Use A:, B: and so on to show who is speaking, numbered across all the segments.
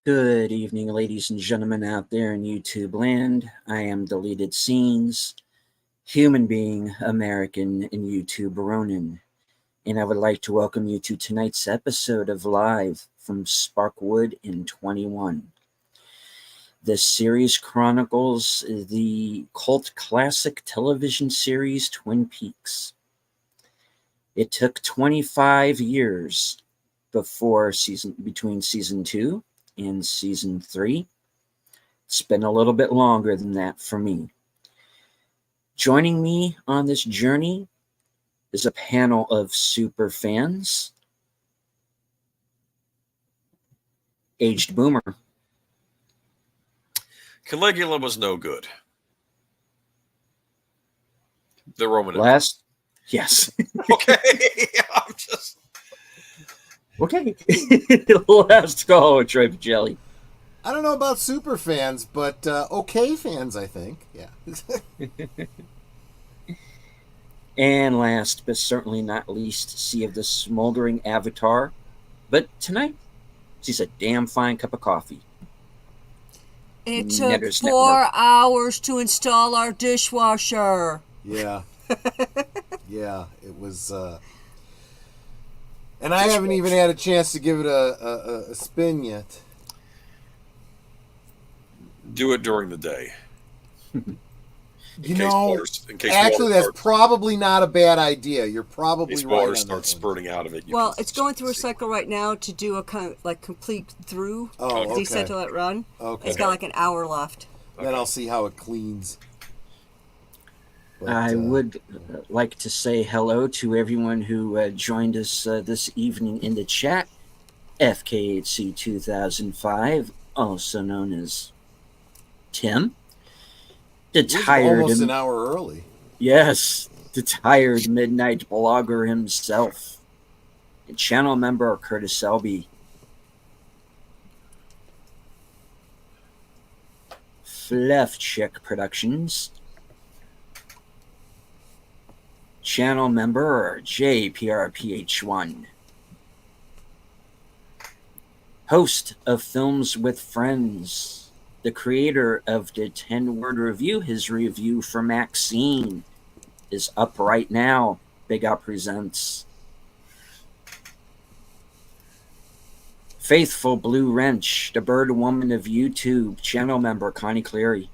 A: Good evening, ladies and gentlemen out there in YouTube land. I am Deleted Scenes, human being, American, in YouTube Ronin. And I would like to welcome you to tonight's episode of Live from Sparkwood in 21. This series chronicles the cult classic television series Twin Peaks. It took 25 years between season 2 in season 3. It's been a little bit longer than that for me. Joining me on this journey is a panel of super fans. Aged Boomer.
B: Caligula was no good. The Roman
A: Last? Yes.
B: Okay. I'm just...
A: Okay. Last call, Troy Jelly.
C: I don't know about super fans, but okay fans, I think. Yeah.
A: And last, but certainly not least, Sea of the Smoldering Avatar. But tonight, she's a damn fine cup of coffee.
D: It took 4 hours to install our dishwasher.
C: Yeah. Yeah, it was... And I haven't even had a chance to give it a spin yet.
B: Do it during the day.
C: Actually, that's probably not a bad idea. You're probably right.
B: Water starts spurting out of it.
D: Well, it's going through a cycle right now to do a kind of like complete through.
C: Okay.
D: Decent to let run.
C: Okay.
D: It's got like an hour left.
C: Then I'll see how it cleans.
A: But, I would like to say hello to everyone who joined us this evening in the chat. FKHC 2005, also known as Tim.
C: Almost an hour early.
A: Yes, the tired midnight blogger himself. And channel member Curtis Selby. Fluff Chick Productions. Channel member JPRPH1. Host of Films with Friends. The creator of the 10-word review. His review for Maxine is up right now. Big Up Presents. Faithful Blue Wrench, the bird woman of YouTube. Channel member Connie Cleary.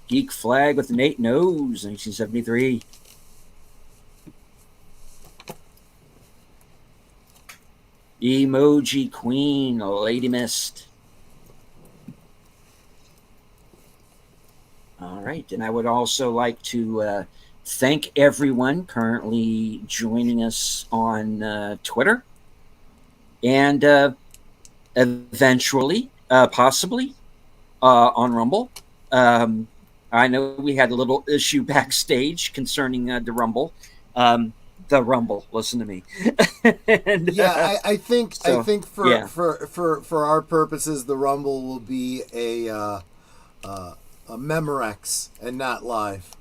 A: Geek Flag with Nate Knows, 1973. Emoji Queen, Lady Mist. All right, and I would also like to thank everyone currently joining us on Twitter. And eventually, possibly, on Rumble. I know we had a little issue backstage concerning the Rumble. The Rumble. Listen to me. And,
C: Yeah, I think
A: so,
C: for,
A: yeah.
C: for our purposes, the Rumble will be a Memorex and not live.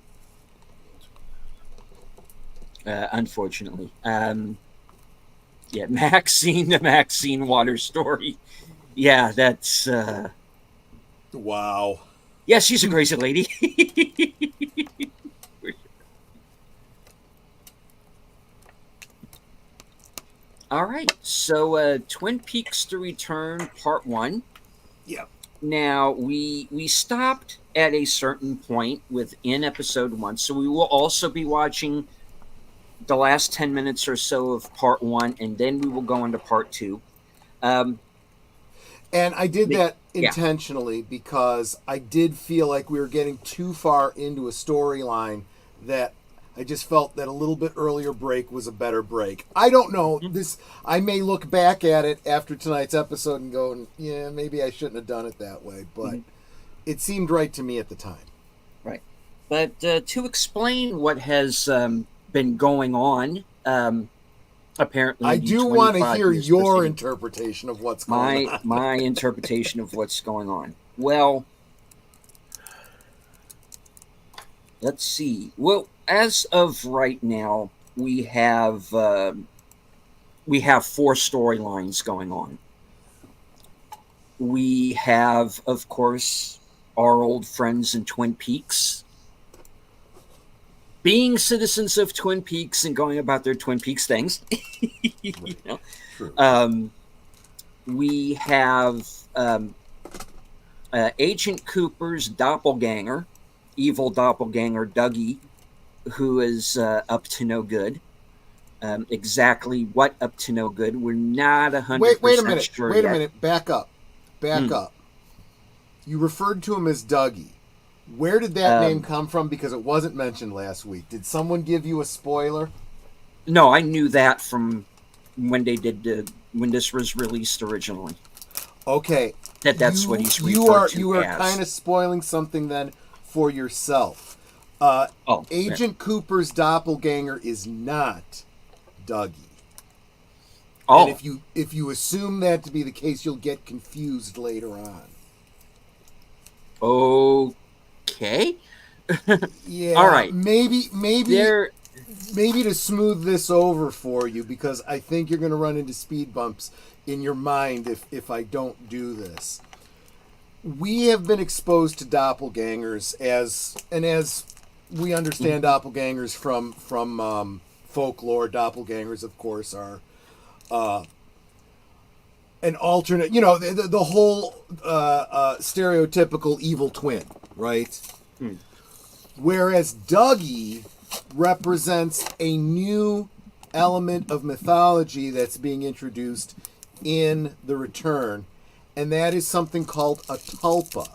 A: Unfortunately, yeah, the Maxine water story. Yeah, that's.
C: Wow.
A: Yeah, she's a crazy lady. All right, so Twin Peaks: The Return, Part 1.
C: Yep.
A: Now we stopped at a certain point within episode 1, so we will also be watching the last 10 minutes or so of Part 1, and then we will go into Part 2.
C: And I did that
A: yeah.
C: intentionally because I did feel like we were getting too far into a storyline that I just felt that a little bit earlier break was a better break. I don't know. This I may look back at it after tonight's episode and go, yeah, maybe I shouldn't have done it that way, but it seemed right to me at the time.
A: Right. But to explain what has been going on, apparently
C: I do want to hear your
A: proceeding.
C: interpretation of what's going on.
A: My interpretation of what's going on. Well, let's see. Well, as of right now, we have 4 storylines going on. We have, of course, our old friends in Twin Peaks being citizens of Twin Peaks and going about their Twin Peaks things. You know?
C: True.
A: We have Agent Cooper's doppelganger, evil doppelganger Dougie, who is up to no good. Exactly what up to no good, we're not 100%
C: wait a minute.
A: sure
C: Wait
A: yet.
C: a minute. Back up. You referred to him as Dougie. Where did that name come from? Because it wasn't mentioned last week. Did someone give you a spoiler?
A: No, I knew that from when they did when this was released originally.
C: Okay,
A: That's what he's referred to
C: You are
A: as.
C: kind of spoiling something then for yourself. Agent Cooper's doppelganger is not Dougie.
A: Oh,
C: And if you assume that to be the case, you'll get confused later on.
A: okay.
C: Yeah.
A: All right.
C: Maybe
A: There.
C: to smooth this over for you, because I think you're going to run into speed bumps in your mind if I don't do this. We have been exposed to doppelgangers as we understand doppelgangers from folklore. Doppelgangers, of course, are an alternate, the whole stereotypical evil twin, right? Whereas Dougie represents a new element of mythology that's being introduced in The Return, and that is something called a tulpa.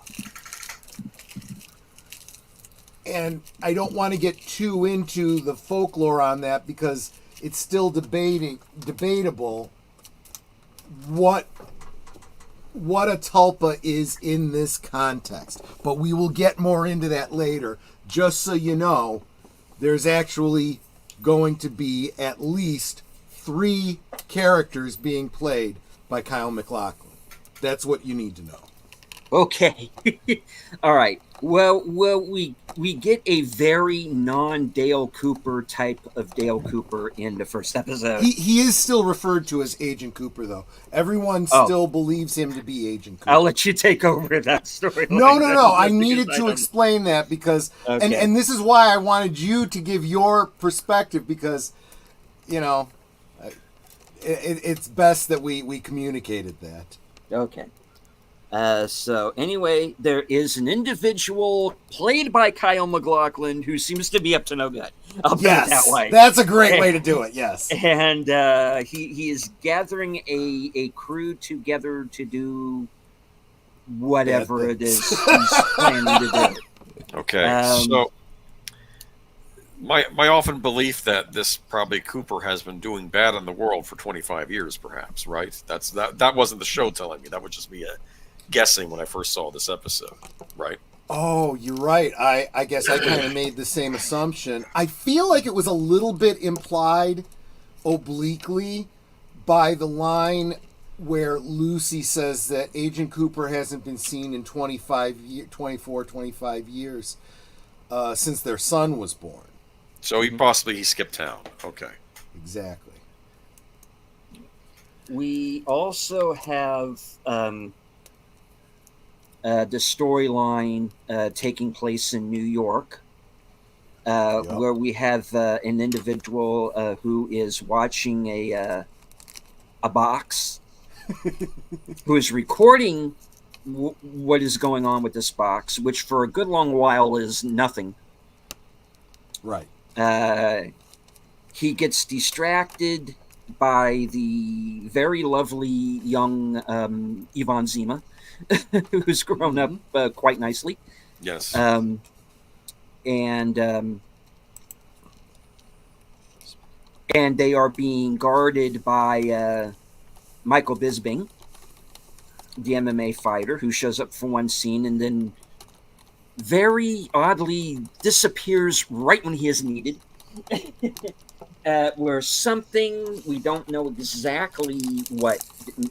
C: And I don't want to get too into the folklore on that because it's still debatable what a tulpa is in this context. But we will get more into that later. Just so you know, there's actually going to be at least 3 characters being played by Kyle MacLachlan. That's what you need to know.
A: Okay. All right. Well, we get a very non-Dale Cooper type of Dale Cooper in the first episode.
C: He is still referred to as Agent Cooper, though. Everyone still believes him to be Agent Cooper.
A: I'll let you take over that story.
C: No. I needed to explain that because,
A: okay.
C: and this is why I wanted you to give your perspective, because, it's best that we communicated that.
A: Okay. So anyway, there is an individual played by Kyle MacLachlan who seems to be up to no good. I'll put it that way.
C: That's a great way to do it. Yes.
A: And he is gathering a crew together to do whatever it is he's planning to do.
B: Okay. So my often belief that this probably Cooper has been doing bad in the world for 25 years, perhaps, right? That wasn't the show telling me. That was just me guessing when I first saw this episode, right?
C: Oh, you're right. I guess I kind of made the same assumption. I feel like it was a little bit implied obliquely by the line where Lucy says that Agent Cooper hasn't been seen in 24, 25 years since their son was born.
B: So he skipped town. Okay.
C: Exactly.
A: We also have the storyline taking place in New York, where we have an individual who is watching a box, who is recording what is going on with this box, which for a good long while is nothing.
C: Right.
A: He gets distracted by the very lovely young Yvonne Zima, who's grown up quite nicely.
B: Yes.
A: And they are being guarded by Michael Bisping, the MMA fighter, who shows up for one scene and then very oddly disappears right when he is needed. Where something, we don't know exactly what,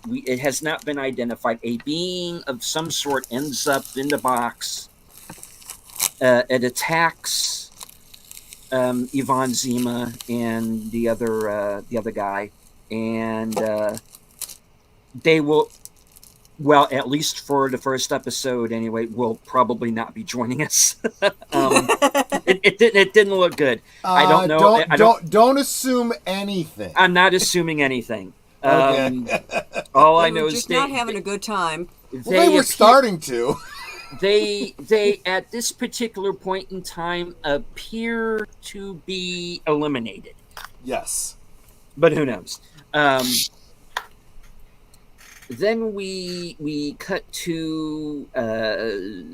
A: it has not been identified, a being of some sort ends up in the box. It attacks Yvonne Zima and the other guy, and they will, well, at least for the first episode anyway, will probably not be joining us. It didn't look good. I don't know.
C: Don't assume anything.
A: I'm not assuming anything.
C: Okay.
A: All
D: They
A: I know
D: were
A: is
D: just not having a good time.
C: They were starting to.
A: They at this particular point in time appear to be eliminated.
C: Yes.
A: But who knows? Then we cut to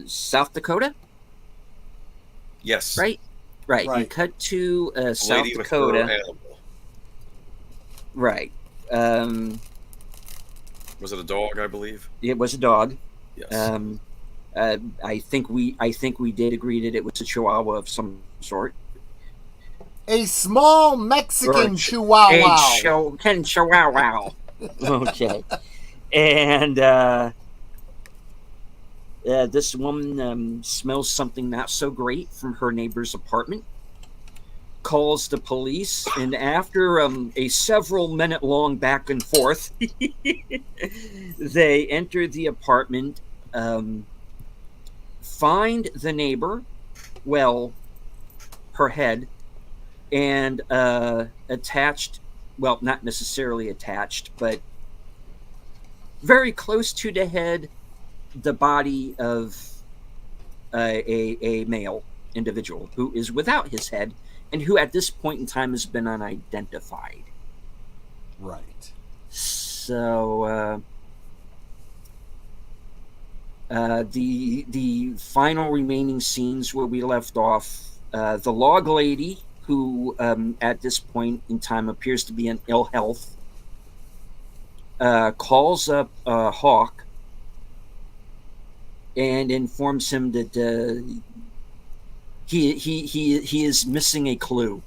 A: South Dakota.
B: Yes.
A: Right. We cut to South
B: Lady
A: Dakota.
B: With her animal.
A: Right.
B: Was it a dog? I believe
A: it was a dog.
B: Yes.
A: I think we did agree that it was a Chihuahua of some sort.
C: A small Mexican Chihuahua.
A: Chihuahua. Okay. And this woman smells something not so great from her neighbor's apartment, calls the police, and after a several minute long back and forth, they enter the apartment, find the neighbor, well, her head, and attached, well, not necessarily attached, but very close to the head, the body of a male individual who is without his head and who at this point in time has been unidentified.
C: Right.
A: So the final remaining scenes where we left off, the log lady, who at this point in time appears to be in ill health, calls up Hawk and informs him that he is missing a clue,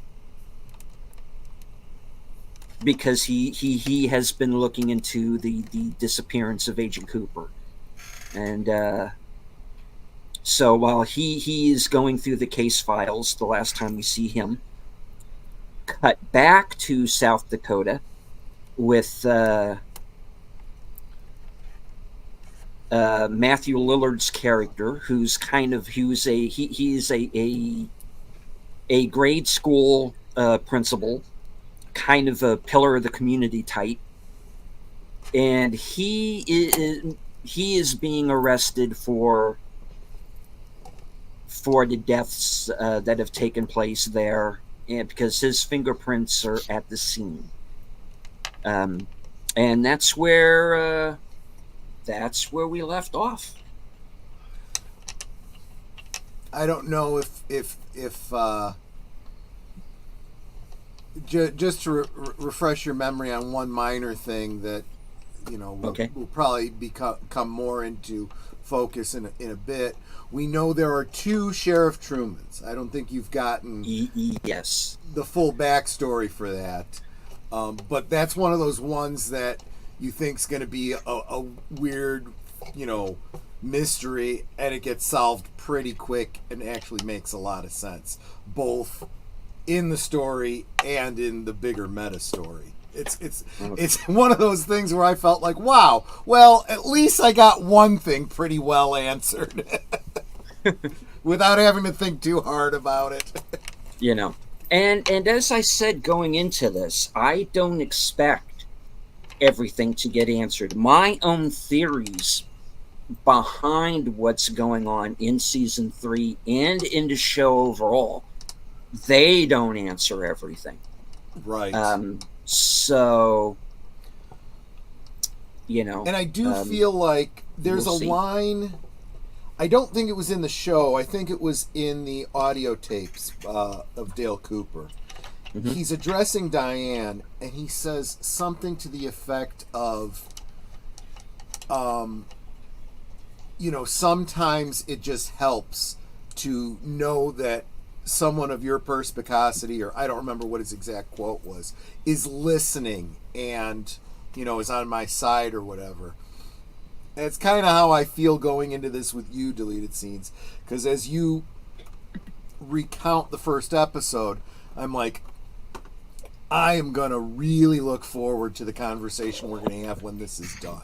A: because he has been looking into the disappearance of Agent Cooper, and so while he is going through the case files, the last time we see him, cut back to South Dakota with Matthew Lillard's character, who's a grade school principal, kind of a pillar of the community type, and he is being arrested for the deaths that have taken place there, and because his fingerprints are at the scene, and that's where we left off.
C: I don't know if just to refresh your memory on one minor thing that we'll probably come more into focus in a bit. We know there are 2 Sheriff Trumans. I don't think you've gotten
A: Yes.
C: the full backstory for that. But that's one of those ones that you think's going to be a weird, mystery, and it gets solved pretty quick and actually makes a lot of sense, both in the story and in the bigger meta story. It's one of those things where I felt like, wow, well, at least I got one thing pretty well answered without having to think too hard about it.
A: And as I said going into this, I don't expect everything to get answered. My own theories behind what's going on in season 3 and in the show overall, they don't answer everything.
C: Right.
A: So,
C: and I do feel like there's a line. I don't think it was in the show. I think it was in the audio tapes of Dale Cooper. Mm-hmm. He's addressing Diane, and he says something to the effect of, sometimes it just helps to know that someone of your perspicacity, or I don't remember what his exact quote was, is listening and, is on my side or whatever. And it's kind of how I feel going into this with you, Deleted Scenes, because as you recount the first episode, I'm like, I am going to really look forward to the conversation we're going to have when this is done.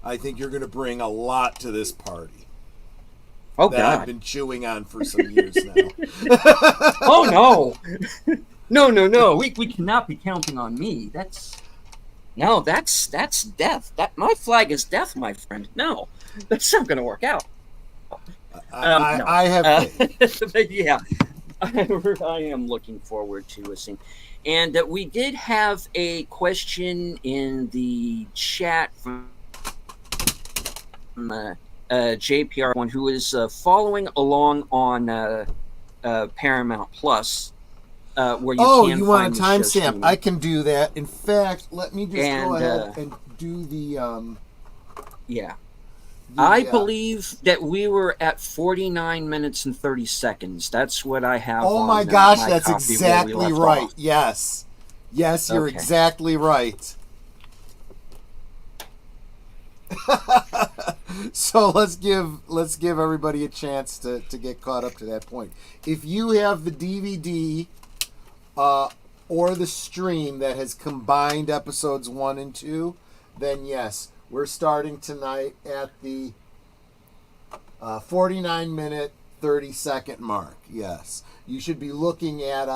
C: I think you're going to bring a lot to this party.
A: Oh,
C: that
A: God.
C: I've been chewing on for some years now.
A: Oh, no. No. We cannot be counting on me. That's death. My flag is death, my friend. No, that's not going to work out. No.
C: I have faith.
A: But yeah, I am looking forward to listening. And we did have a question in the chat from JPR1, who is following along on Paramount Plus, where you
C: want a timestamp? I can do that. In fact, let me just go ahead and do the.
A: I believe that we were at 49 minutes and 30 seconds. That's what I have.
C: Oh my gosh, that's exactly right. Off. Yes, you're exactly right. So let's give everybody a chance to get caught up to that point. If you have the DVD or the stream that has combined episodes 1 and 2, then yes, we're starting tonight at the 49 minute 30 second mark. Yes, you should be looking at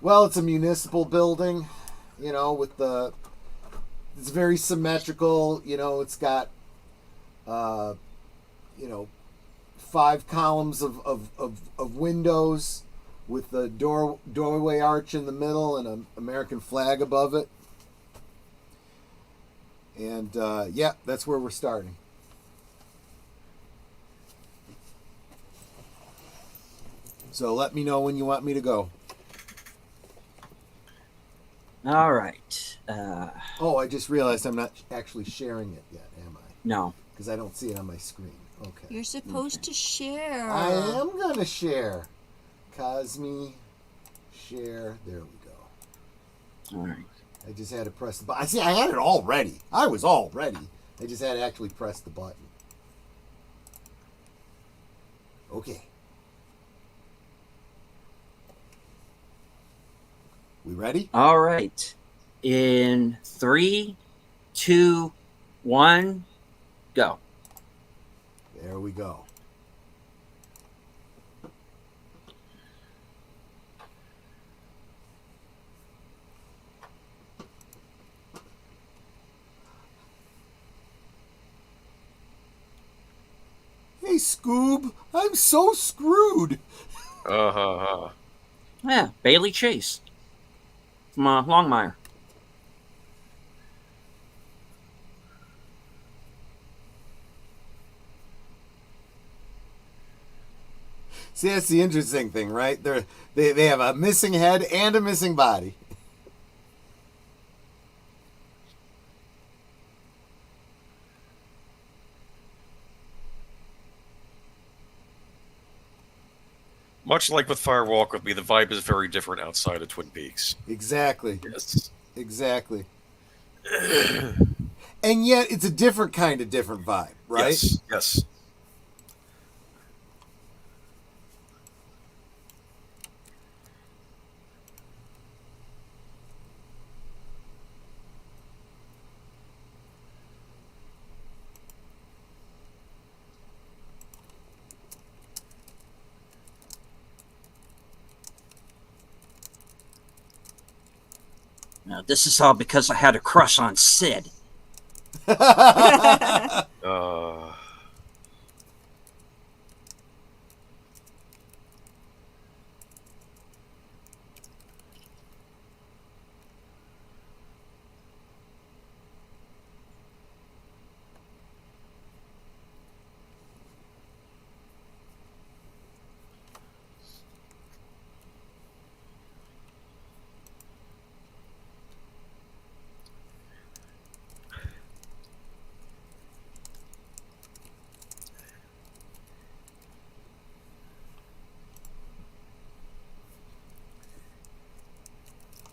C: it's a municipal building, with it's very symmetrical, it's got 5 columns of windows with the doorway arch in the middle and an American flag above it. And that's where we're starting. So let me know when you want me to go.
A: All right.
C: I just realized I'm not actually sharing it yet, am I?
A: No.
C: Because I don't see it on my screen. Okay.
D: You're supposed to share.
C: I am going to share. Cosme, share. There we go.
A: All right.
C: I just had to press the button. I had it all ready. I was all ready. I just had to actually press the button. Okay. We ready?
A: All right. In 3, 2, 1, go.
C: There we go. Hey, Scoob, I'm so screwed.
A: Yeah, Bailey Chase from Longmire.
C: See, that's the interesting thing, right? They have a missing head and a missing body.
B: Much like with Fire Walk with Me, the vibe is very different outside of Twin Peaks.
C: Exactly.
B: Yes.
C: Exactly. And yet it's a different kind of different vibe, right?
B: Yes. Yes.
A: Now, this is all because I had a crush on Sid.
B: Uh,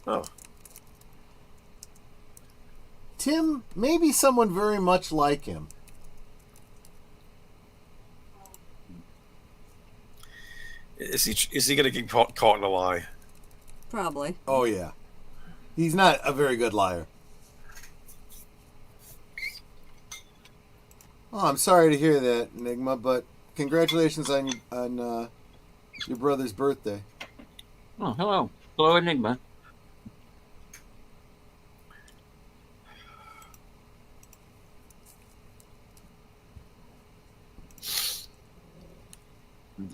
B: oh.
C: Tim, maybe someone very much like him.
B: Is he going to get caught in a lie?
D: Probably.
C: Oh, yeah. He's not a very good liar. Oh, I'm sorry to hear that, Enigma, but congratulations on your brother's birthday.
A: Oh, hello. Hello, Enigma.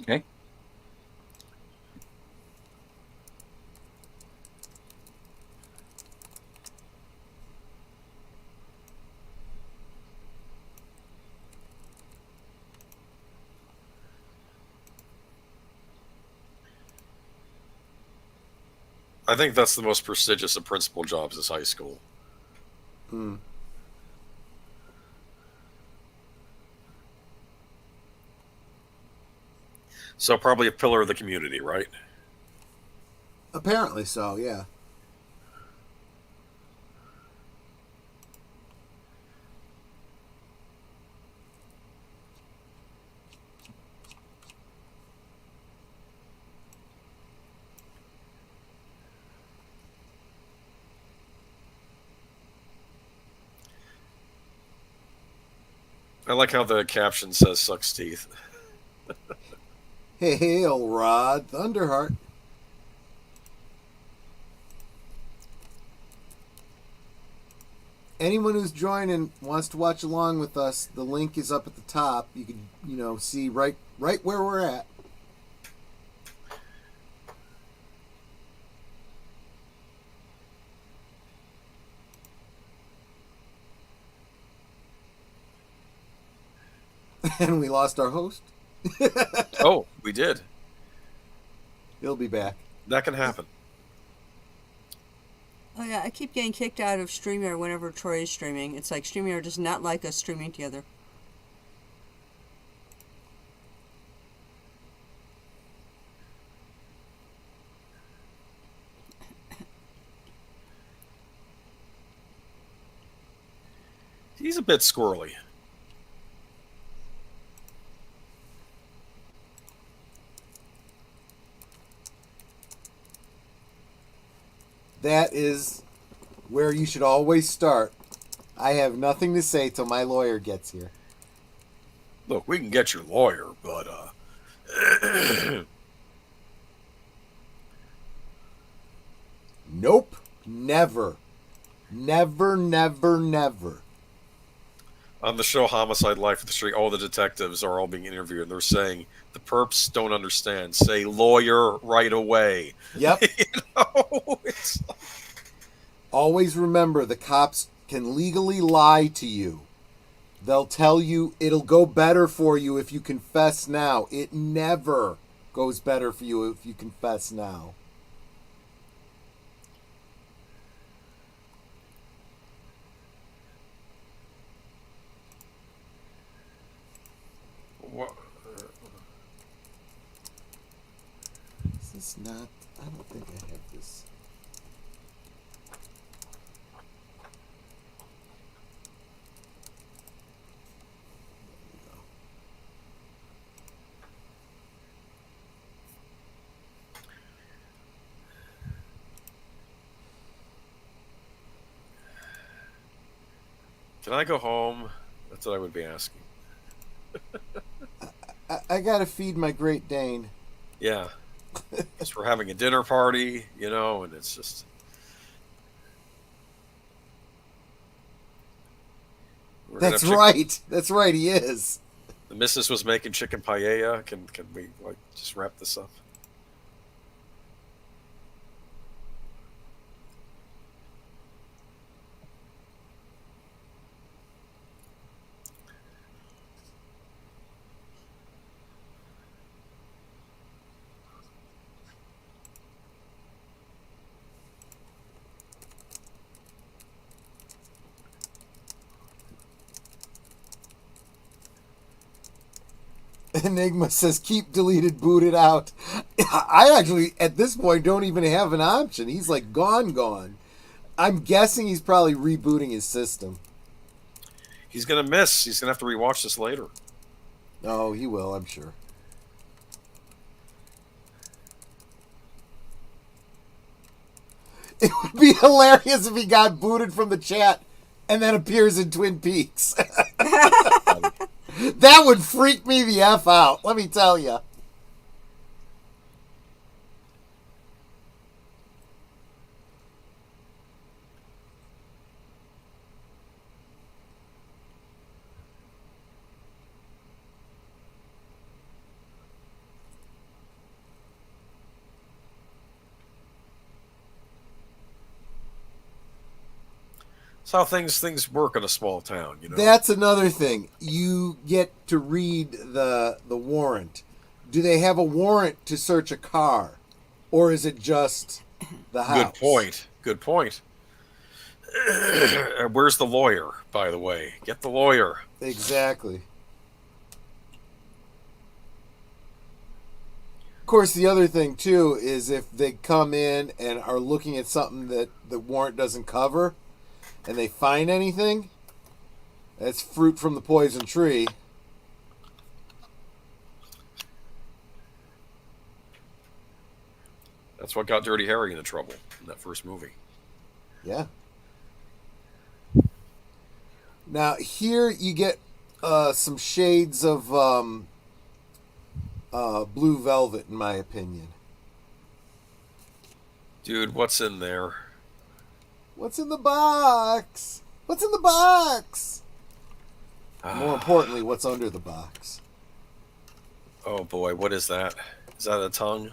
A: Okay.
B: I think that's the most prestigious of principal jobs is high school.
C: Hmm.
B: So probably a pillar of the community, right?
C: Apparently so, yeah.
B: I like how the caption says "sucks teeth."
C: Hail, Rod Thunderheart. Anyone who's joining wants to watch along with us, the link is up at the top. You can, see right where we're at. And we lost our host.
B: Oh, we did.
C: He'll be back.
B: That can happen.
D: Oh yeah, I keep getting kicked out of StreamYard whenever Troy is streaming. It's like StreamYard does not like us streaming together.
B: He's a bit squirrely.
C: That is where you should always start. I have nothing to say till my lawyer gets here.
B: Look, we can get your lawyer, but
C: Nope. Never. Never, never, never.
B: on the show Homicide: Life of the Street, all the detectives are all being interviewed, and they're saying the perps don't understand. Say lawyer right away.
C: Yep.
B: It's
C: Always remember the cops can legally lie to you. They'll tell you it'll go better for you if you confess now. It never goes better for you if you confess now. this not? I don't think I have this.
B: Can I go home? That's what I would be asking.
C: I gotta feed my Great Dane.
B: Yeah. Because we're having a dinner party, and it's just.
C: That's right. That's right. He is.
B: The missus was making chicken paella. Can we just wrap this up?
C: Enigma says keep deleted, booted out. I actually, at this point, don't even have an option. He's like gone. I'm guessing he's probably rebooting his system.
B: He's going to miss. He's going to have to rewatch this later.
C: Oh, he will, I'm sure. It would be hilarious if he got booted from the chat and then appears in Twin Peaks. That would freak me the F out, let me tell you.
B: That's how things work in a small town,
C: That's another thing. You get to read the warrant. Do they have a warrant to search a car? Or is it just the house?
B: Good point. Where's the lawyer, by the way? Get the lawyer.
C: Exactly. Of course, the other thing, too, is if they come in and are looking at something that the warrant doesn't cover, and they find anything, that's fruit from the poison tree.
B: That's what got Dirty Harry into trouble in that first movie.
C: Yeah. Now, here you get some shades of Blue Velvet, in my opinion.
B: Dude, what's in there?
C: What's in the box? What's in the box? More importantly, what's under the box?
B: Oh boy, what is that? Is that a tongue?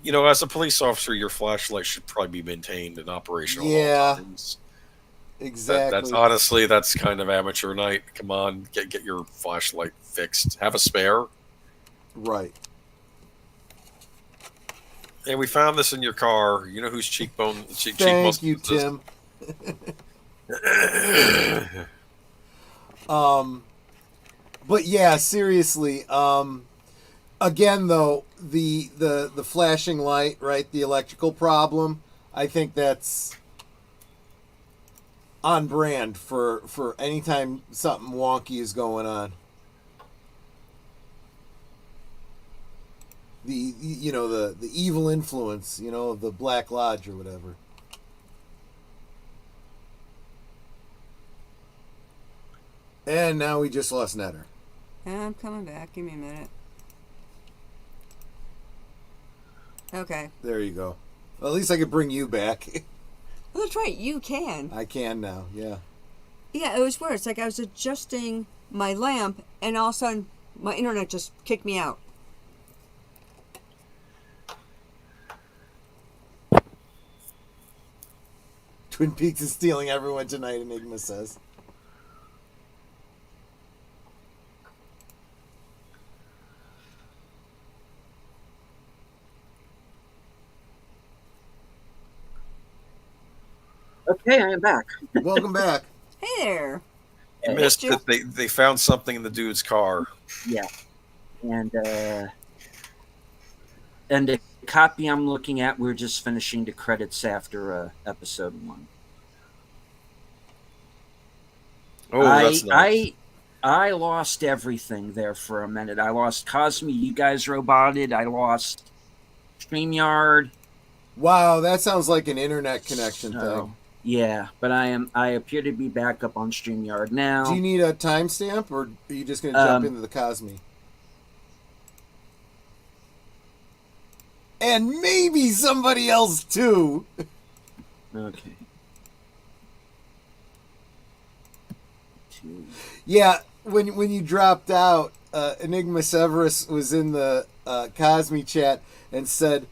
B: As a police officer, your flashlight should probably be maintained and operational.
C: Yeah, exactly.
B: That's kind of amateur night. Come on, get your flashlight fixed. Have a spare.
C: Right.
B: Hey, we found this in your car. You know whose cheekbone?
C: Thank you, Tim. But yeah, seriously. Again, though, the flashing light, right? The electrical problem. I think that's on brand for any time something wonky is going on. The evil influence, the Black Lodge or whatever. And now we just lost Netter.
D: I'm coming back. Give me a minute. Okay.
C: There you go. Well, at least I could bring you back.
D: Well, that's right. You can.
C: I can now, yeah.
D: Yeah, it was weird. It's like I was adjusting my lamp, and all of a sudden, my internet just kicked me out.
C: Twin Peaks is stealing everyone tonight, Enigma says.
A: Okay, I am back.
C: Welcome back.
D: Hey there.
B: You missed it. They found something in the dude's car.
A: Yeah. and the copy I'm looking at, we're just finishing the credits after episode 1.
B: Oh, that's nice.
A: I lost everything there for a minute. I lost Cosme. You guys roboted. I lost StreamYard.
C: Wow, that sounds like an internet connection
A: So,
C: thing.
A: yeah, but I appear to be back up on StreamYard now.
C: Do you need a timestamp, or are you just going to jump into the Cosme? And maybe somebody else too.
A: Okay.
C: Yeah, when you dropped out, Enigma Severus was in the Cosme chat and said,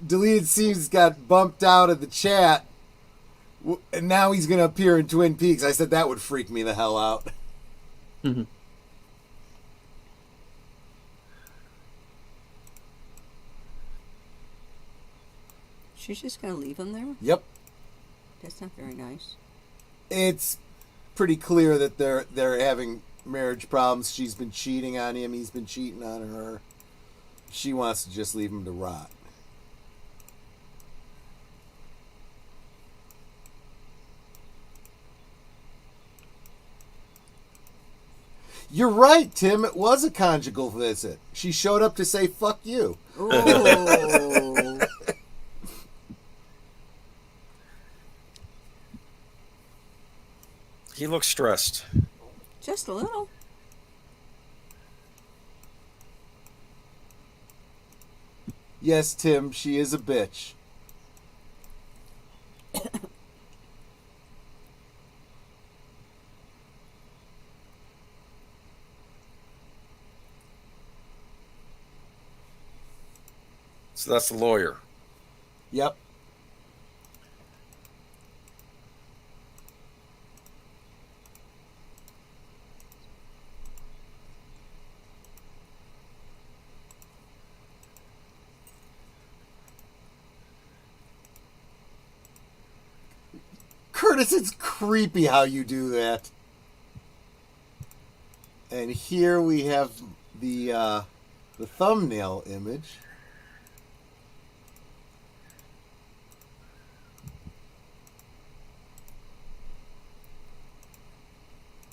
C: "Deleted Scenes got bumped out of the chat, and now he's going to appear in Twin Peaks." I said that would freak me the hell out.
D: She's just gonna leave him there?
C: Yep.
D: That's not very nice.
C: It's pretty clear that they're having marriage problems. She's been cheating on him. He's been cheating on her. She wants to just leave him to rot. You're right, Tim. It was a conjugal visit. She showed up to say "fuck you."
D: Oh.
B: He looks stressed.
D: Just a little.
C: Yes, Tim, she is a bitch.
B: So that's the lawyer.
C: Yep. Curtis, it's creepy how you do that. And here we have the thumbnail image.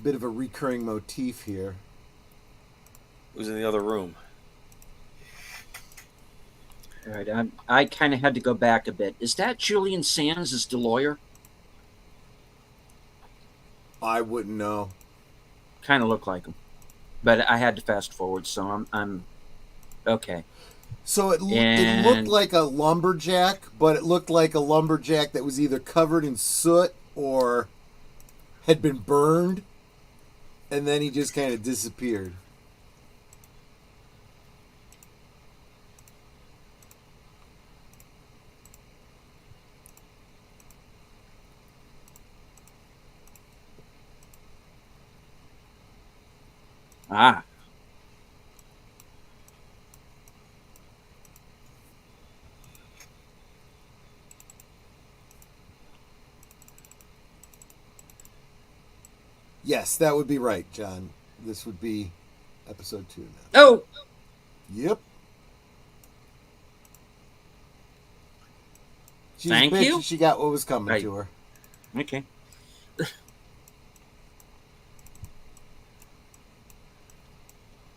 C: Bit of a recurring motif here.
B: Who's in the other room?
A: All right, I kind of had to go back a bit. Is that Julian Sands as the lawyer?
C: I wouldn't know.
A: Kind of look like him, but I had to fast forward, so I'm okay.
C: So it looked like a lumberjack, but it looked like a lumberjack that was either covered in soot or had been burned, and then he just kind of disappeared.
A: Ah.
C: Yes, that would be right, John. This would be episode 2 now.
A: Oh.
C: Yep. She's
A: Thank
C: a bitch
A: you.
C: and she got what was coming
A: Right.
C: to her.
A: Okay.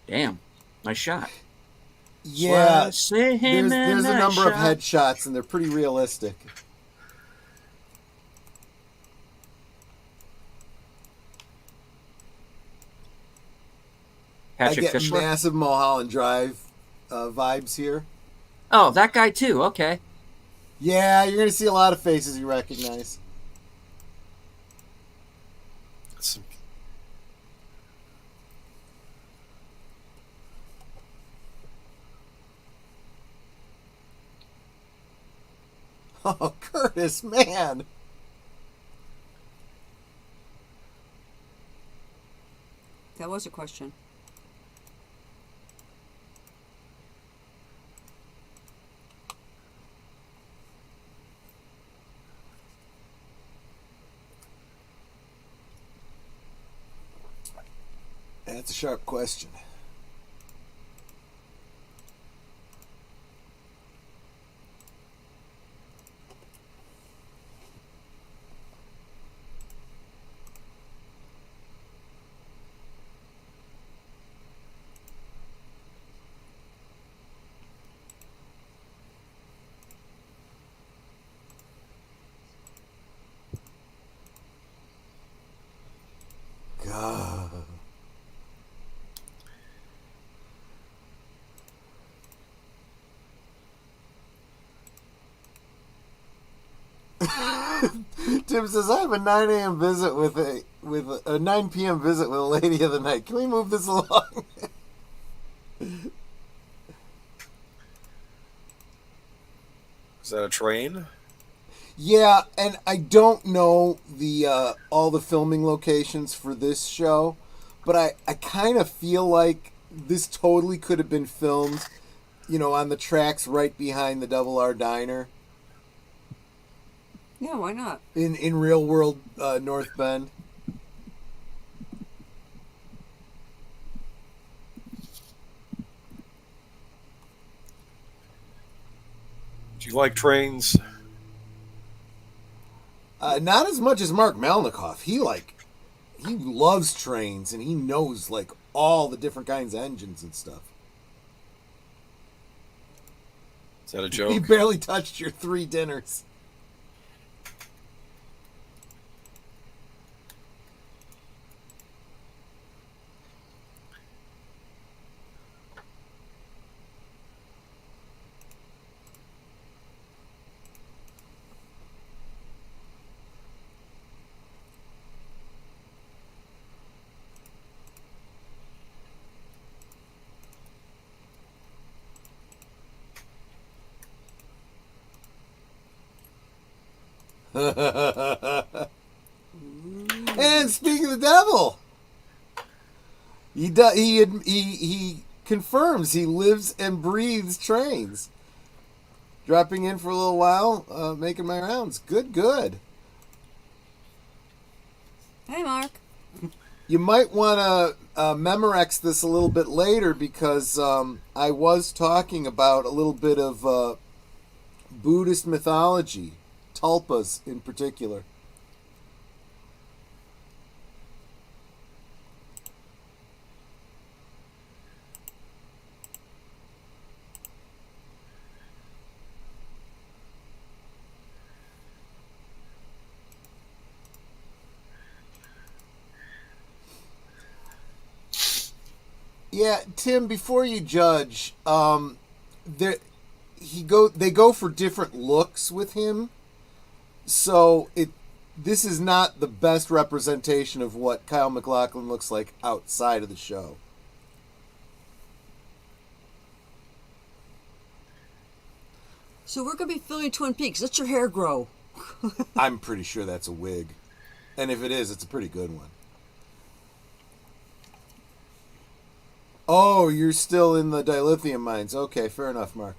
A: Damn. Nice shot.
C: Yeah,
A: there's
C: there's a number of headshots and they're pretty realistic.
A: Patrick
C: I get
A: Fischler.
C: massive Mulholland Drive vibes here.
A: Oh, that guy too. Okay.
C: Yeah, you're going to see a lot of faces you recognize.
B: Some-
C: Oh, Curtis, man.
D: That was a question.
C: That's a sharp question. Tim says, I have a 9 a.m. visit with a 9 p.m. visit with a lady of the night. Can we move this along?
B: Is that a train?
C: Yeah, and I don't know the all the filming locations for this show, but I kind of feel like this totally could have been filmed, on the tracks right behind the Double R Diner
D: Yeah, why not?
C: in real world North Bend.
B: Do you like trains?
C: Not as much as Mark Melnikoff. He loves trains and he knows like all the different kinds of engines and stuff.
B: Is that a
C: He
B: joke?
C: barely touched your 3 dinners. And speaking of the devil, he confirms he lives and breathes trains. Dropping in for a little while, making my rounds. Good.
D: Hey, Mark.
C: You might want to Memorex this a little bit later because I was talking about a little bit of Buddhist mythology, tulpas in particular. Yeah, Tim. Before you judge, they go for different looks with him, so this is not the best representation of what Kyle MacLachlan looks like outside of the show.
D: So we're going to be filming Twin Peaks. Let your hair grow.
C: I'm pretty sure that's a wig, and if it is, it's a pretty good one. Oh, you're still in the dilithium mines. Okay, fair enough, Mark.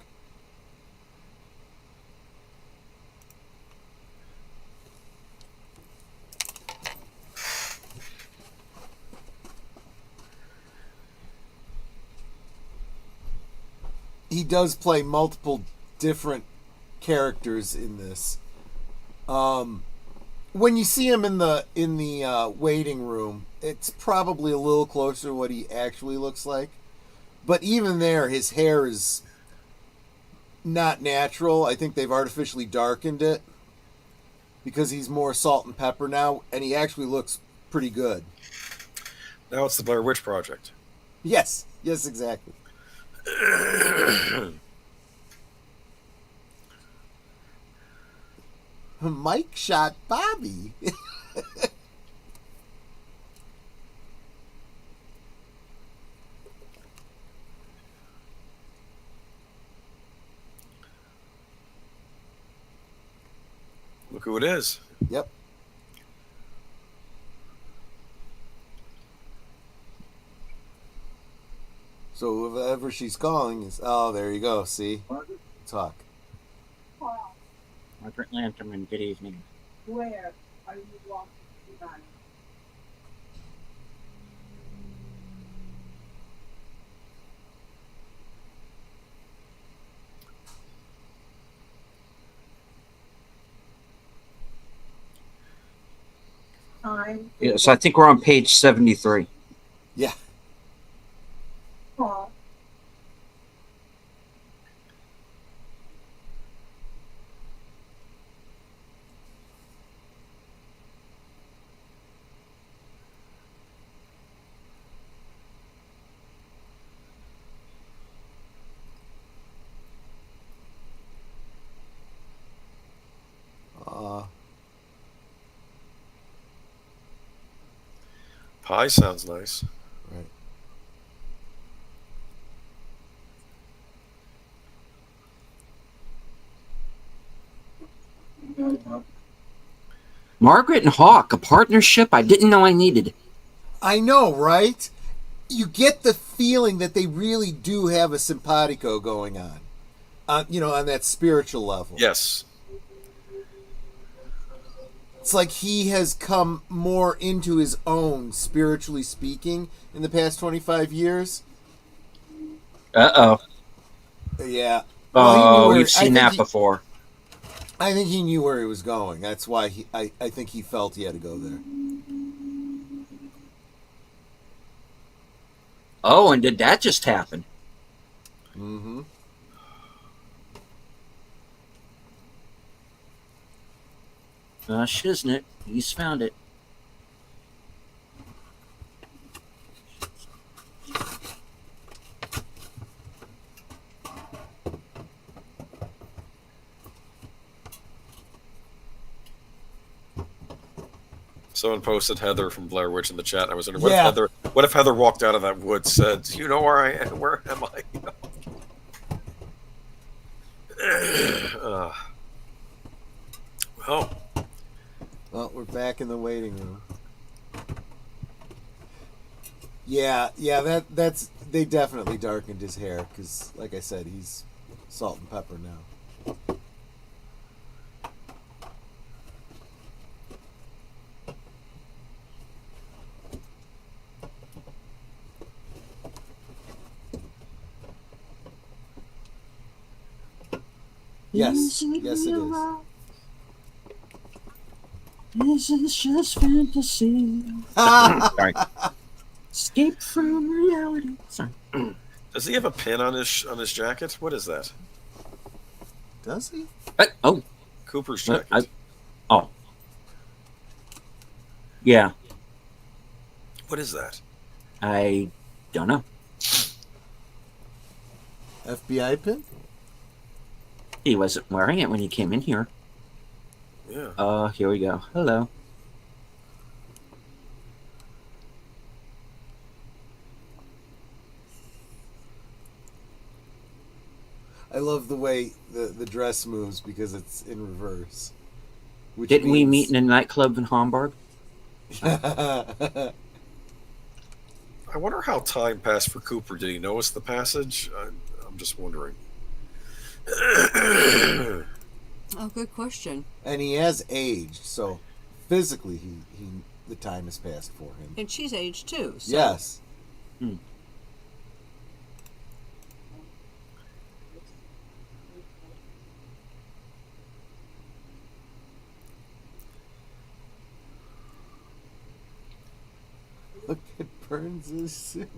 C: He does play multiple different characters in this. When you see him in the waiting room, it's probably a little closer to what he actually looks like. But even there, his hair is not natural. I think they've artificially darkened it because he's more salt and pepper now, and he actually looks pretty good.
B: Now it's the Blair Witch Project.
C: Yes, exactly. Mike shot Bobby.
B: Look who it is.
C: Yep. So whoever she's calling is... Oh, there you go. See?
A: Margaret?
C: Talk.
A: Margaret Lanterman, good evening.
E: Where are you walking tonight? Time.
A: Yes, I think we're on page 73.
C: Yeah.
E: Call.
B: Pie sounds nice.
C: Right.
A: Margaret and Hawk, a partnership I didn't know I needed.
C: I know, right? You get the feeling that they really do have a simpatico going on, on that spiritual level.
B: Yes.
C: It's like he has come more into his own, spiritually speaking, in the past 25 years.
A: Uh-oh.
C: Yeah.
A: Oh, we've seen that before.
C: I think he knew where he was going. That's why I think he felt he had to go there.
A: Oh, and did that just happen?
C: Mm-hmm.
A: Shiznit, he's found it.
B: Someone posted Heather from Blair Witch in the chat. I was wondering,
C: Yeah.
B: what if Heather walked out of that wood, said, "Do you know where I am? Where am I?" Well,
C: Well, we're back in the waiting room. Yeah, that's they definitely darkened his hair because, like I said, he's salt and pepper now. Yes, yes, it is.
A: This is just fantasy. Sorry. Escape from reality. Sorry.
B: does he have a pin on his jacket? What is that?
C: Does he?
A: Oh.
B: Cooper's jacket.
A: Oh. Yeah.
B: What is that?
A: I don't know.
C: FBI pin?
A: He wasn't wearing it when he came in here.
B: Yeah.
A: Here we go. Hello.
C: I love the way the dress moves because it's in reverse. Which
A: Didn't we meet
C: means-
A: in a nightclub in Hamburg?
B: I wonder how time passed for Cooper. Did he notice the passage? I'm just wondering.
D: Oh, good question.
C: And he has aged, so physically he the time has passed for him.
D: And she's aged too. So.
C: Yes. Look at Burns' suit.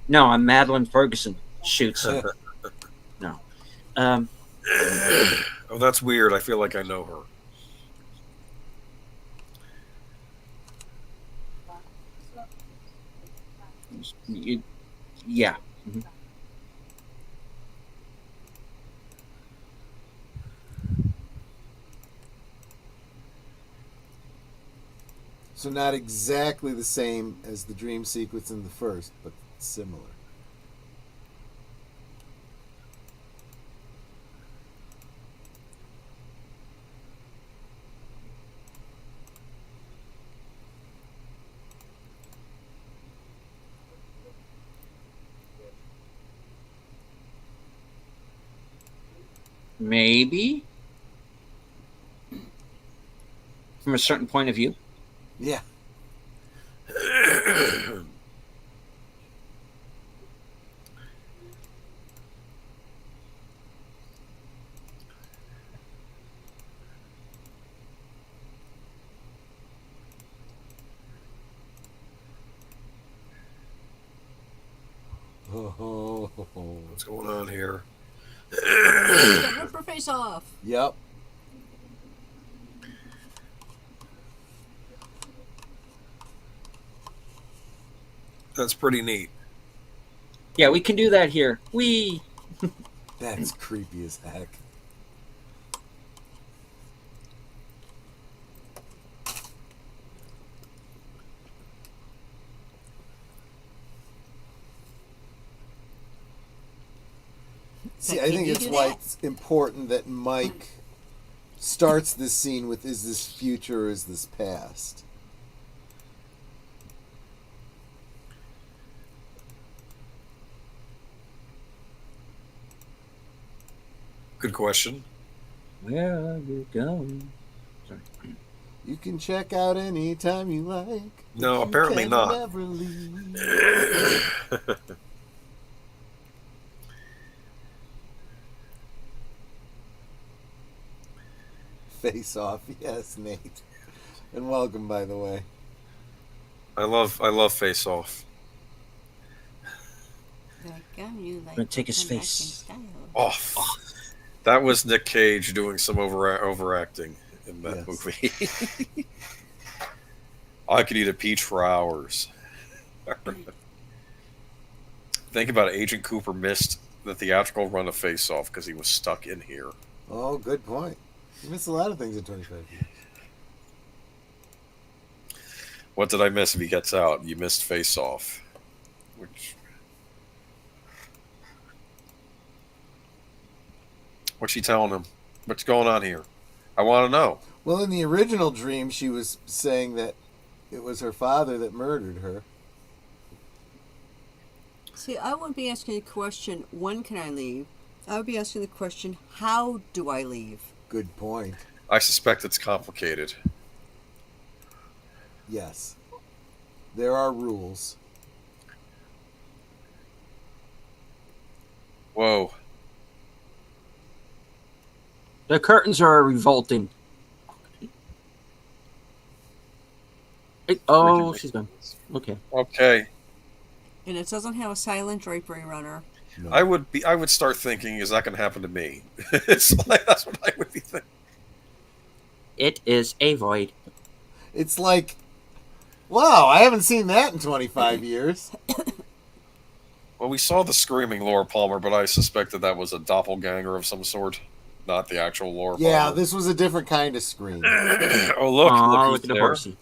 A: No, I'm Madeline Ferguson. Shoots. No.
B: Oh, that's weird. I feel like I know her.
A: Yeah. Mhm.
C: So not exactly the same as the dream sequence in the first, but similar.
A: Maybe. From a certain point of view.
C: Yeah.
B: What's going on here?
D: Rip her face off.
C: Yep.
B: That's pretty neat.
A: Yeah, we can do that here. We.
C: That's creepy as heck. See, I
D: Can
C: think
D: you
C: it's
D: do
C: why
D: that?
C: it's important that Mike starts this scene with, is this future or is this past?
B: Good question.
A: Where are you going? Sorry.
C: You can check out anytime you like.
B: No,
C: You
B: apparently
C: can
B: not.
C: Never leave. Face off, yes, Nate. And welcome, by the way.
B: I love Face Off.
A: Gonna take his face.
B: Off. That was Nick Cage doing some overacting in that
C: Yes.
B: movie. I could eat a peach for hours. Think about it. Agent Cooper missed the theatrical run of Face Off because he was stuck in here.
C: Oh, good point. You missed a lot of things in 25 years.
B: What did I miss if he gets out? You missed Face Off. Which... What's she telling him? What's going on here? I want to know.
C: Well, in the original dream, she was saying that it was her father that murdered her.
D: See, I wouldn't be asking the question, when can I leave? I would be asking the question, how do I leave?
C: Good point.
B: I suspect it's complicated.
C: Yes. There are rules.
B: Whoa.
A: The curtains are revolting. Oh, she's gone. Okay.
B: Okay.
D: And it doesn't have a silent drapery runner.
C: No.
B: I would start thinking, is that going to happen to me? It's like, that's what I would be thinking.
A: It is a void.
C: It's like, wow, I haven't seen that in 25 years.
B: Well, we saw the screaming Laura Palmer, but I suspected that was a doppelganger of some sort, not the actual Laura
C: Yeah,
B: Palmer.
C: this was a different kind of scream.
B: Oh, look
A: Aw,
B: who's
A: look at the
B: there.
A: horsey.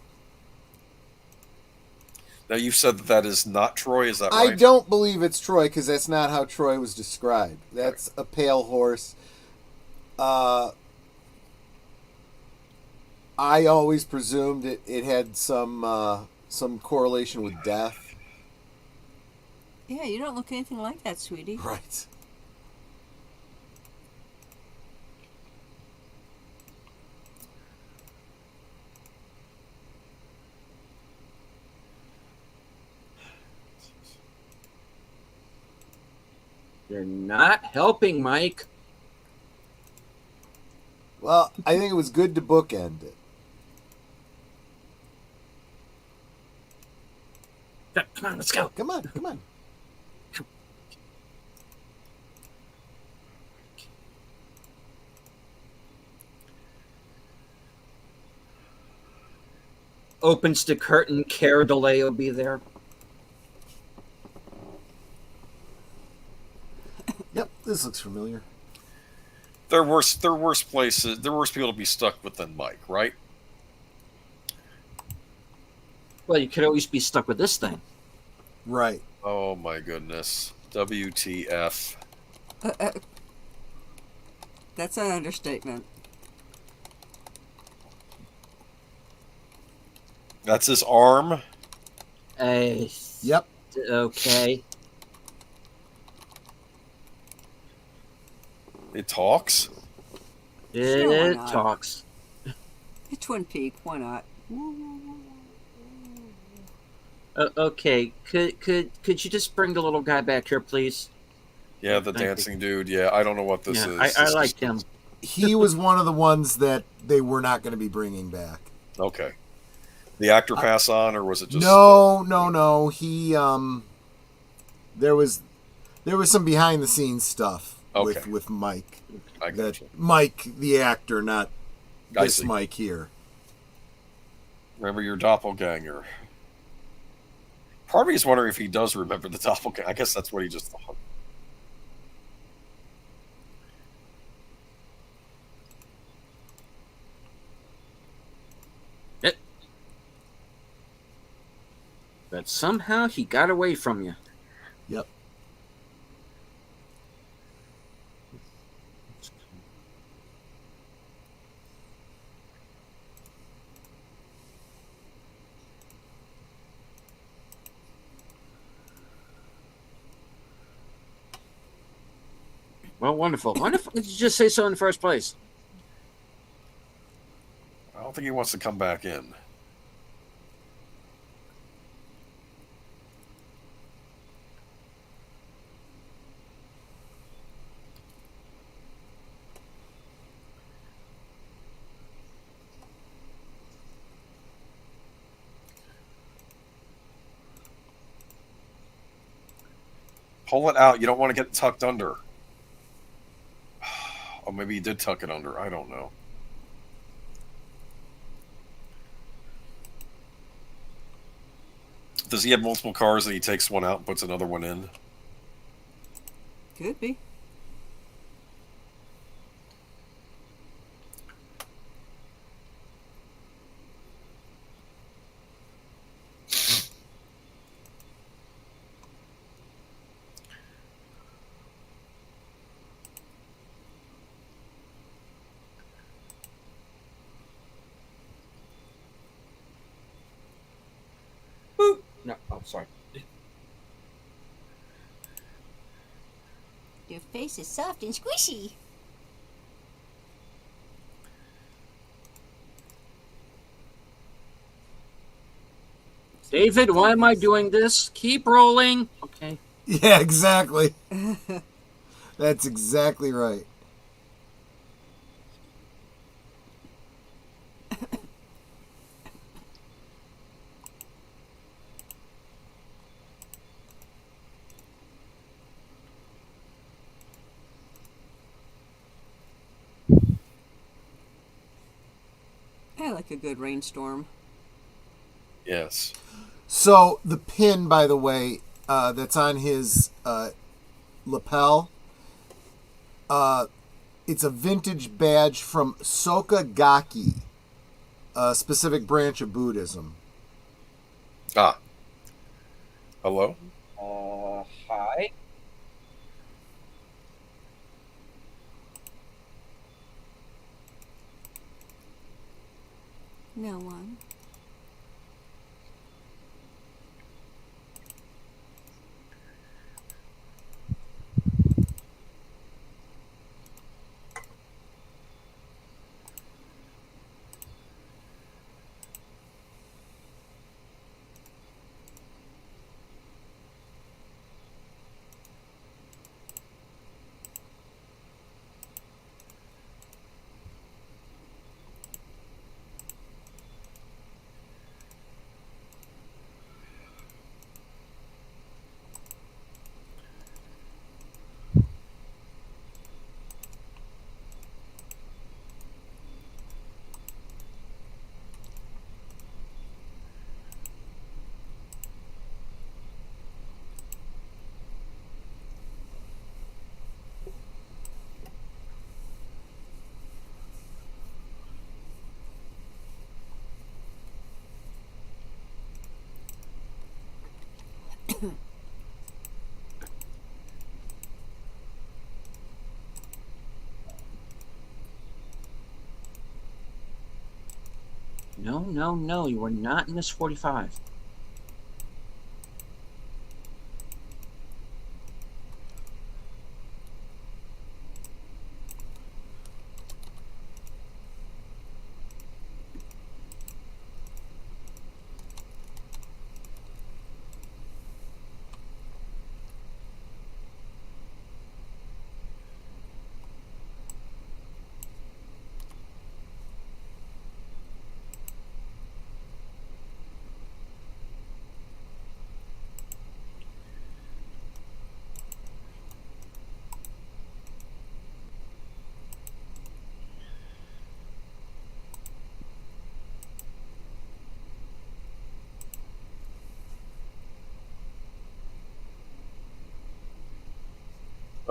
B: Now, you've said that is not Troy, is that
C: I
B: right?
C: don't believe it's Troy because that's not how Troy was described. That's a pale horse. I always presumed it had some correlation with death.
D: Yeah, you don't look anything like that, sweetie.
C: Right.
A: You're not helping, Mike.
C: Well, I think it was good to bookend it.
A: Come on, let's go.
C: Come on, come on.
A: Opens the curtain. Cara Delay will be there.
C: Yep, this looks familiar.
B: There are worse places, there are worse people to be stuck with than Mike, right?
A: Well, you could always be stuck with this thing.
C: Right.
B: Oh my goodness. WTF.
D: That's an understatement.
B: That's his arm?
C: Yep.
A: Okay.
B: It talks?
A: It
D: why not?
A: talks.
D: Twin Peak, why not?
A: Okay. Could you just bring the little guy back here, please?
B: Yeah, the
A: Thank you.
B: dancing dude. Yeah, I don't know what this
A: Yeah,
B: is.
A: I
B: This
A: liked
B: is-
A: him.
C: He was one of the ones that they were not going to be bringing back.
B: Okay. The actor pass on, or was it just...
C: No. He there was There was some behind the scenes stuff
B: Okay.
C: with Mike.
B: I got you.
C: Mike, the actor, not
B: I
C: this
B: see.
C: Mike here.
B: Remember your doppelganger. Part of me is wondering if he does remember the doppelganger. I guess that's what he just thought.
A: But somehow he got away from you.
C: Yep.
A: Well, wonderful. Wonderful. Did you just say so in the first place?
B: I don't think he wants to come back in. Pull it out. You don't want to get it tucked under. Or maybe he did tuck it under. I don't know. Does he have multiple cars and he takes one out and puts another one in?
D: Could be.
A: No. Oh, sorry.
F: Your face is soft and squishy.
A: David, why am I doing this? Keep rolling. Okay.
C: Yeah, exactly. That's exactly right.
D: I like a good rainstorm.
B: Yes.
C: So the pin, by the way, that's on his lapel, it's a vintage badge from Soka Gakki, a specific branch of Buddhism.
B: Ah. Hello?
A: Hi.
F: No one.
A: No, no, no. You are not in this 45.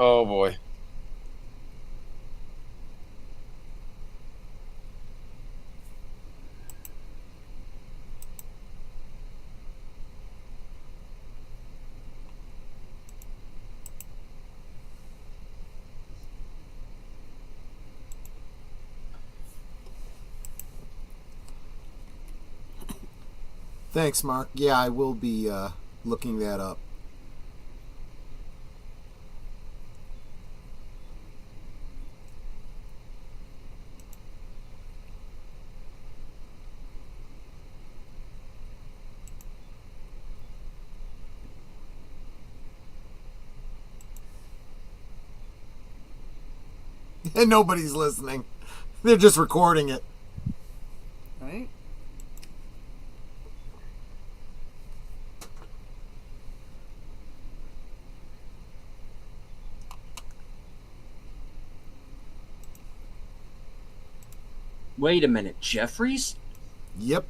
B: Oh boy.
C: Thanks, Mark. Yeah, I will be looking that up. And nobody's listening. They're just recording it.
D: Right?
A: Wait a minute, Jeffries?
C: Yep.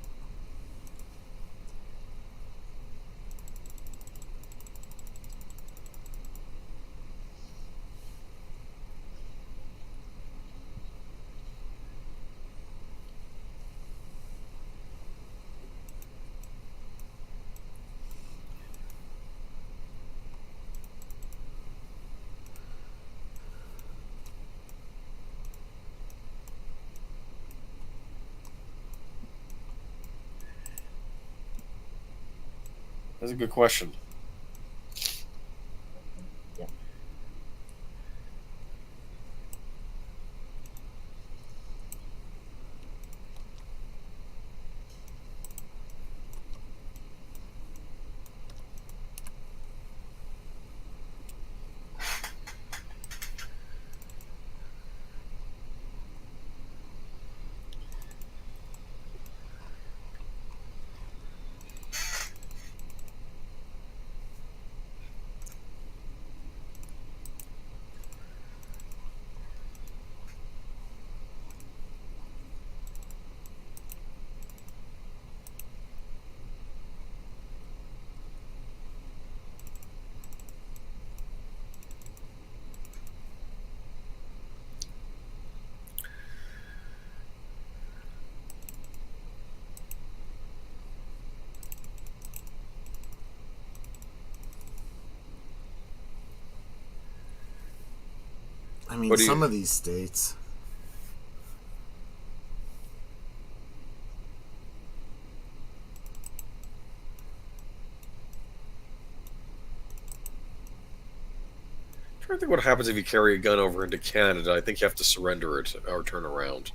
B: That's a good question.
C: I mean,
B: What do you?
C: some of these states.
B: I'm trying to think what happens if you carry a gun over into Canada. I think you have to surrender it or turn around.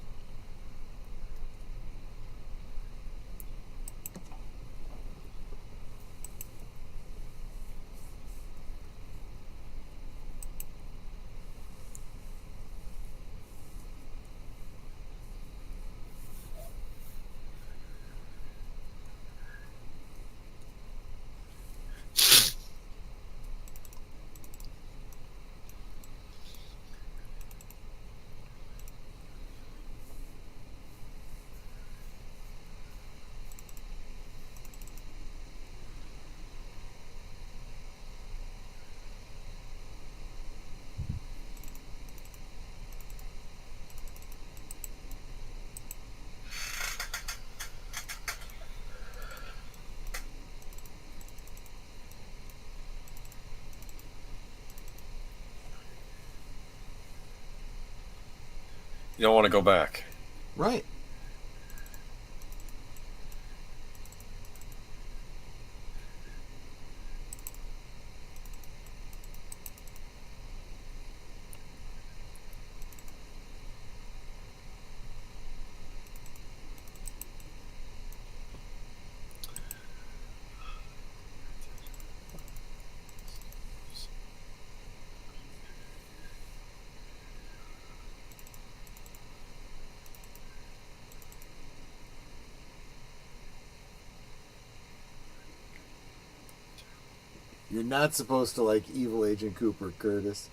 B: You don't want to go back.
C: Right. You're not supposed to like Evil Agent Cooper, Curtis.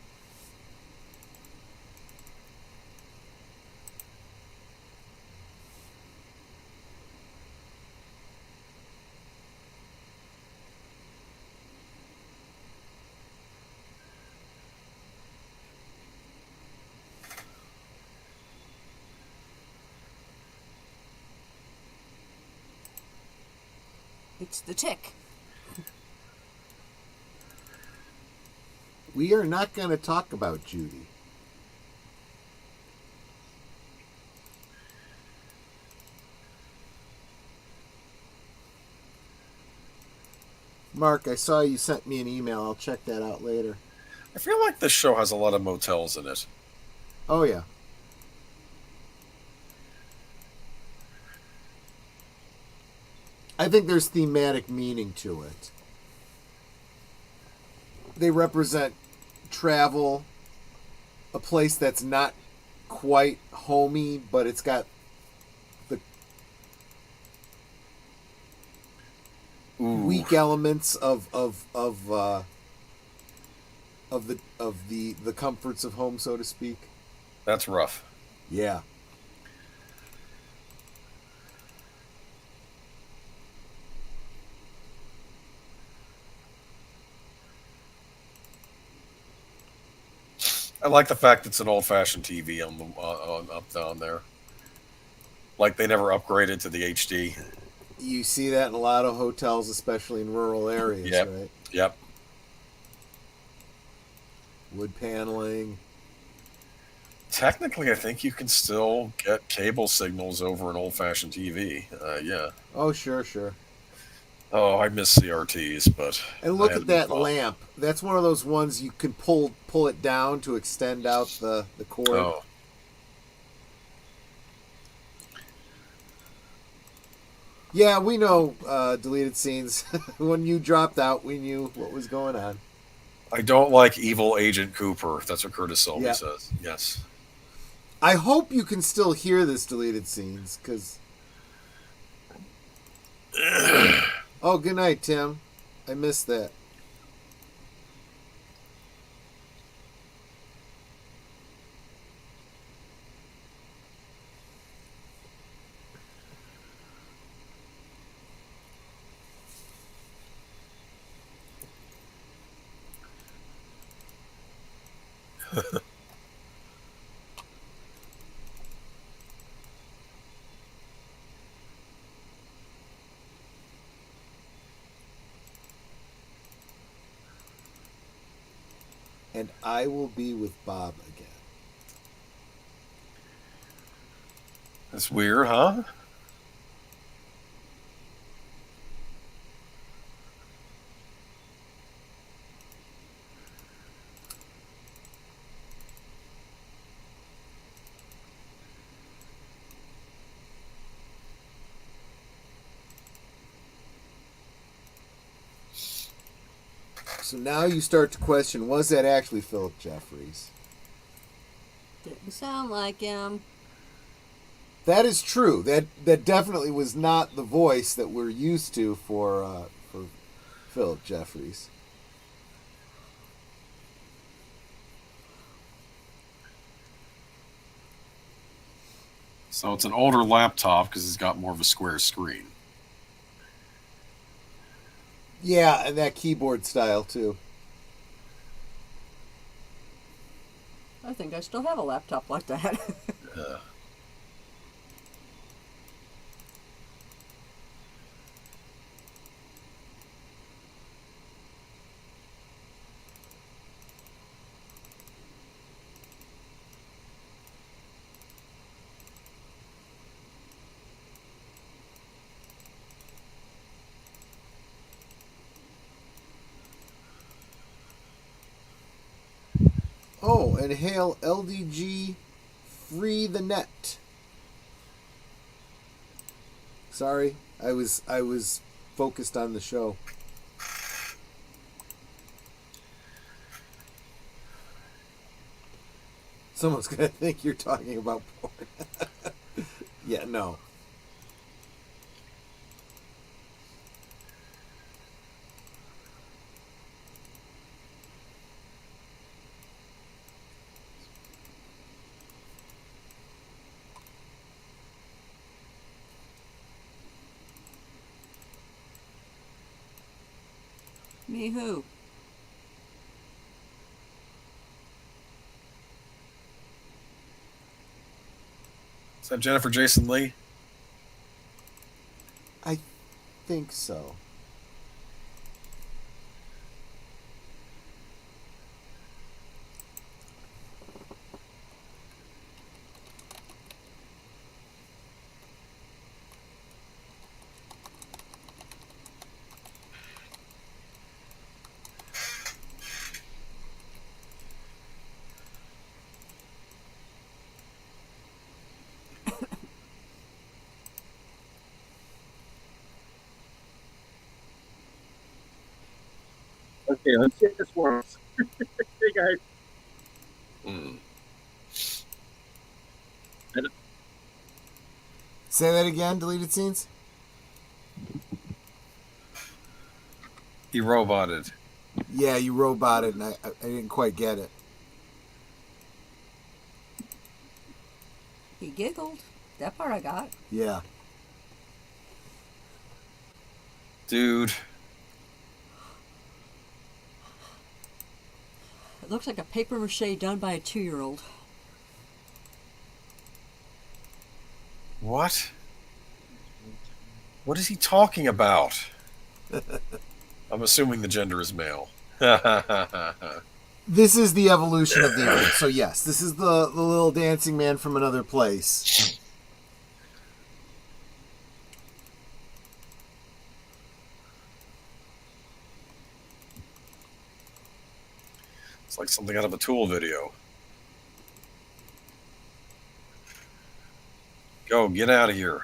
D: It's the tick.
C: We are not going to talk about Judy. Mark, I saw you sent me an email. I'll check that out later.
B: I feel like this show has a lot of motels in it.
C: Oh, yeah. I think there's thematic meaning to it. They represent travel, a place that's not quite homey, but it's got the weak elements of the comforts of home, so to speak.
B: That's rough.
C: Yeah.
B: I like the fact it's an old-fashioned TV on the up down there. Like they never upgraded to the HD.
C: You see that in a lot of hotels, especially in rural areas,
B: Yep.
C: right?
B: Yep.
C: Wood paneling.
B: Technically, I think you can still get cable signals over an old-fashioned TV. Yeah.
C: Oh, sure, sure.
B: Oh, I miss CRTs, but
C: And look
B: I had
C: at that
B: to move on.
C: lamp. That's one of those ones you can pull it down to extend out the cord.
B: Oh,
C: Yeah, we know deleted scenes. When you dropped out, we knew what was going on.
B: I don't like Evil Agent Cooper. That's what Curtis Selby
C: Yeah.
B: says. Yes.
C: I hope you can still hear this deleted scenes, because... Oh, good night, Tim. I missed that. And I will be with Bob again.
B: That's weird, huh?
C: So now you start to question, was that actually Philip Jeffries?
D: Didn't sound like him.
C: That is true. That definitely was not the voice that we're used to for Philip Jeffries.
B: So it's an older laptop because it's got more of a square screen.
C: Yeah, and that keyboard style too.
D: I think I still have a laptop like that.
B: Yeah.
C: Oh, and hail LDG free the net. Sorry, I was focused on the show. Someone's gonna think you're talking about porn. Yeah, no.
D: Me who?
B: Is that Jennifer Jason Leigh?
C: I think so.
A: Okay, let's see if this works. Hey guys.
B: Hmm.
C: Say that again, deleted scenes?
B: He roboted.
C: Yeah, you roboted, and I didn't quite get it.
D: He giggled. That part I got.
C: Yeah.
B: Dude.
D: It looks like a paper mache done by a 2-year-old.
B: What? What is he talking about? I'm assuming the gender is male.
C: This is the evolution of the arm. So yes, this is the little dancing man from another place.
B: It's like something out of a Tool video. Go, get out of here.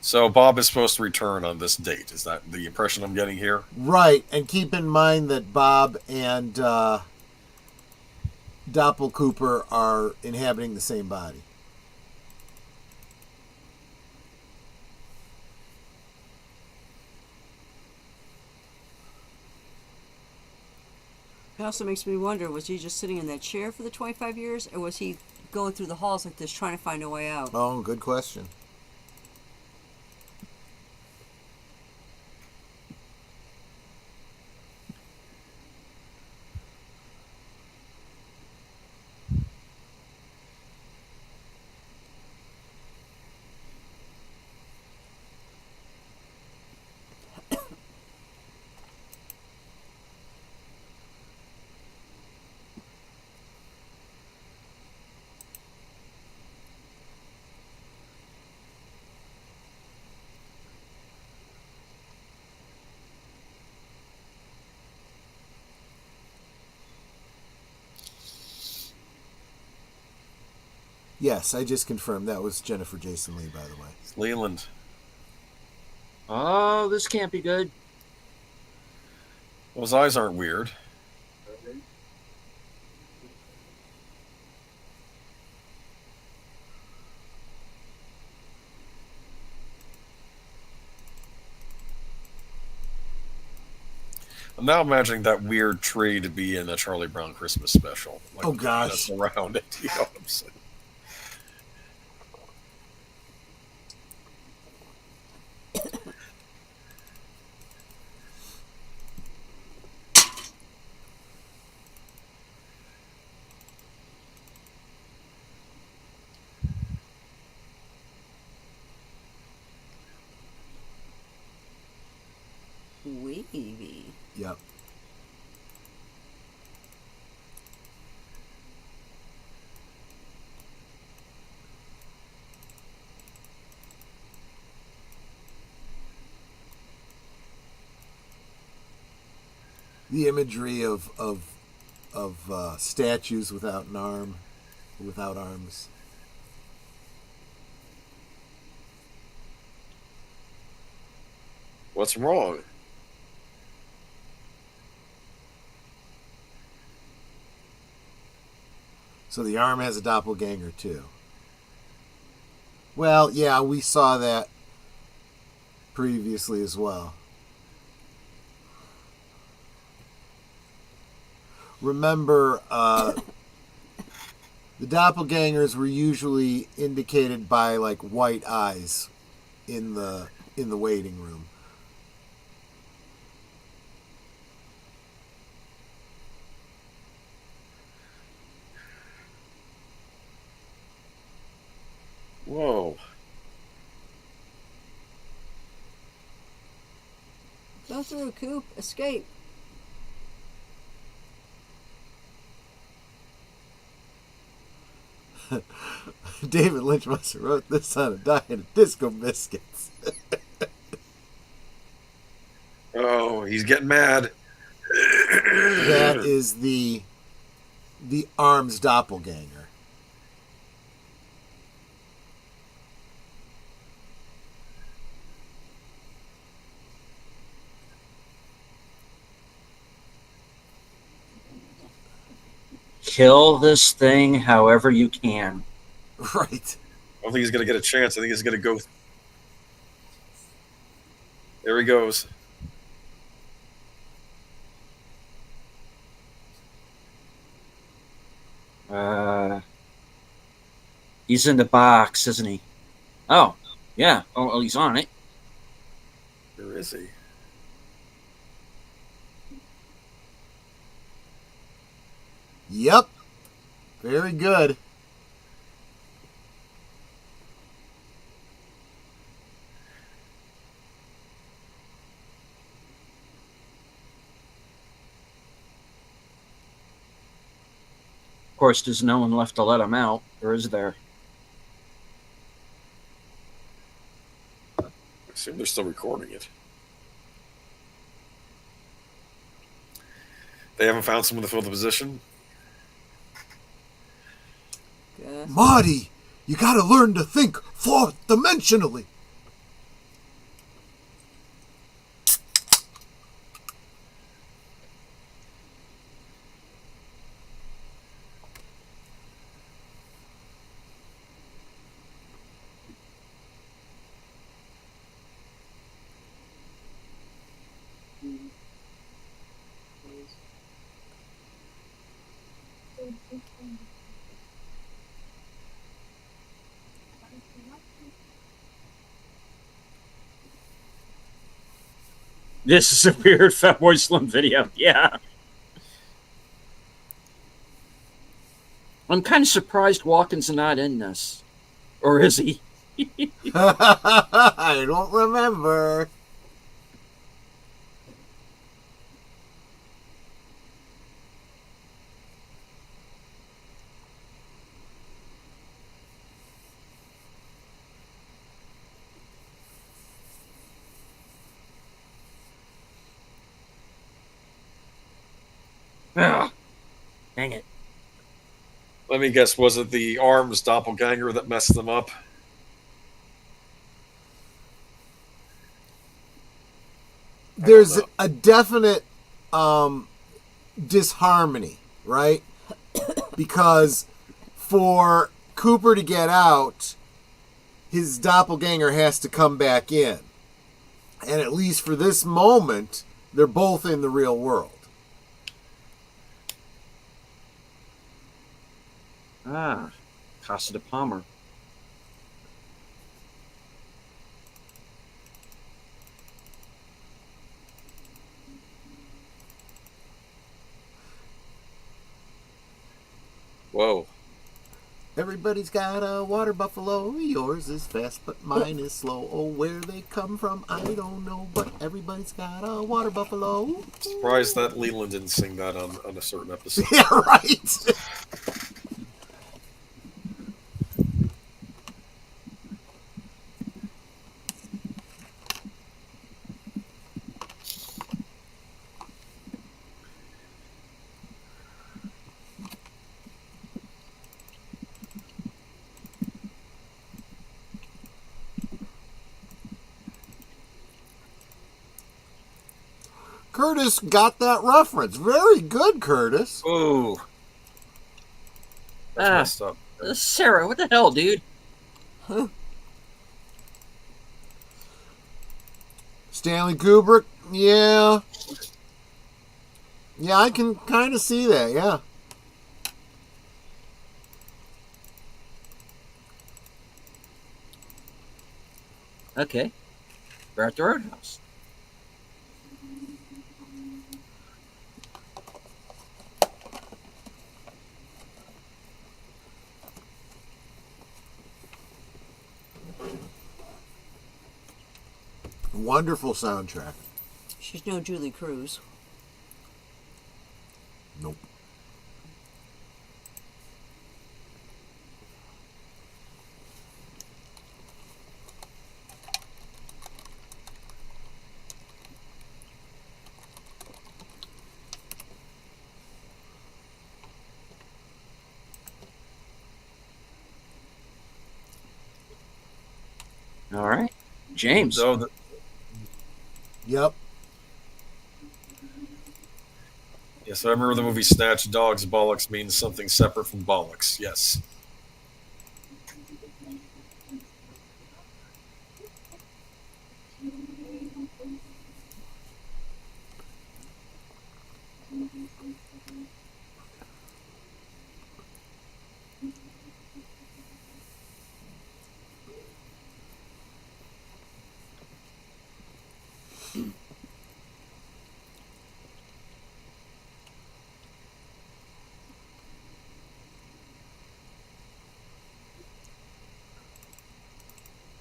B: So Bob is supposed to return on this date. Is that the impression I'm getting here?
C: Right, and keep in mind that Bob and Doppel Cooper are inhabiting the same body.
D: It also makes me wonder, was he just sitting in that chair for the 25 years, or was he going through the halls like this trying to find a way out?
C: Oh, good question. Yes, I just confirmed that was Jennifer Jason Leigh, by the way.
B: It's Leland.
A: Oh, this can't be good.
B: Well, his eyes aren't weird. I'm now imagining that weird tree to be in a Charlie Brown Christmas special. Like
C: Oh,
B: the tree
C: gosh.
B: that's around it. You know what I'm saying?
D: Wavy.
C: Yep. The imagery of statues without an arm, without arms.
B: What's wrong?
C: So the arm has a doppelganger too. Well, yeah, we saw that previously as well. Remember, the doppelgangers were usually indicated by like white eyes in the waiting room.
B: Whoa.
D: Go through, Coop. Escape.
C: David Lynch must have wrote this on a diet of disco biscuits.
B: Oh, he's getting mad.
C: That is the arms doppelganger.
A: kill this thing however you can.
C: Right.
B: I don't think he's going to get a chance. I think he's going to go. There he goes.
A: He's in the box, isn't he? Oh, yeah. Oh, he's on it.
B: Where is he?
C: Yep. Very good.
A: Of course, there's no one left to let him out, or is there?
B: I assume they're still recording it. They haven't found someone to fill the position.
D: Guess.
C: Marty, you gotta learn to think fourth dimensionally.
A: This is a weird Fatboy Slim video. Yeah. I'm kind of surprised Walken's not in this. Or is he?
C: I don't remember.
A: Ugh. Dang it.
B: Let me guess. Was it the Arms doppelganger that messed them up?
C: There's a definite disharmony, right? Because for Cooper to get out, his doppelganger has to come back in. And at least for this moment, they're both in the real world.
A: Ah, Casa de Palmer.
B: Whoa.
C: Everybody's got a water buffalo. Yours is fast, but mine is slow. Oh, where they come from, I don't know. But everybody's got a water buffalo.
B: Surprised that Leland didn't sing that on a certain episode.
C: Yeah, right. Curtis got that reference. Very good, Curtis.
A: Ooh.
B: That's messed up.
A: Sarah, what the hell, dude?
C: Stanley Kubrick, yeah. Yeah, I can kind of see that, yeah.
A: Okay. We're at the Roadhouse.
C: Wonderful soundtrack.
D: She's no Julie Cruz.
C: Nope.
A: All right. James.
B: So
C: Yep.
B: yeah, Yes, I remember the movie Snatch. Dogs bollocks means something separate from bollocks. Yes.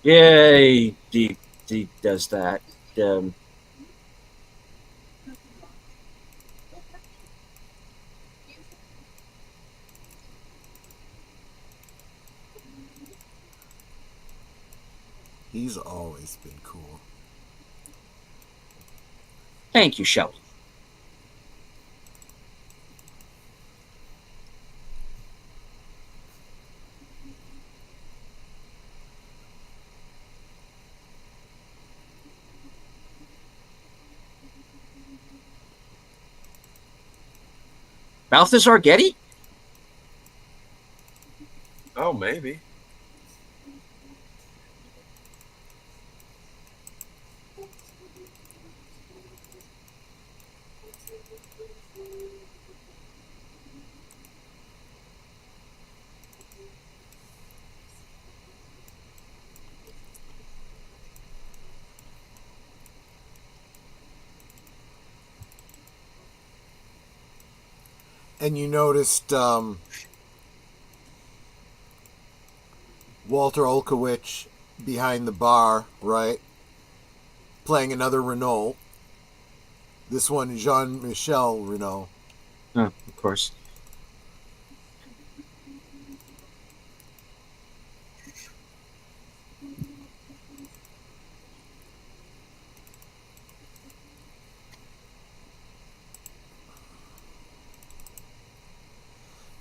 A: Yay! He does that.
C: He's always been cool.
A: Thank you, Shelly. Balthazar Getty?
B: Oh, maybe.
C: And you noticed Walter Olkowicz behind the bar, right? Playing another Renault. This one, Jean-Michel Renault.
A: Oh, of course.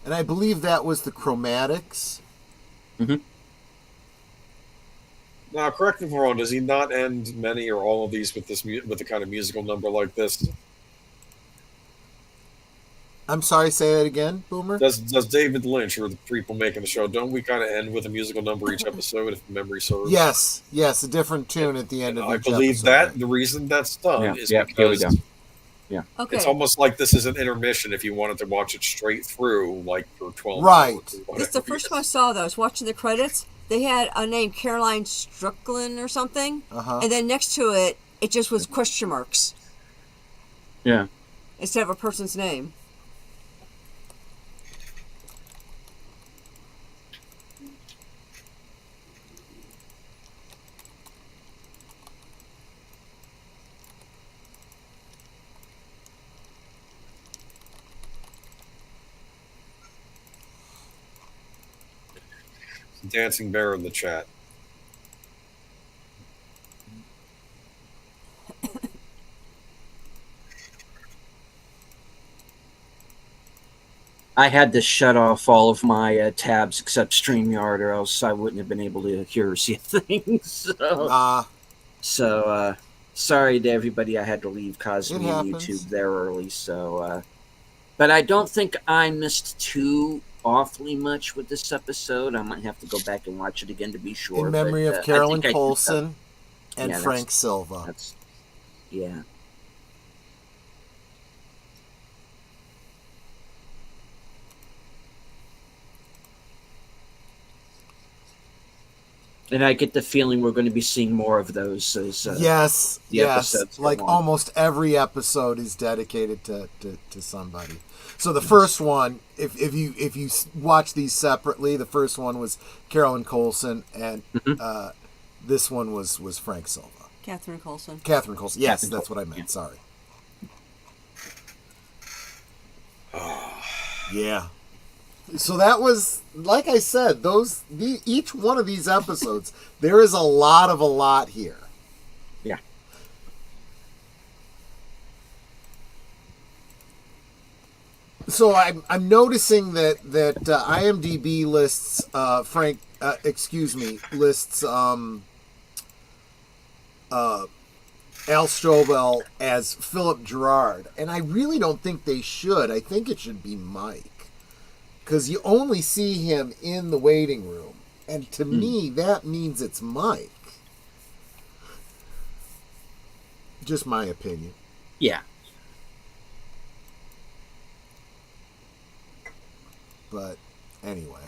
C: And I believe that was the Chromatics.
A: Mm-hmm.
B: Now, correct me if I'm wrong. Does he not end many or all of these with with a kind of musical number like this?
C: I'm sorry, say that again, Boomer?
B: Does David Lynch or the people making the show, don't we kind of end with a musical number each episode, if memory serves?
C: Yes, a different tune at the end of
B: I
C: each
B: believe
C: episode.
B: that the reason that's done is
A: here we
B: because
A: go. Yeah.
D: Okay.
B: it's almost like this is an intermission if you wanted to watch it straight through, like for 12
C: Right.
B: hours. or
D: This is the
B: whatever.
D: first time I saw those. Watching the credits, they had a name, Caroline Strickland or something, and then next to it, it just was question marks
A: Yeah.
D: instead of a person's name.
B: Dancing Bear in the chat.
A: I had to shut off all of my tabs except StreamYard, or else I wouldn't have been able to hear or see things. So, sorry to everybody. I had to leave Cosme
C: It
A: and
C: happens.
A: YouTube there early. So, but I don't think I missed too awfully much with this episode. I might have to go back and watch it again to be sure.
C: in memory
A: but,
C: of
A: I
C: Carolyn
A: think I did
C: Colson and
A: Yeah,
C: Frank Silva.
A: That's yeah. And I get the feeling we're going to be seeing more of those as
C: Yes,
A: the
C: yes.
A: episodes go
C: Like
A: on.
C: almost every episode is dedicated to somebody. So the first one, if you watch these separately, the first one was Carolyn Colson, and this one was Frank Silva.
D: Catherine Coulson.
C: Catherine Colson. Yes,
A: Catherine
C: that's
A: Coulson,
C: what I meant.
A: yeah.
C: Sorry. Yeah. So that was, like I said, each one of these episodes, there is a lot here.
A: Yeah.
C: So I'm noticing that IMDb lists lists Al Strobel as Philip Gerard, and I really don't think they should. I think it should be Mike, because you only see him in the waiting room, and to me that means it's Mike. Just my opinion.
A: Yeah.
C: But anyway.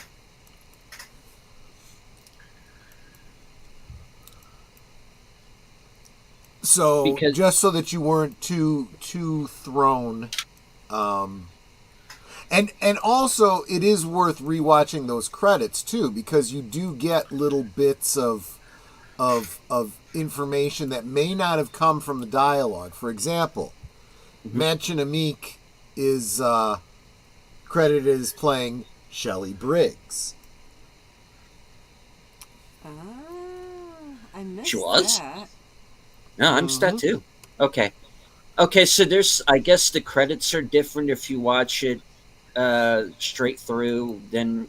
C: So just so that you weren't too thrown, and also it is worth rewatching those credits too, because you do get little bits of information that may not have come from the dialogue. For example, Mansion Amik is credited as playing Shelley Briggs.
D: I missed
A: She was?
D: that.
A: No, I missed that too. Okay. Okay, so there's, I guess the credits are different if you watch it straight through, then,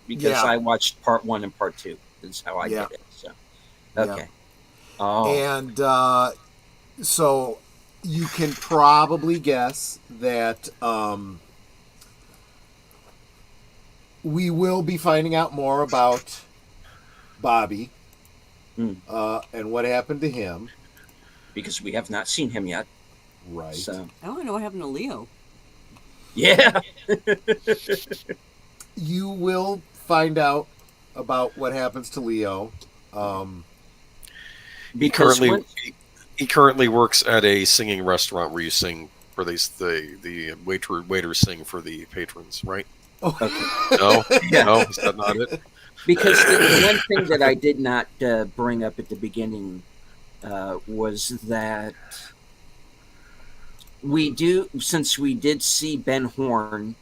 A: because I watched part 1 and part 2. That's how I did it. So, okay. Oh.
C: And so you can probably guess that we will be finding out more about Bobby and what happened to him.
A: Because we have not seen him yet.
C: Right.
A: So.
D: I want to know what happened to Leo.
A: Yeah.
C: You will find out about what happens to Leo.
A: Because
B: he currently works at a singing restaurant where you sing for the waiters sing for the patrons, right?
C: Oh.
A: Okay.
B: No,
A: Yeah.
B: no, is that not it?
A: Because the one thing that I did not bring up at the beginning was that since we did see Ben Horn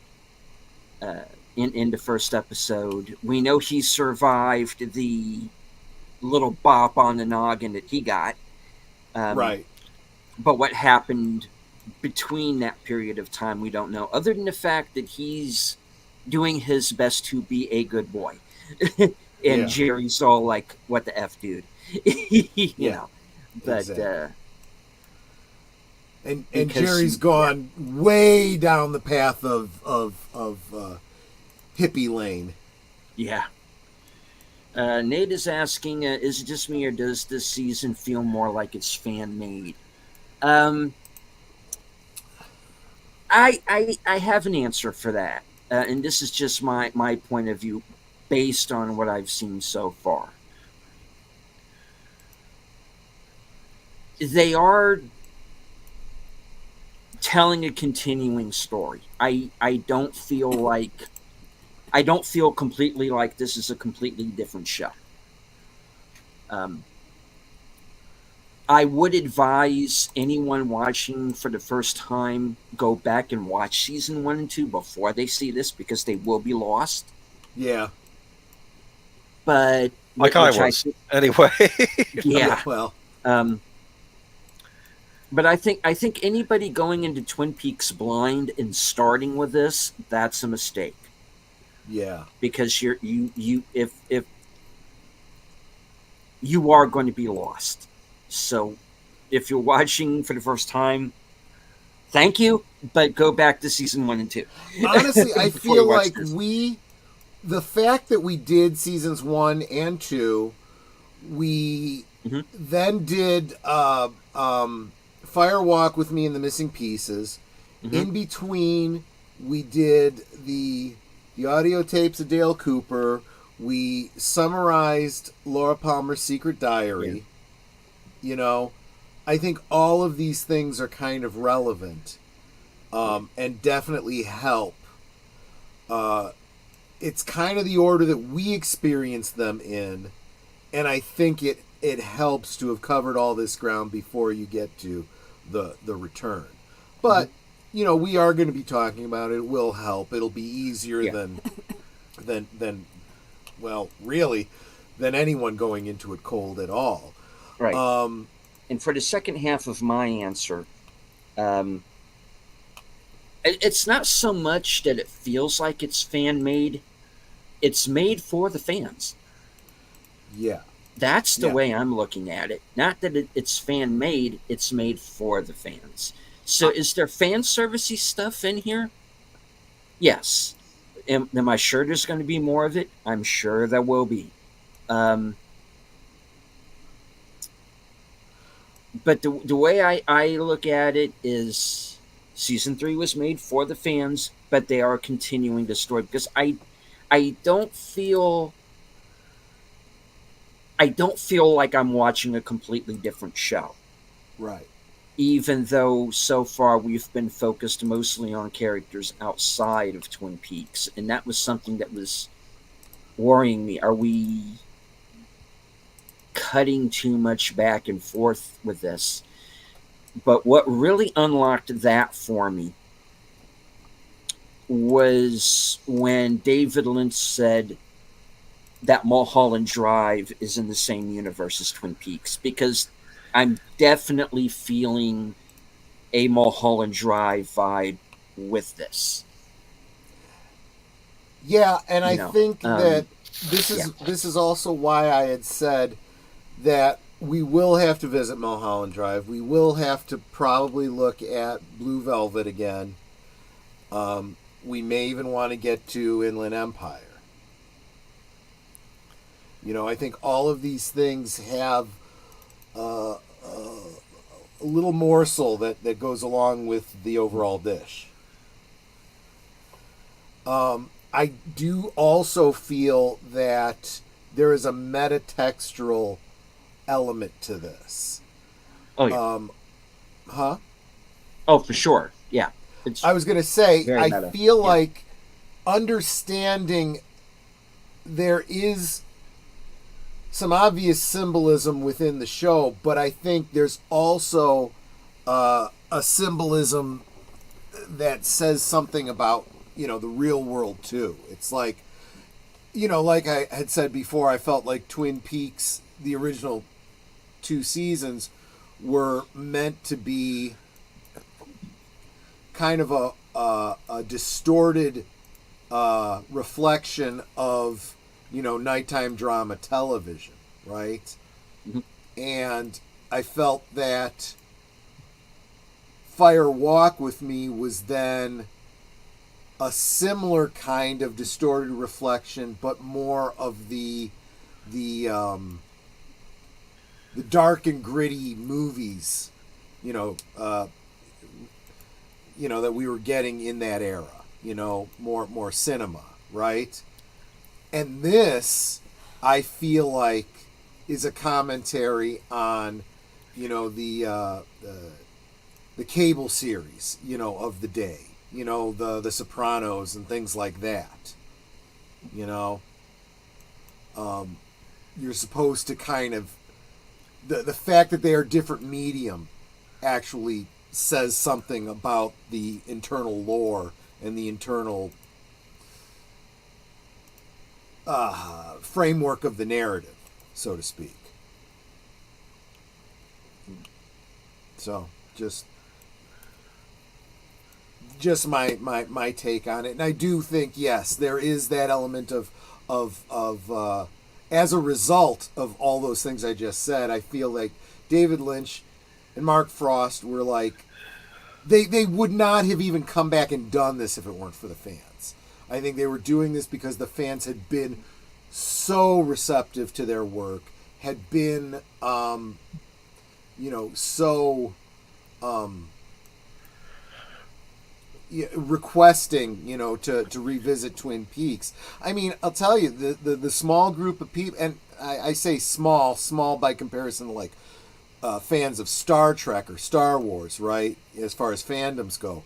A: in the first episode, we know he survived the little bop on the noggin that he got.
C: Right.
A: But what happened between that period of time, we don't know, other than the fact that he's doing his best to be a good boy. And Jerry's all like, what the F, dude? you know. But
C: exactly. And Jerry's gone way down the path of hippie lane.
A: Yeah. Nate is asking, is it just me or does this season feel more like it's fan made? I have an answer for that, and this is just my point of view based on what I've seen so far. They are telling a continuing story. I don't feel completely like this is a completely different show. I would advise anyone watching for the first time, go back and watch season 1 and 2 before they see this, because they will be lost.
C: Yeah.
A: But
B: like I was. Anyway.
A: Yeah.
C: Well.
A: But I think anybody going into Twin Peaks blind and starting with this, that's a mistake.
C: Yeah.
A: Because if you are going to be lost. So if you're watching for the first time, thank you, but go back to season 1 and 2.
C: Honestly, I feel like the fact that we did seasons 1 and 2, we then did Fire Walk with Me and the Missing Pieces. In between, we did the audio tapes of Dale Cooper. We summarized Laura Palmer's Secret Diary. Yeah. You know, I think all of these things are kind of relevant and definitely help. It's kind of the order that we experience them in, and I think it helps to have covered all this ground before you get to the return. But you know, we are going to be talking about it. It will help. It'll be easier than really than anyone going into it cold at all.
A: Right. And for the second half of my answer, it's not so much that it feels like it's fan made. It's made for the fans.
C: Yeah.
A: That's the
C: Yeah.
A: way I'm looking at it. Not that it's fan made; it's made for the fans. So, is there fan servicey stuff in here? Yes. Am I sure there's going to be more of it? I'm sure there will be. Um, but the way I look at it is season 3 was made for the fans, but they are continuing the story because I don't feel like I'm watching a completely different show.
C: Right.
A: Even though so far we've been focused mostly on characters outside of Twin Peaks, and that was something that was worrying me. Are we cutting too much back and forth with this? But what really unlocked that for me was when David Lynch said that Mulholland Drive is in the same universe as Twin Peaks, because I'm definitely feeling a Mulholland Drive vibe with this.
C: Yeah, and I
A: You know,
C: think that
A: yeah.
C: this is also why I had said that we will have to visit Mulholland Drive. We will have to probably look at Blue Velvet again. We may even want to get to Inland Empire. You know, I think all of these things have a little morsel that goes along with the overall dish. I do also feel that there is a metatextual element to this.
A: Oh yeah.
C: Huh?
A: Oh, for sure. Yeah. It's
C: I was going to say,
A: very
C: I
A: meta.
C: feel
A: Yeah.
C: like understanding there is some obvious symbolism within the show, but I think there's also a symbolism that says something about, you know, the real world too. It's like, you know, like I had said before, I felt like Twin Peaks, the original 2 seasons, were meant to be kind of a distorted reflection of, you know, nighttime drama television, right?
A: Mhm.
C: And I felt that Fire Walk with Me was then a similar kind of distorted reflection, but more of the dark and gritty movies, you know, that we were getting in that era. You know, more cinema, right? And this, I feel like, is a commentary on, you know, the cable series, you know, of the day. You know, the Sopranos and things like that. You know, you're supposed to kind of the fact that they are different medium actually says something about the internal lore and the internal framework of the narrative, so to speak. So just my take on it, and I do think yes, there is that element of as a result of all those things I just said. I feel like David Lynch and Mark Frost were like they would not have even come back and done this if it weren't for the fans. I think they were doing this because the fans had been so receptive to their work, had been so requesting, you know, to revisit Twin Peaks. I mean, I'll tell you, the small group of people, and I say small by comparison to like fans of Star Trek or Star Wars, right? As far as fandoms go,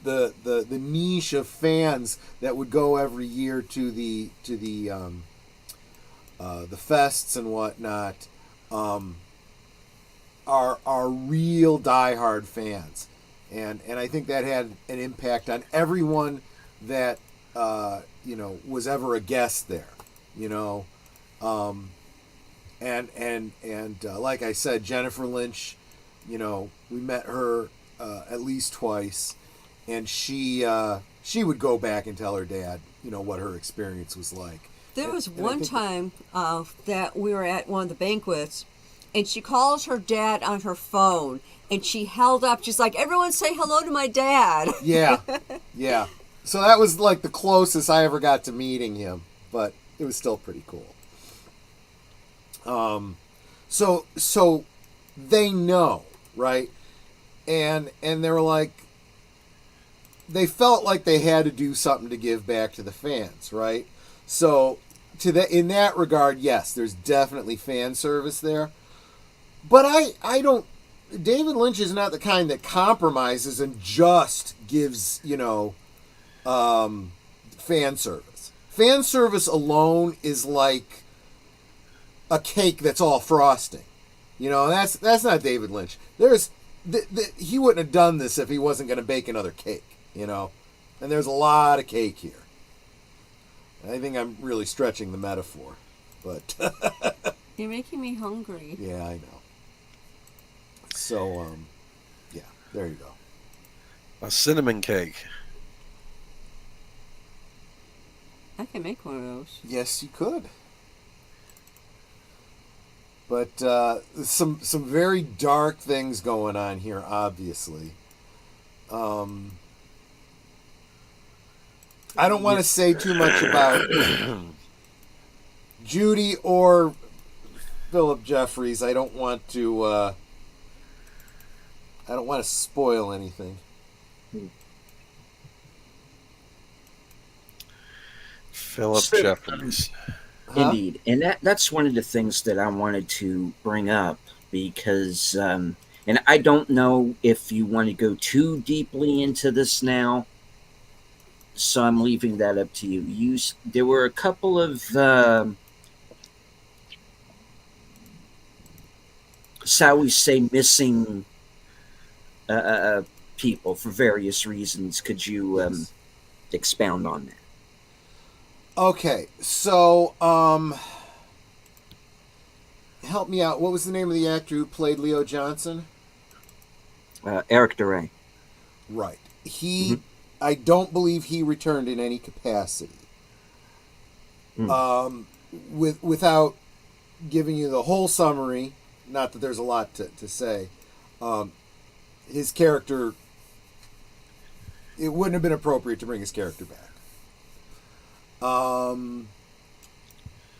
C: the niche of fans that would go every year to the fests and whatnot are real diehard fans. And I think that had an impact on everyone that was ever a guest there, you know, and like I said, Jennifer Lynch, you know, we met her at least twice, and she would go back and tell her dad, you know, what her experience was like,
D: There was
C: And I
D: one
C: think-
D: time that we were at one of the banquets, and she calls her dad on her phone, and she held up. She's like, "Everyone say hello to my dad."
C: Yeah, yeah. So that was like the closest I ever got to meeting him, but it was still pretty cool. So they know, right? And they were like, they felt like they had to do something to give back to the fans, right? So in that regard, yes, there's definitely fan service there. But I don't. David Lynch is not the kind that compromises and just gives, fan service. Fan service alone is like a cake that's all frosting. That's not David Lynch. He wouldn't have done this if he wasn't going to bake another cake, And there's a lot of cake here. I think I'm really stretching the metaphor, but
D: You're making me hungry.
C: yeah, I know. So, yeah, there you go.
B: A cinnamon cake.
D: I can make one of those.
C: Yes, you could. But some very dark things going on here, obviously. I don't want to say too much about Judy or Philip Jeffries. I don't want to spoil anything.
B: Philip
A: So-
B: Jeffries.
C: Huh?
A: Indeed, and that's one of the things that I wanted to bring up because, and I don't know if you want to go too deeply into this now, so I'm leaving that up to you. There were a couple of shall we say missing people for various reasons. Could you
C: Yes.
A: expound on that?
C: Okay, so help me out. What was the name of the actor who played Leo Johnson?
A: Eric DeRay.
C: Right. I don't believe he returned in any capacity. Without giving you the whole summary, not that there's a lot to say, his character, it wouldn't have been appropriate to bring his character back.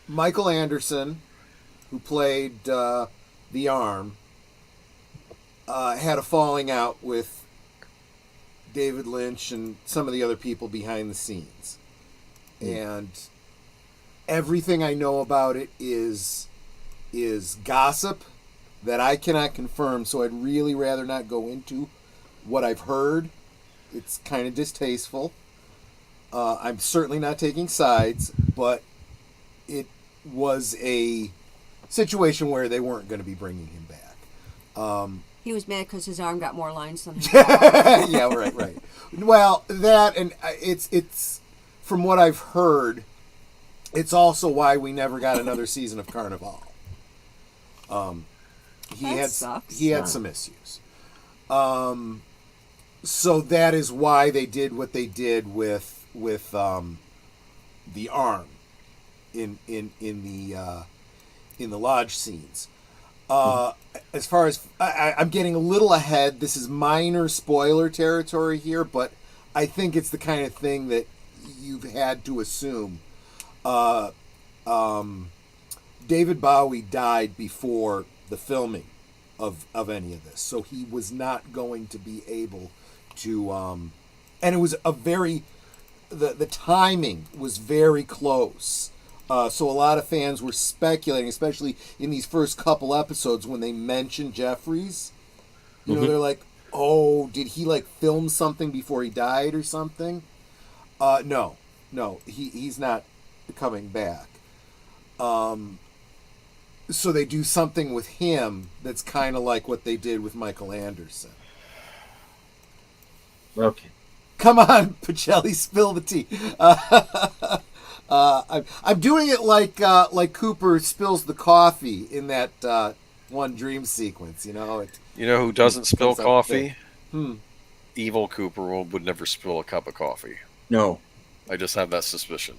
C: Michael Anderson, who played the Arm, had a falling out with David Lynch and some of the other people behind the scenes. And everything I know about it is gossip that I cannot confirm, so I'd really rather not go into what I've heard. It's kind of distasteful. I'm certainly not taking sides, but it was a situation where they weren't going to be bringing him back.
D: He was mad because his arm got more lines than him.
C: Yeah, right. Well, that, and it's from what I've heard, it's also why we never got another season of Carnival.
D: That sucks.
C: He had some issues. So that is why they did what they did with the Arm in the lodge scenes. As far as I'm getting a little ahead, this is minor spoiler territory here, but I think it's the kind of thing that you've had to assume. David Bowie died before the filming of any of this, so he was not going to be able to. And it was the timing was very close. So a lot of fans were speculating, especially in these first couple episodes when they mentioned Jeffries. They're like, "Oh, did he film something before he died or something?" No, he's not coming back. So they do something with him that's kind of like what they did with Michael Anderson.
A: Okay.
C: Come on, Pacelli, spill the tea. I'm doing it like Cooper spills the coffee in that one dream sequence.
B: You know who doesn't spill coffee?
C: Hmm.
B: Evil Cooper would never spill a cup of coffee.
A: No.
B: I just have that suspicion.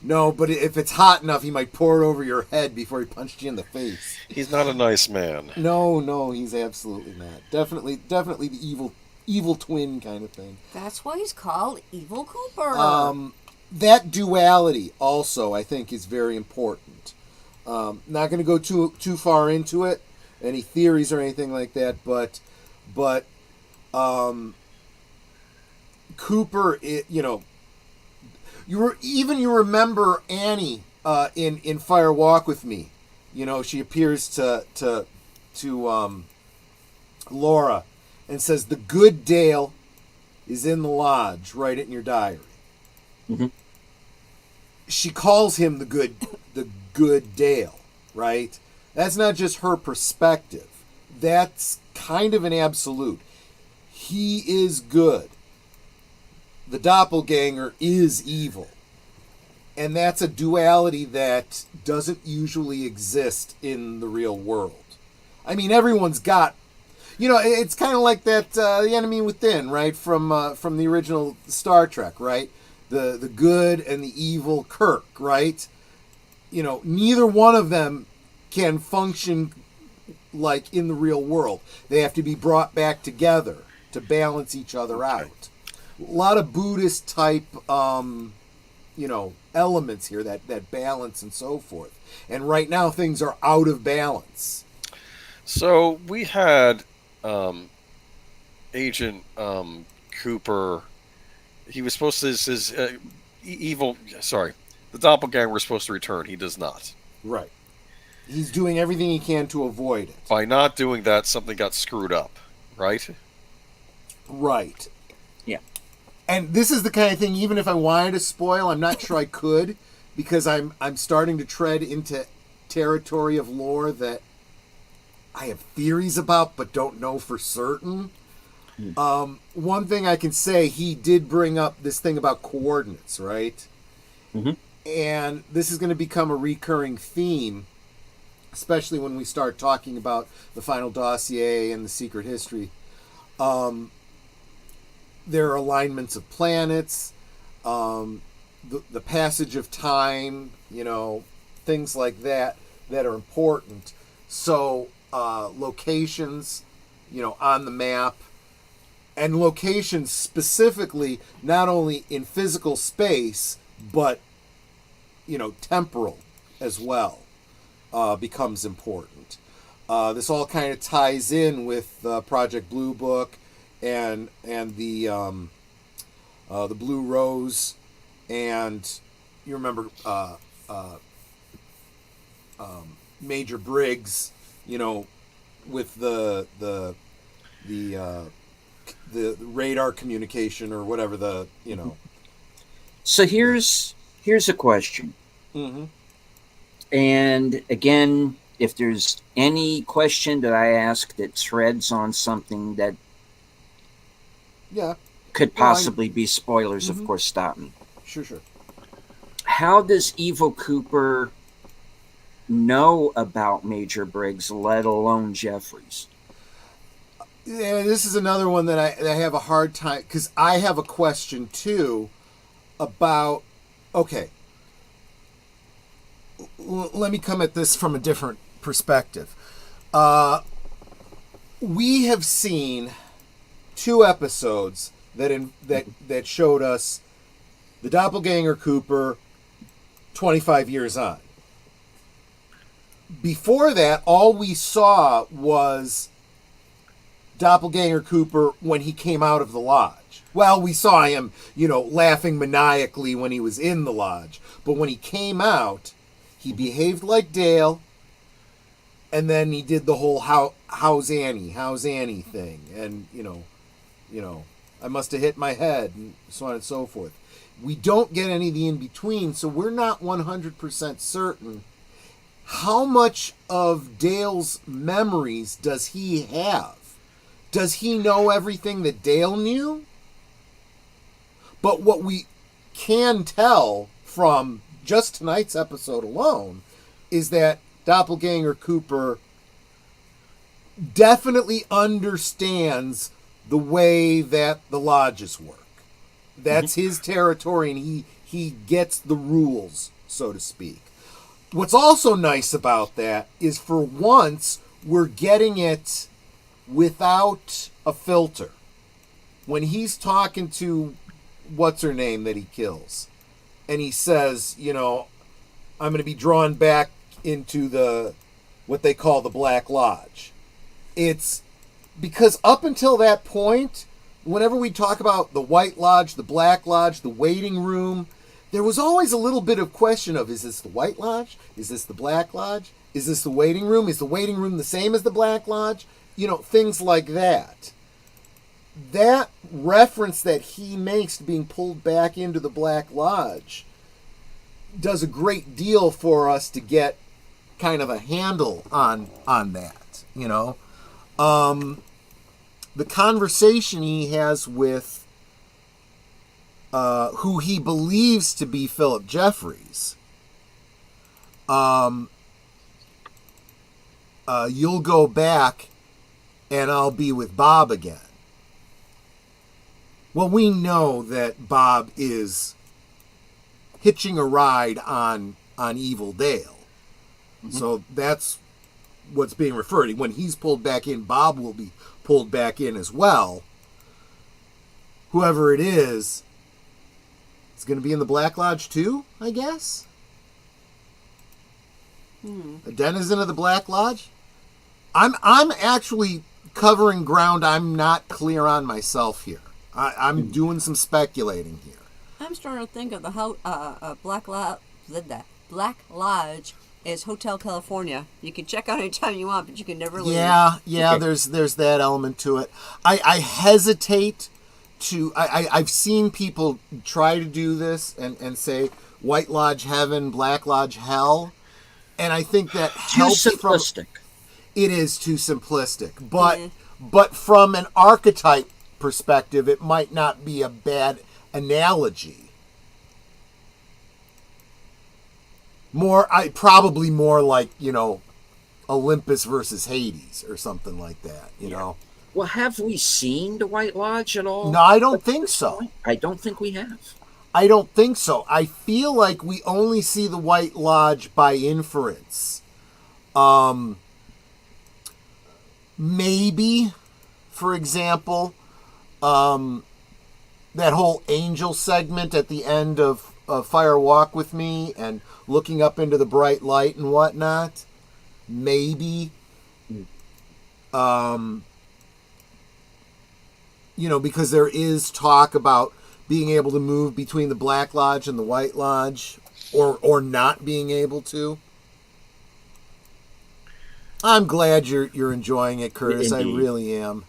C: No, but if it's hot enough, he might pour it over your head before he punched you in the face.
B: He's not a nice man.
C: No, he's absolutely not. Definitely the evil twin kind of thing.
D: That's why he's called Evil Cooper.
C: That duality also, I think, is very important. Not going to go too far into it, any theories or anything like that, but Cooper, you remember Annie in Fire Walk with Me. She appears to Laura and says the good Dale is in the lodge. Write it in your diary.
A: Mm-hmm.
C: She calls him the good Dale, right? That's not just her perspective. That's kind of an absolute. He is good. The doppelganger is evil. And that's a duality that doesn't usually exist in the real world. I mean, everyone's got, it's kind of like that, The Enemy Within, right? From the original Star Trek, right? The good and the evil Kirk, right? Neither one of them can function like in the real world. They have to be brought back together to balance each other out. A lot of Buddhist type, elements here, that balance and so forth. And right now things are out of balance.
B: So we had Agent Cooper. He was supposed to his evil. Sorry, the doppelganger was supposed to return. He does not.
C: Right. He's doing everything he can to avoid it.
B: By not doing that, something got screwed up. Right.
C: Right.
A: Yeah.
C: And this is the kind of thing, even if I wanted to spoil, I'm not sure I could, because I'm starting to tread into territory of lore that I have theories about but don't know for certain. One thing I can say, he did bring up this thing about coordinates, right?
A: Mm-hmm.
C: And this is going to become a recurring theme, especially when we start talking about the final dossier and the secret history. There are alignments of planets, the passage of time, things like that are important. So locations, on the map, and locations specifically not only in physical space, but, temporal as well, becomes important. This all kind of ties in with Project Blue Book and the Blue Rose, and you remember Major Briggs, with the radar communication or whatever
A: So here's a question.
C: Mm-hmm.
A: And again, if there's any question that I ask that treads on something that
C: Yeah.
A: could possibly be spoilers,
C: Mhm.
A: of course, stop me.
C: Sure.
A: How does Evil Cooper know about Major Briggs, let alone Jeffries?
C: Yeah, this is another one that I have a hard time, because I have a question too about. Okay, let me come at this from a different perspective. We have seen 2 episodes that showed us the doppelganger Cooper 25 years on. Before that, all we saw was doppelganger Cooper when he came out of the lodge. Well, we saw him, laughing maniacally when he was in the lodge. But when he came out, he behaved like Dale, and then he did the whole how's Annie thing. And, I must have hit my head, and so on and so forth. We don't get any of the in-between, so we're not 100% certain. How much of Dale's memories does he have? Does he know everything that Dale knew? But what we can tell from just tonight's episode alone is that doppelganger Cooper definitely understands the way that the lodges work. That's his territory, and he gets the rules, so to speak. What's also nice about that is, for once, we're getting it without a filter. When he's talking to what's her name that he kills, and he says, I'm going to be drawn back into what they call the Black Lodge. It's because up until that point, whenever we talk about the White Lodge, the Black Lodge, the waiting room, there was always a little bit of question of, is this the White Lodge? Is this the Black Lodge? Is this the waiting room? Is the waiting room the same as the Black Lodge? Things like that. That reference that he makes to being pulled back into the Black Lodge does a great deal for us to get kind of a handle on that, the conversation he has with who he believes to be Philip Jeffries. You'll go back and I'll be with Bob again. Well, we know that Bob is hitching a ride on Evil Dale. Mm-hmm. So that's what's being referred to. When he's pulled back in, Bob will be pulled back in as well. Whoever it is going to be in the Black Lodge too, I guess. A denizen of the Black Lodge. I'm actually covering ground I'm not clear on myself here. I'm doing some speculating here.
D: I'm starting to think of the Black Lodge is Hotel California. You can check out anytime you want, but you can never leave.
C: Yeah. There's that element to it. I hesitate to. I've seen people try to do this and say White Lodge heaven, Black Lodge hell, and I think that helps.
A: Too simplistic.
C: It is too simplistic, but from an archetype perspective, it might not be a bad analogy. Probably more like, Olympus versus Hades or something like that, you know.
A: Well, have we seen the White Lodge at all?
C: No, I don't think so.
A: I don't think we have.
C: I don't think so. I feel like we only see the White Lodge by inference. Maybe, for example, that whole angel segment at the end of Fire Walk With Me and looking up into the bright light and whatnot. Maybe. Because there is talk about being able to move between the Black Lodge and the White Lodge, or not being able to. I'm glad you're enjoying it, Curtis. Indeed. I really am.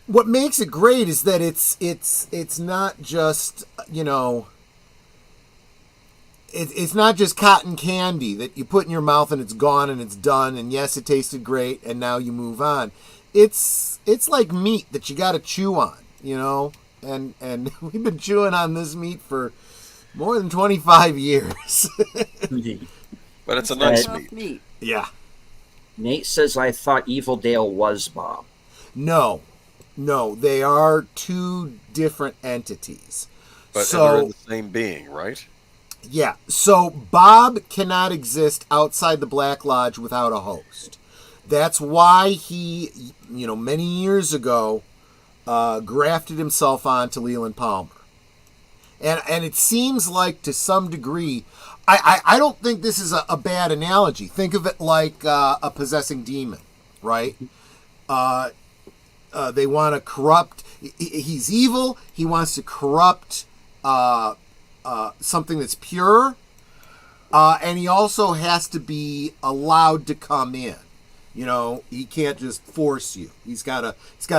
C: What makes it great is that it's not just, it's not just cotton candy that you put in your mouth and it's gone and it's done, and yes, it tasted great and now you move on. It's like meat that you got to chew on, and we've been chewing on this meat for more than 25 years.
B: But it's a nice meat.
C: Yeah.
A: Nate says, I thought Evil Dale was Bob.
C: No, they are two different entities.
B: But they're the same being, right?
C: Yeah, so Bob cannot exist outside the Black Lodge without a host. That's why he, many years ago, grafted himself onto Leland Palmer. And it seems like, to some degree, I don't think this is a bad analogy. Think of it like a possessing demon, right? They want to corrupt. He's evil. He wants to corrupt something that's pure, and he also has to be allowed to come in. He can't just force you. He's got to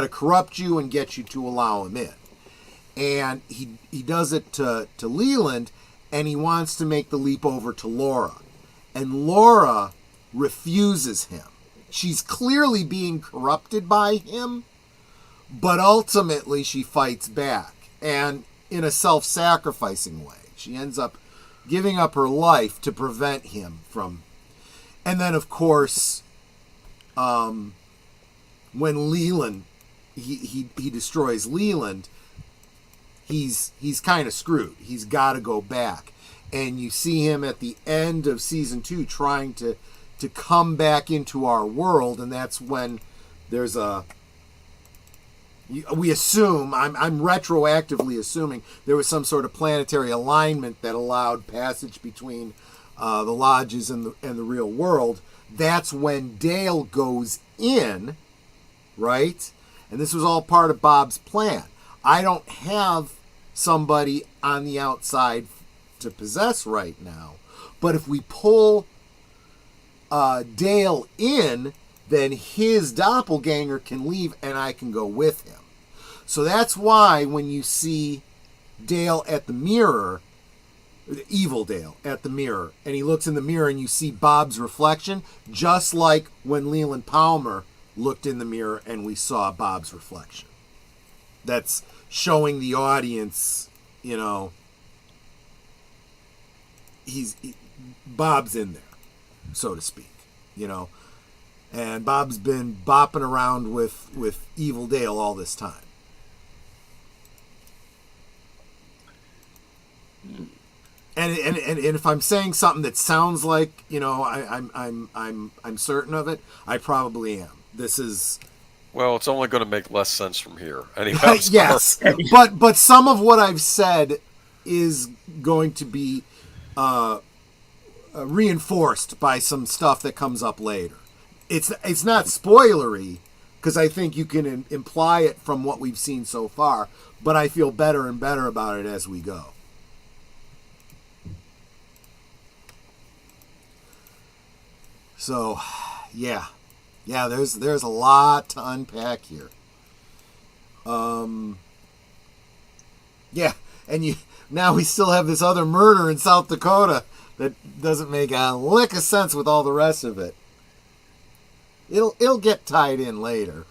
C: corrupt you and get you to allow him in. And he does it to Leland, and he wants to make the leap over to Laura. And Laura refuses him. She's clearly being corrupted by him, but ultimately she fights back. And in a self-sacrificing way. She ends up giving up her life to prevent him from... And then, of course, when Leland, he destroys Leland, he's kind of screwed. He's got to go back. And you see him at the end of season 2 trying to come back into our world, and that's when there's we assume, I'm retroactively assuming there was some sort of planetary alignment that allowed passage between the lodges and the real world. That's when Dale goes in, right? And this was all part of Bob's plan. I don't have somebody on the outside to possess right now, but if we pull Dale in, then his doppelganger can leave and I can go with him. So that's why when you see Dale at the mirror, the evil Dale at the mirror, and he looks in the mirror and you see Bob's reflection, just like when Leland Palmer looked in the mirror and we saw Bob's reflection. That's showing the audience, you know, Bob's in there, so to speak, you know. And Bob's been bopping around with Evil Dale all this time. And if I'm saying something that sounds like, you know, I'm certain of it, I probably am. This is,
B: Well, it's only going to make less sense from here. Anyway, I'm sorry.
C: yes, but some of what I've said is going to be reinforced by some stuff that comes up later. It's not spoilery, because I think you can imply it from what we've seen so far, but I feel better and better about it as we go. So, yeah, there's a lot to unpack here. Yeah, and now we still have this other murder in South Dakota that doesn't make a lick of sense with all the rest of it. It'll get tied in later,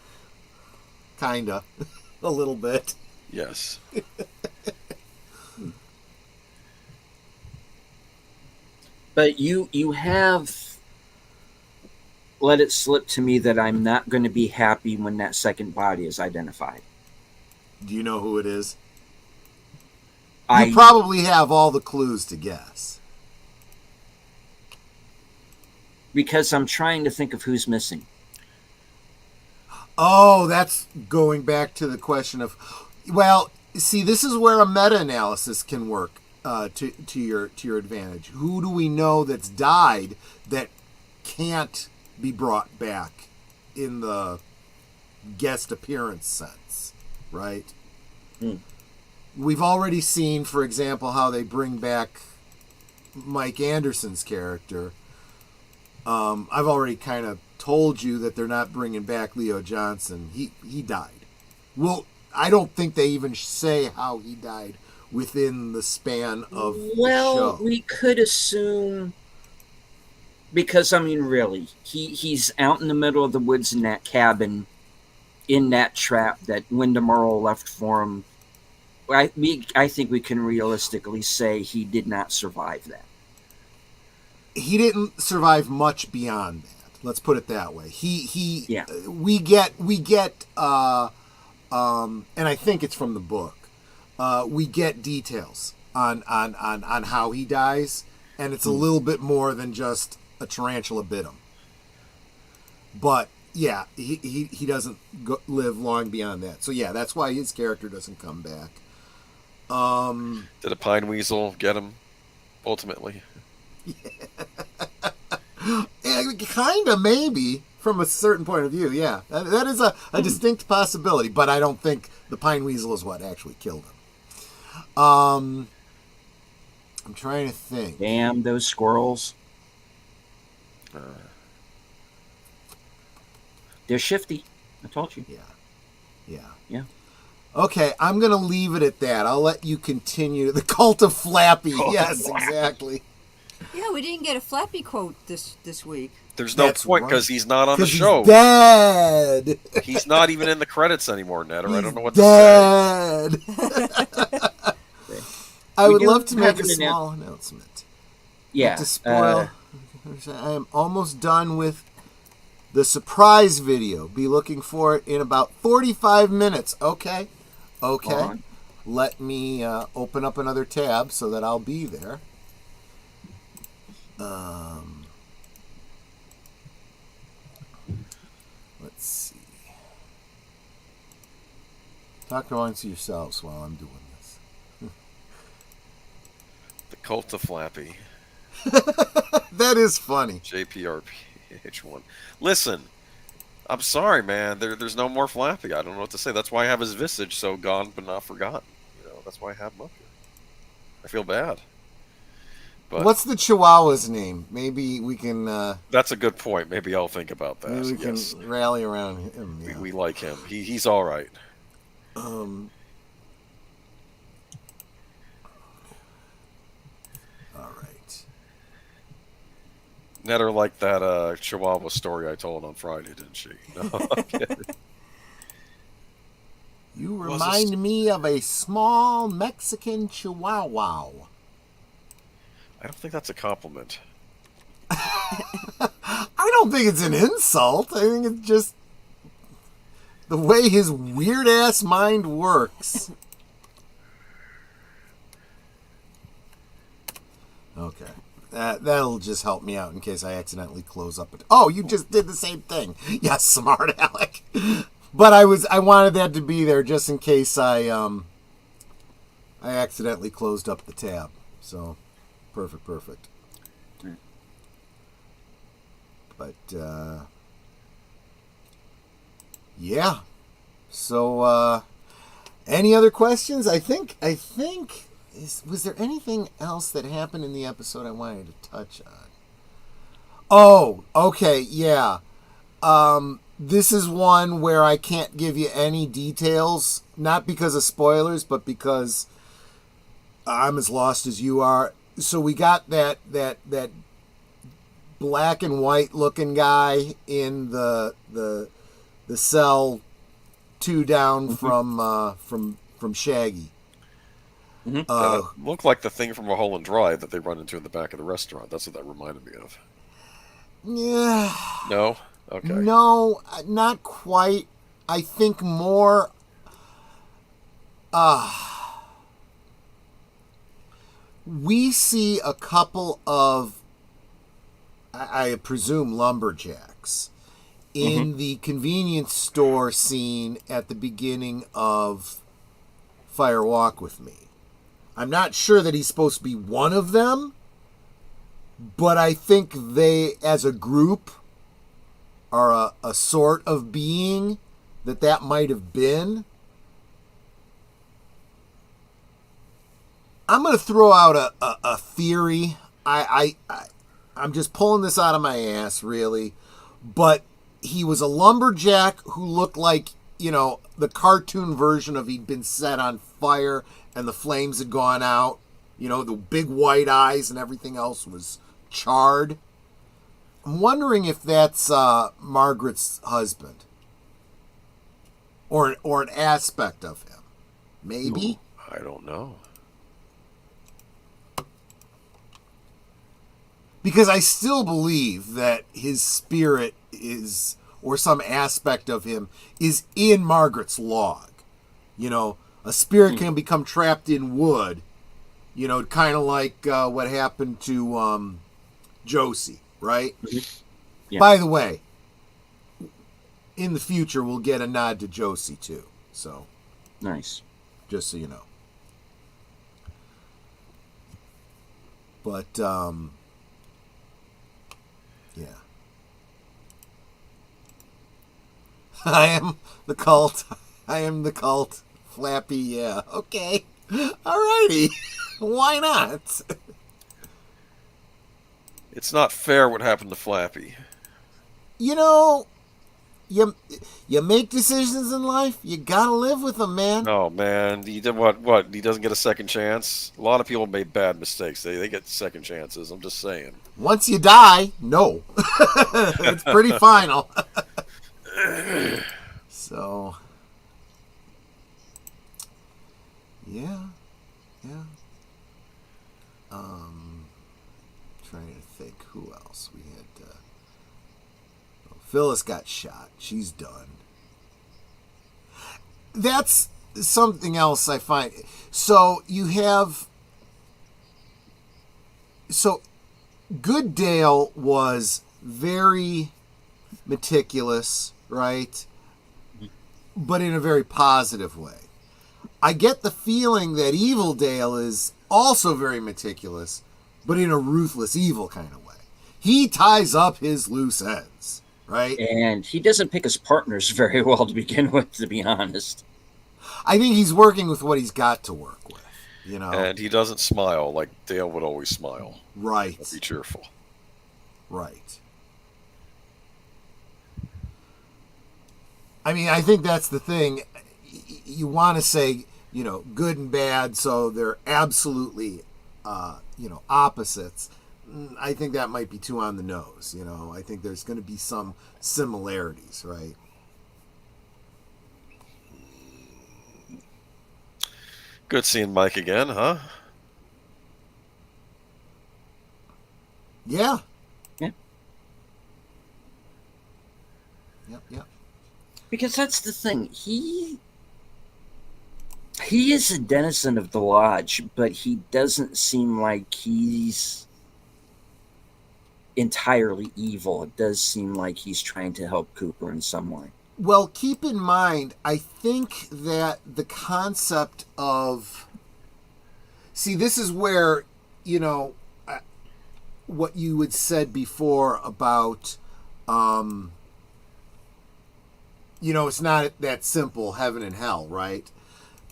C: kinda, a little bit.
B: Yes.
A: But you have let it slip to me that I'm not going to be happy when that second body is identified.
C: Do you know who it is? You probably have all the clues to guess.
A: Because I'm trying to think of who's missing.
C: Oh, that's going back to the question of, well, see, this is where a meta-analysis can work to your advantage. Who do we know that's died that can't be brought back in the guest appearance sense, right? We've already seen, for example, how they bring back Mike Anderson's character. I've already kind of told you that they're not bringing back Leo Johnson. He died. Well, I don't think they even say how he died within the span of the show.
A: We could assume, because I mean, really, he's out in the middle of the woods in that cabin, in that trap that Wyndham Earl left for him. I think we can realistically say he did not survive that.
C: He didn't survive much beyond that. Let's put it that way.
A: Yeah.
C: We get and I think it's from the book. We get details on how he dies, and it's a little bit more than just a tarantula bit him. But yeah, he doesn't live long beyond that. So yeah, that's why his character doesn't come back.
B: Did a pine weasel get him ultimately?
C: Kind of, maybe, from a certain point of view, yeah. That is a distinct possibility, but I don't think the pine weasel is what actually killed him. I'm trying to think.
A: Damn those squirrels. They're shifty. I told you.
C: Yeah. Okay, I'm going to leave it at that. I'll let you continue. The cult of Flappy. Yes, exactly.
D: Yeah, we didn't get a Flappy quote this week.
B: There's no
C: That's
B: point
C: right.
B: because he's not on the
C: He's
B: show.
C: dead.
B: He's not even in the credits anymore, Ned, or I don't know what
C: dead. I
A: We
C: would
A: do
C: love to make
A: have
C: a
A: an
C: small announcement.
A: Yeah.
C: To spoil, I am almost done with the surprise video. Be looking for it in about 45 minutes. Okay.
A: On.
C: let me open up another tab so that I'll be there. Let's see. Talk amongst yourselves while I'm doing this.
B: The Cult of Flappy.
C: That is funny.
B: JPRPH1. Listen, I'm sorry, man. There's no more Flappy. I don't know what to say. That's why I have his visage so gone but not forgotten. That's why I have him up here. I feel bad. But
C: what's the Chihuahua's name? Maybe we can...
B: that's a good point. Maybe I'll think about that.
C: Maybe we can rally around him. Yeah.
B: We like him. He's all right.
C: All right.
B: Netter liked that Chihuahua story I told on Friday, didn't she? No, I'm kidding.
C: You remind me of a small Mexican Chihuahua.
B: I don't think that's a compliment.
C: I don't think it's an insult. I think it's just the way his weird-ass mind works. Okay. That'll just help me out in case I accidentally close up. Oh, you just did the same thing. Yeah, smart Alec. But I wanted that to be there just in case I accidentally closed up the tab. So, perfect. But yeah. So, any other questions? I think was there anything else that happened in the episode I wanted to touch on? Oh, okay, yeah. This is one where I can't give you any details, not because of spoilers, but because I'm as lost as you are. So we got that black and white looking guy in the cell 2 down from Shaggy.
B: Looked like the thing from Mulholland Drive that they run into in the back of the restaurant. That's what that reminded me of.
C: Yeah.
B: No? Okay.
C: No, not quite. I think more... we see a couple of, I presume, lumberjacks in the convenience store scene at the beginning of Fire Walk With Me. I'm not sure that he's supposed to be one of them, but I think they, as a group, are a sort of being that might have been. I'm going to throw out a theory. I'm just pulling this out of my ass, really. But he was a lumberjack who looked like, the cartoon version of he'd been set on fire and the flames had gone out. The big white eyes and everything else was charred. I'm wondering if that's Margaret's husband. Or an aspect of him. Maybe?
B: I don't know.
C: Because I still believe that his spirit is, or some aspect of him, is in Margaret's log. A spirit can become trapped in wood. Kind of like what happened to Josie, right?
A: Yeah.
C: By the way, in the future, we'll get a nod to Josie, too. So,
A: Nice.
C: just so you know. But, yeah. I am the cult. Flappy, yeah. Okay. Alrighty. Why not?
B: It's not fair what happened to Flappy.
C: You make decisions in life, you gotta live with them, man.
B: Oh, man. He did what? He doesn't get a second chance? A lot of people made bad mistakes. They get second chances. I'm just saying.
C: Once you die, no. It's pretty final. So, yeah. Trying to think who else we had. Phyllis got shot. She's done. That's something else I find. So you have. So Good Dale was very meticulous, right? But in a very positive way. I get the feeling that Evil Dale is also very meticulous, but in a ruthless, evil kind of way. He ties up his loose ends, right?
A: And he doesn't pick his partners very well to begin with, to be honest.
C: I think he's working with what he's got to work with, you know?
B: And he doesn't smile like Dale would always smile.
C: Right.
B: Be cheerful.
C: Right. I mean, I think that's the thing. You want to say, you know, good and bad, so they're absolutely, you know, opposites. I think that might be too on the nose, you know. I think there's going to be some similarities, right?
B: Good seeing Mike again, huh?
C: Yeah.
A: Yeah.
C: Yep.
A: Because that's the thing. He is a denizen of the lodge, but he doesn't seem like he's entirely evil. It does seem like he's trying to help Cooper in some way.
C: Well, keep in mind, I think that the concept of... See, this is where, you know, what you had said before about, you know, it's not that simple, heaven and hell, right?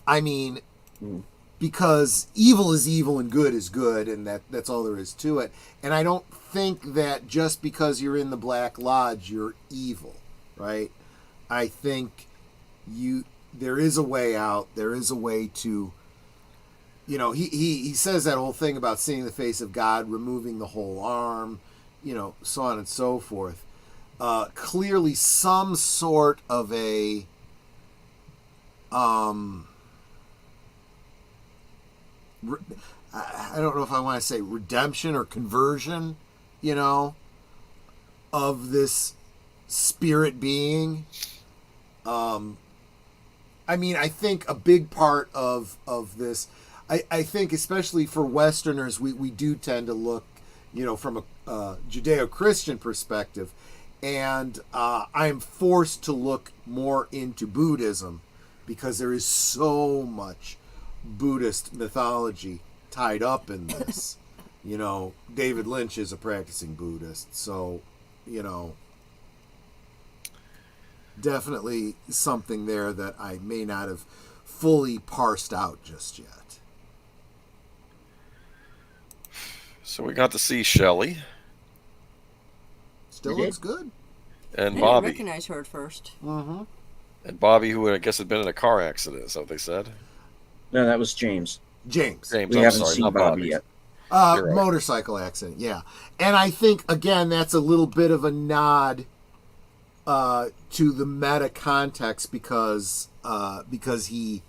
C: I mean, because evil is evil and good is good, and that's all there is to it. And I don't think that just because you're in the Black Lodge, you're evil, right? I think there is a way out. There is a way to, you know, he says that whole thing about seeing the face of God, removing the whole arm, you know, so on and so forth. Clearly some sort of a, I don't know if I want to say redemption or conversion, you know, of this spirit being. I mean, I think a big part of this, I think especially for Westerners, we do tend to look, you know, from a Judeo-Christian perspective, and I'm forced to look more into Buddhism because there is so much Buddhist mythology tied up in this. You know, David Lynch is a practicing Buddhist, so, you know, definitely something there that I may not have fully parsed out just yet.
B: So we got to see Shelley
C: Still
A: You
C: looks good.
B: and
D: I didn't
B: Bobby.
D: recognize her at first.
C: Mm-hmm.
B: And Bobby, who I guess had been in a car accident, is that what they said?
A: No, that was James.
C: James.
B: James,
A: We
B: I'm
A: haven't
B: sorry,
A: seen
B: not
A: Bobby
B: Bobby.
A: yet.
B: You're right.
C: Motorcycle accident, yeah. And I think, again, that's a little bit of a nod to the meta context because he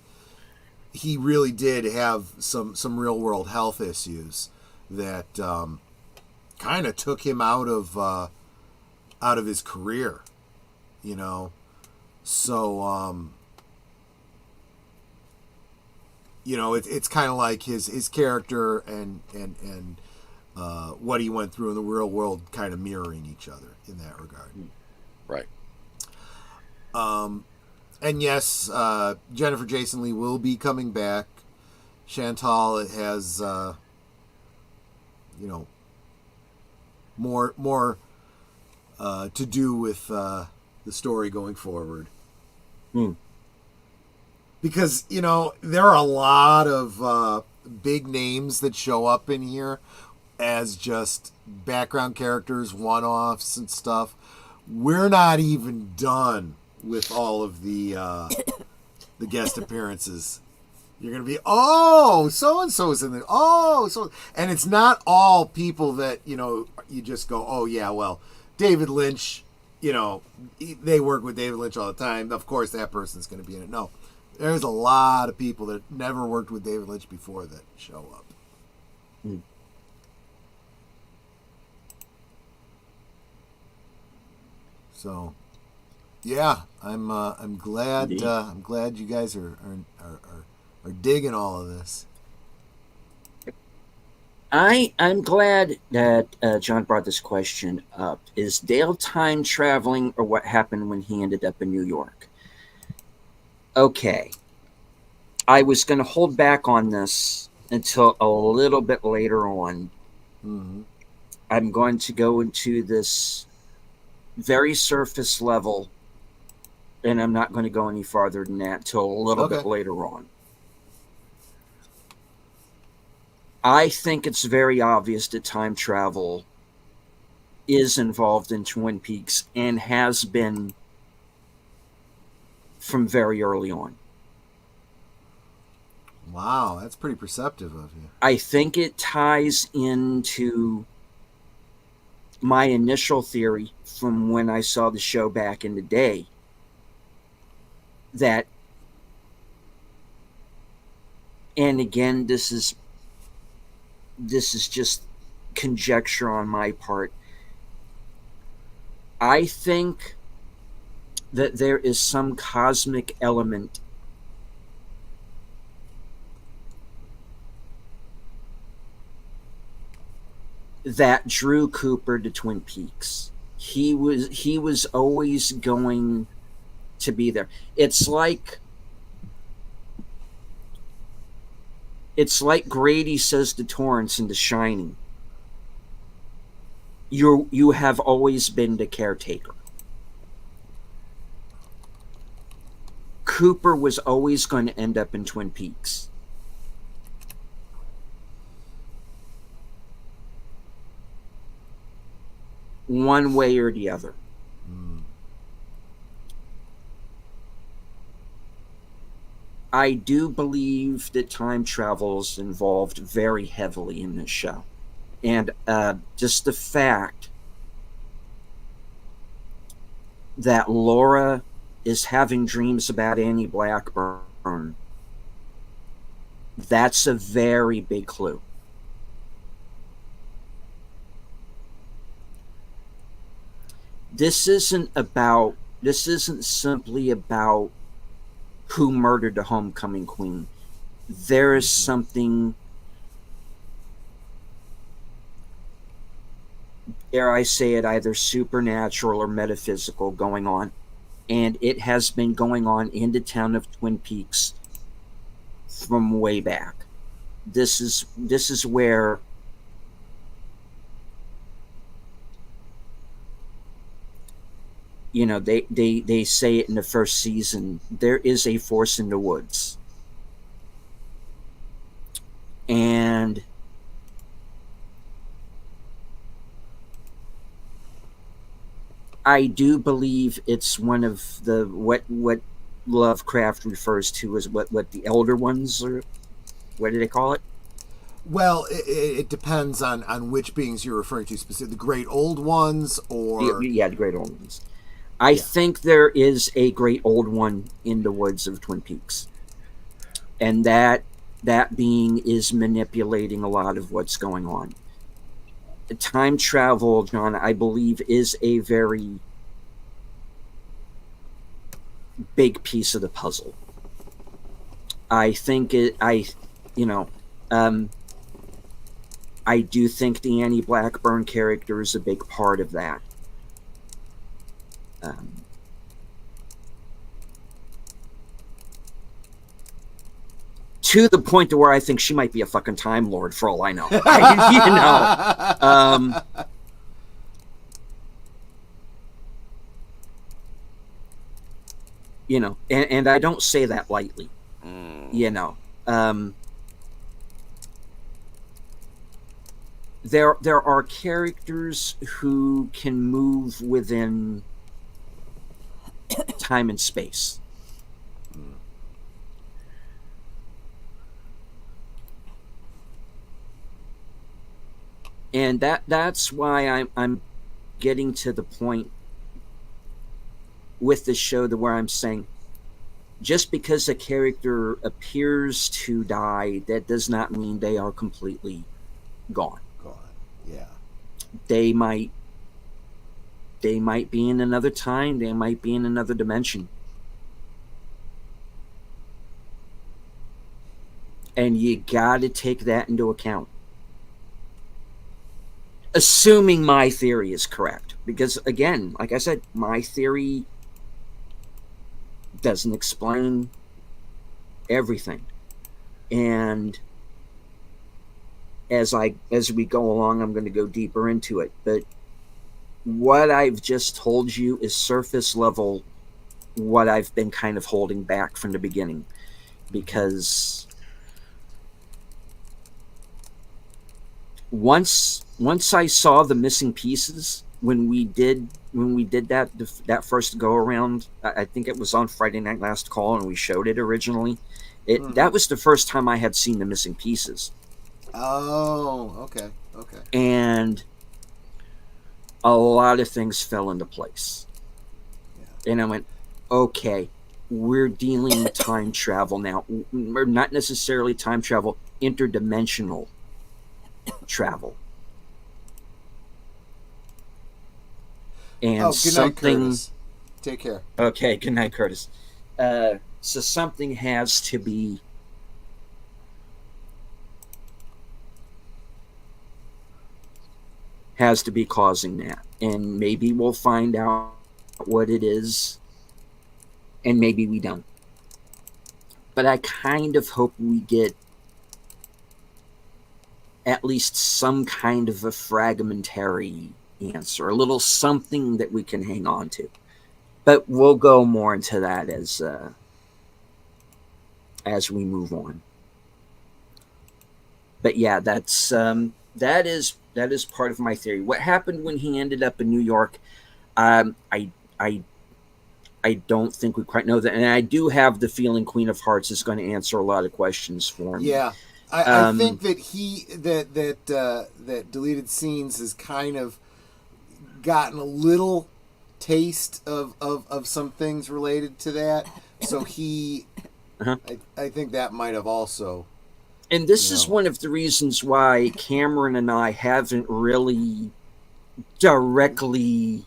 C: really did have some real world health issues that kind of took him out of his career, you know. So you know, it's kind of like his character and what he went through in the real world kind of mirroring each other in that regard.
B: Right.
C: And yes, Jennifer Jason Leigh will be coming back. Chantal has, you know, more to do with the story going forward. Because, you know, there are a lot of big names that show up in here as just background characters, one-offs and stuff. We're not even done with all of the guest appearances. You're going to be, oh, so-and-so's in there. Oh, so... And it's not all people that, you know, you just go, oh, yeah, well, David Lynch, you know, they work with David Lynch all the time. Of course, that person's going to be in it. No. There's a lot of people that never worked with David Lynch before that show up. So, Yeah, I'm glad
A: Indeed.
C: I'm glad you guys are digging all of this.
A: I'm glad that John brought this question up. Is Dale time traveling, or what happened when he ended up in New York? Okay, I was going to hold back on this until a little bit later on.
C: Mm-hmm.
A: I'm going to go into this very surface level, and I'm not going to go any farther than that till a little bit
C: Okay.
A: later on. I think it's very obvious that time travel is involved in Twin Peaks and has been from very early on.
C: Wow, that's pretty perceptive of you.
A: I think it ties into my initial theory from when I saw the show back in the day that, and again, this is just conjecture on my part. I think that there is some cosmic element that drew Cooper to Twin Peaks. He was always going to be there. It's like Grady says to Torrance in The Shining. You have always been the caretaker. Cooper was always going to end up in Twin Peaks. One way or the other.
C: Mm.
A: I do believe that time travel is involved very heavily in this show. And just the fact that Laura is having dreams about Annie Blackburn, that's a very big clue. This isn't simply about who murdered the homecoming queen. There is something, dare I say it, either supernatural or metaphysical going on. And it has been going on in the town of Twin Peaks from way back. This is where they say it in the first season. There is a force in the woods, and I do believe it's one of the what Lovecraft refers to as what the Elder Ones, or what do they call it?
C: Well, it depends on which beings you're referring to specifically. The great old ones, or
A: Yeah, the Great Old Ones. I
C: yeah.
A: think there is a Great Old One in the woods of Twin Peaks, and that being is manipulating a lot of what's going on. Time travel, John, I believe, is a very big piece of the puzzle. I think it. You know, um, I do think the Annie Blackburn character is a big part of that. Um, to the point to where I think she might be a fucking Time Lord for all I know. And I don't say that lightly. You know, there are characters who can move within time and space. And that's why I'm getting to the point with the show to where I'm saying, just because a character appears to die, that does not mean they are completely gone.
C: God, yeah.
A: They might They might be in another time. They might be in another dimension. And you got to take that into account. Assuming my theory is correct. Because, again, like I said, my theory doesn't explain everything. And as we go along, I'm going to go deeper into it. But what I've just told you is surface level what I've been kind of holding back from the beginning. Because once I saw the missing pieces when we did that first go around, I think it was on Friday Night Last Call, and we showed it originally. That was the first time I had seen the missing pieces.
C: Oh, okay.
A: And a lot of things fell into place. Yeah. And I went, okay, we're dealing with time travel now. Or not necessarily time travel, interdimensional travel. And
C: good night, Curtis. Take care.
A: Okay, good night, Curtis. So something has to be causing that. And maybe we'll find out what it is, and maybe we don't. But I kind of hope we get at least some kind of a fragmentary answer, a little something that we can hang on to. But we'll go more into that as we move on. But yeah, that is part of my theory. What happened when he ended up in New York? I don't think we quite know that, and I do have the feeling Queen of Hearts is going to answer a lot of questions for me.
C: Yeah, I think that that Deleted Scenes has kind of gotten a little taste of some things related to that. So he, I think that might have also.
A: And this is one of the reasons why Cameron and I haven't really directly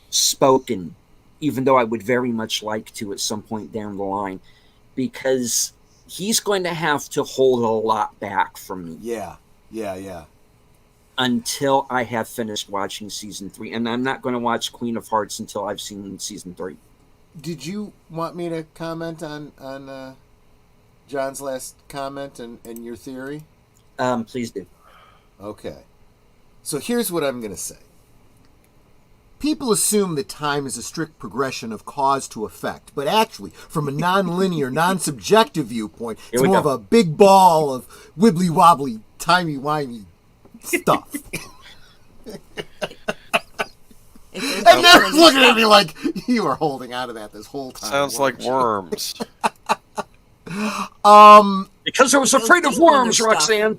A: spoken, even though I would very much like to at some point down the line, because he's going to have to hold a lot back from me.
C: Yeah.
A: Until I have finished watching season 3. And I'm not going to watch Queen of Hearts until I've seen season 3.
C: Did you want me to comment on John's last comment and your theory?
A: Please do.
C: Okay. So here's what I'm going to say. People assume that time is a strict progression of cause to effect, but actually, from a non-linear, non-subjective viewpoint, it's more of a big ball of wibbly-wobbly, timey-wimey stuff. And they're looking at me like, you were holding on to that this whole time.
B: Sounds like worms.
A: Because I was afraid of worms, Roxanne.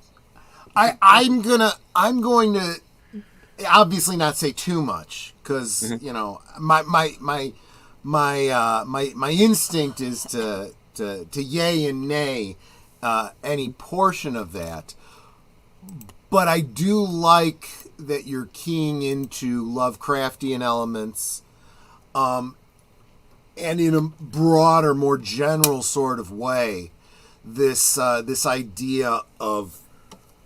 C: I'm going to obviously not say too much, because my instinct is to yay and nay any portion of that. But I do like that you're keying into Lovecraftian elements, and in a broader, more general sort of way, this idea of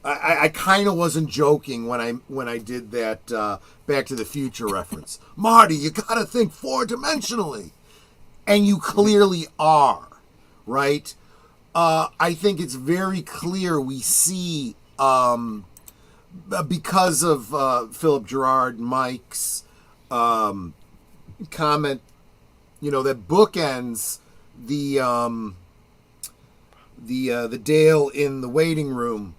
C: I kind of wasn't joking when I did that Back to the Future reference. Marty, you gotta think 4-dimensionally, and you clearly are, right? I think it's very clear we see. Because of Philip Gerard and Mike's comment, that bookends the Dale in the waiting room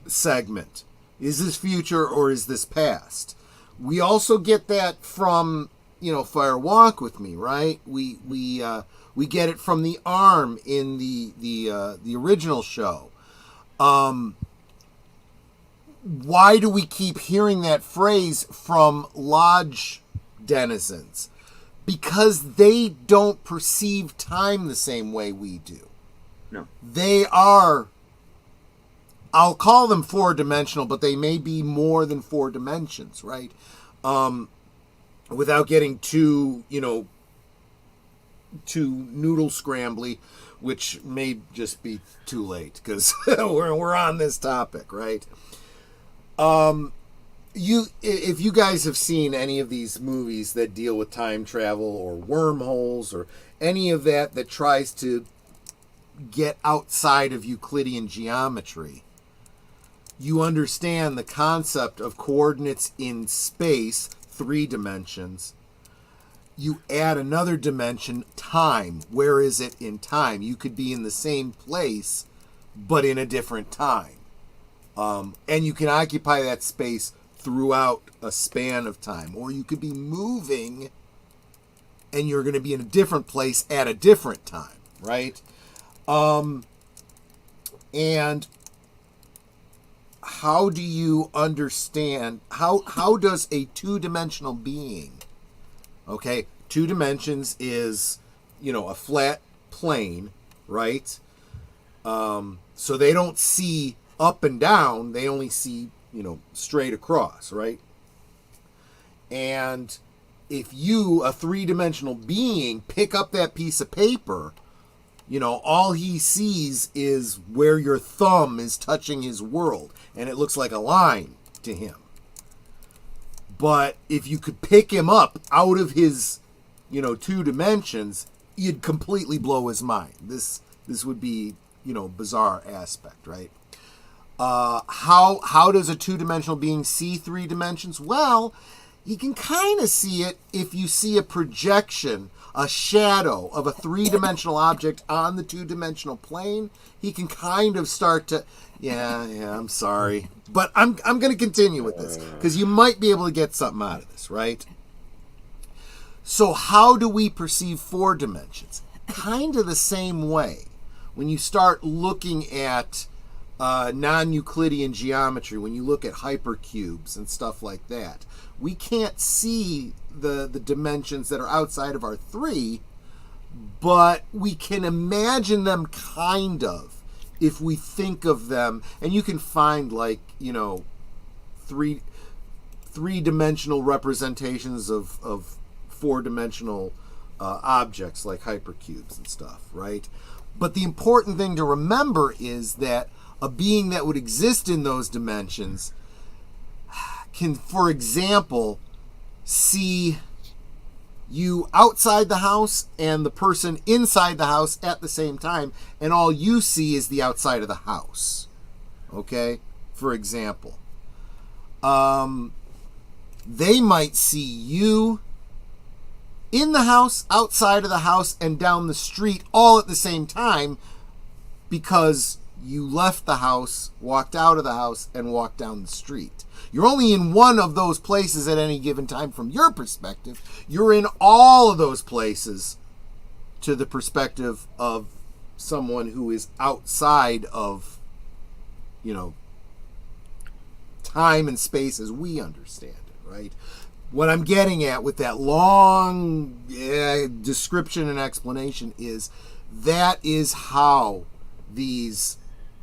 C: segment. Is this future or is this past? We also get that from Fire Walk with Me, right? We get it from the arm in the original show. Why do we keep hearing that phrase from lodge denizens? Because they don't perceive time the same way we do.
A: No.
C: They are, I'll call them 4-dimensional, but they may be more than 4 dimensions, right? without getting too, too noodle scrambly, which may just be too late because we're on this topic, right? If you guys have seen any of these movies that deal with time travel or wormholes or any of that tries to get outside of Euclidean geometry, you understand the concept of coordinates in space, 3 dimensions. You add another dimension, time. Where is it in time? You could be in the same place, but in a different time. And you can occupy that space throughout a span of time. Or you could be moving and you're going to be in a different place at a different time, right? And how do you understand, how does a 2-dimensional being, okay, 2 dimensions is, a flat plane, right? So they don't see up and down, they only see, straight across, right? And if you, a 3-dimensional being, pick up that piece of paper, all he sees is where your thumb is touching his world, and it looks like a line to him. But if you could pick him up out of his, 2 dimensions, you'd completely blow his mind. This would be, bizarre aspect, right? How does a 2-dimensional being see 3 dimensions? Well, you can kind of see it if you see a projection, a shadow of a 3-dimensional object on the 2-dimensional plane. He can kind of start to, I'm sorry. But I'm going to continue with this because you might be able to get something out of this, right? So how do we perceive 4 dimensions? Kind of the same way. When you start looking at non-Euclidean geometry, when you look at hypercubes and stuff like that, we can't see the dimensions that are outside of our 3, but we can imagine them kind of if we think of them. And you can find three-dimensional representations of 4-dimensional objects like hypercubes and stuff, right? But the important thing to remember is that a being that would exist in those dimensions can, for example, see you outside the house and the person inside the house at the same time, and all you see is the outside of the house. Okay? For example. They might see you in the house, outside of the house, and down the street all at the same time because you left the house, walked out of the house, and walked down the street. You're only in one of those places at any given time from your perspective. You're in all of those places to the perspective of someone who is outside of, time and space as we understand it, right? What I'm getting at with that long description and explanation is that is how these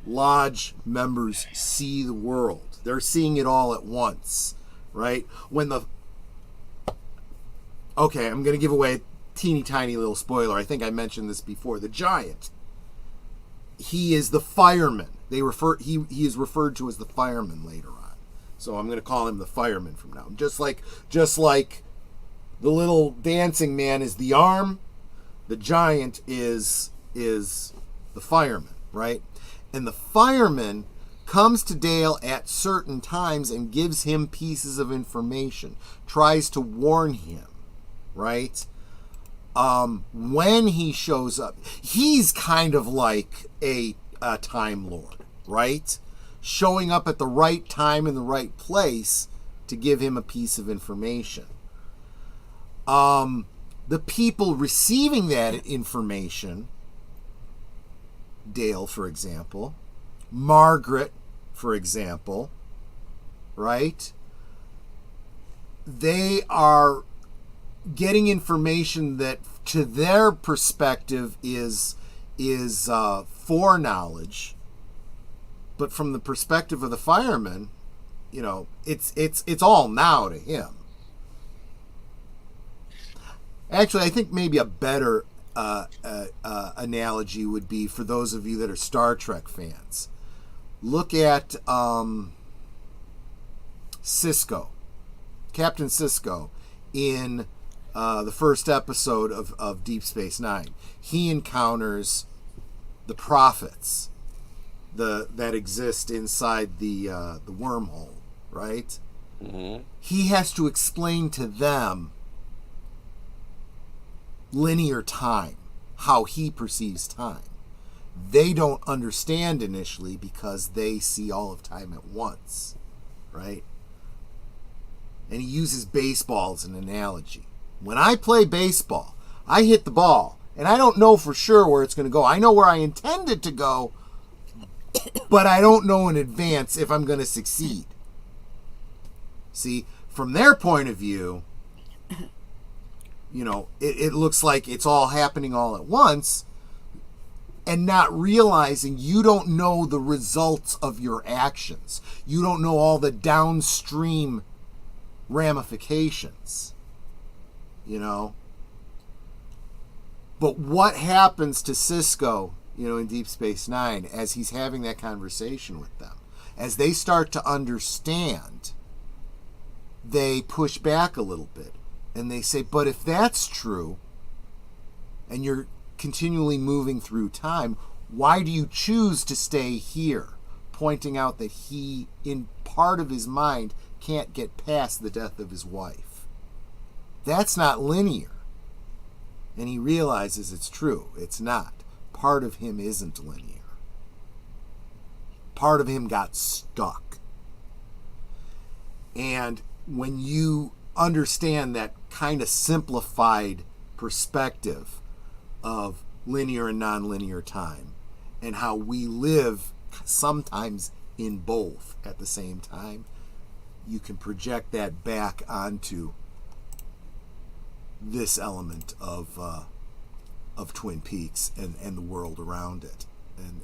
C: lodge members see the world. They're seeing it all at once, right? Okay, I'm going to give away a teeny tiny little spoiler. I think I mentioned this before. The giant, he is the fireman. He is referred to as the fireman later on. So I'm going to call him the fireman from now. Just like the little dancing man is the arm, the giant is the fireman, right? And the fireman comes to Dale at certain times and gives him pieces of information, tries to warn him, right? When he shows up, he's kind of like a Time Lord, right? Showing up at the right time in the right place to give him a piece of information. The people receiving that information, Dale, for example, Margaret, for example, right? They are getting information that to their perspective is foreknowledge, but from the perspective of the fireman, it's all now to him, Actually, I think maybe a better analogy would be for those of you that are Star Trek fans. Look at Cisco, Captain Cisco, in the first episode of Deep Space Nine. He encounters the prophets that exist inside the wormhole, right?
B: Mm-hmm.
C: He has to explain to them linear time, how he perceives time. They don't understand initially because they see all of time at once, right? And he uses baseball as an analogy. When I play baseball, I hit the ball, and I don't know for sure where it's going to go. I know where I intend it to go, but I don't know in advance if I'm going to succeed. See, from their point of view, you know, it looks like it's all happening all at once, and not realizing you don't know the results of your actions. You don't know all the downstream ramifications, you know. But what happens to Cisco, you know, in Deep Space Nine as he's having that conversation with them? As they start to understand, they push back a little bit. And they say, but if that's true, and you're continually moving through time, why do you choose to stay here? Pointing out that he, in part of his mind, can't get past the death of his wife. That's not linear. And he realizes it's true. It's not. Part of him isn't linear. Part of him got stuck. And when you understand that kind of simplified perspective of linear and nonlinear time, and how we live sometimes in both at the same time, you can project that back onto this element of Twin Peaks and the world around it, and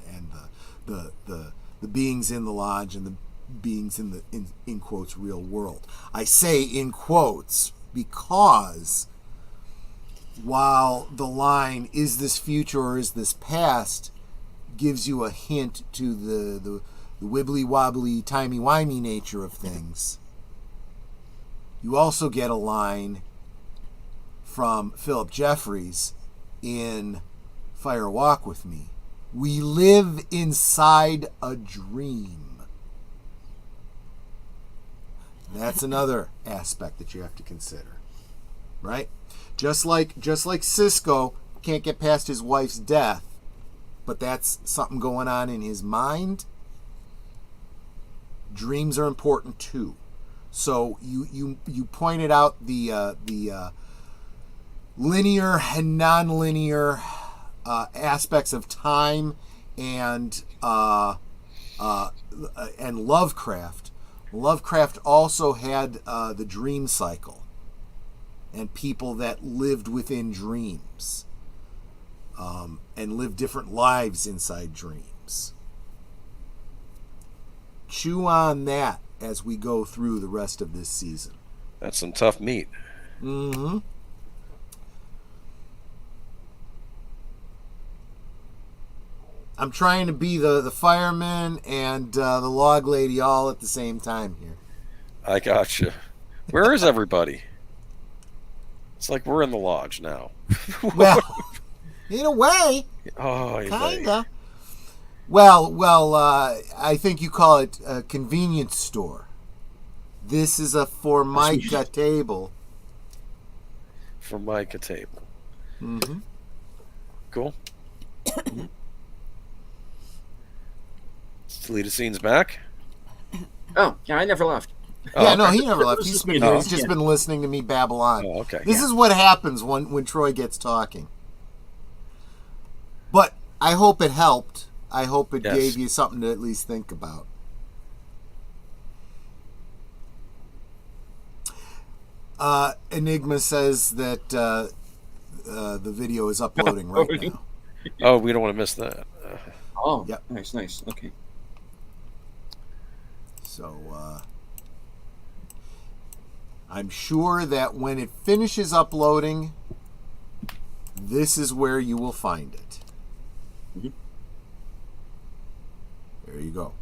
C: the beings in the lodge and the beings in the in quotes real world. I say in quotes because while the line "is this future or is this past" gives you a hint to the wibbly wobbly timey wimey nature of things, you also get a line from Philip Jeffries in Fire Walk with Me. We live inside a dream. That's another aspect that you have to consider, right? Just like Cisco can't get past his wife's death, but that's something going on in his mind. Dreams are important too. So you pointed out the linear and non-linear aspects of time and Lovecraft. Lovecraft also had the dream cycle and people that lived within dreams and lived different lives inside dreams. Chew on that as we go through the rest of this season.
B: That's some tough meat.
C: Mm-hmm. I'm trying to be the fireman and the log lady all at the same time here.
B: I gotcha. Where is everybody? It's like we're in the lodge now.
C: Well, in a way,
B: Oh, you
C: kinda. Well, I think you call it a convenience store. This is a Formica table.
B: Formica table.
C: Mm-hmm.
B: Cool. Deleted scene's back.
A: Oh, yeah, I never left.
B: Oh,
C: Yeah,
B: okay.
C: no, he never left.
A: This
C: He's
A: is me, though.
C: just
A: Yeah.
C: been listening to me babble on.
B: Oh, okay.
C: This is what happens when Troy gets talking. But I hope it helped. I hope it
B: Yes.
C: gave you something to at least think about. Enigma says that the video is uploading right now.
B: Oh, we don't want to miss that.
A: Oh,
C: Yep.
A: nice. Okay.
C: So I'm sure that when it finishes uploading, this is where you will find it.
A: Mhm.
C: There you go.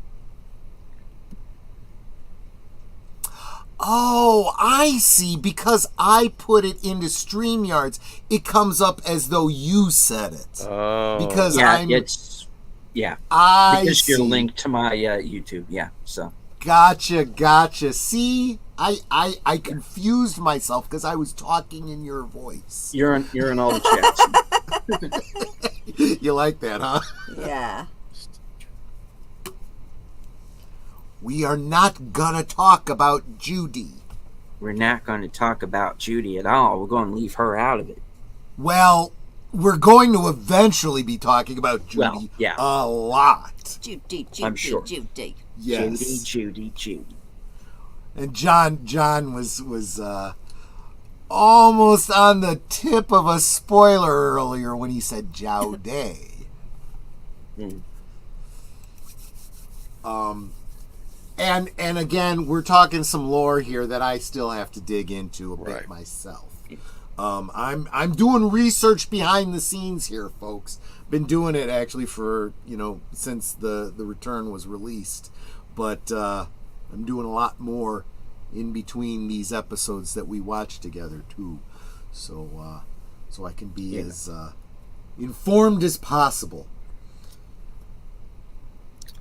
C: Oh, I see. Because I put it into StreamYards, it comes up as though you said it.
B: Oh.
C: Because
A: Yeah, because you're
C: see.
A: linked to my YouTube. Yeah, so
C: Gotcha. See, I confused myself because I was talking in your voice.
A: you're in all the chats.
C: You like that, huh?
D: Yeah.
C: We are not gonna talk about Judy.
A: We're not going to talk about Judy at all. We're going to leave her out of it.
C: Well, we're going to eventually be talking about Judy
A: Well, yeah.
C: a lot.
F: Judy,
A: I'm sure.
F: Judy.
C: Yes.
A: Judy.
C: And John was almost on the tip of a spoiler earlier when he said Jowday.
A: Mm.
C: And again, we're talking some lore here that I still have to dig into a bit
B: Right.
C: myself. I'm doing research behind the scenes here, folks. Been doing it actually for since the return was released, but I'm doing a lot more in between these episodes that we watch together too, so I can be as informed as possible.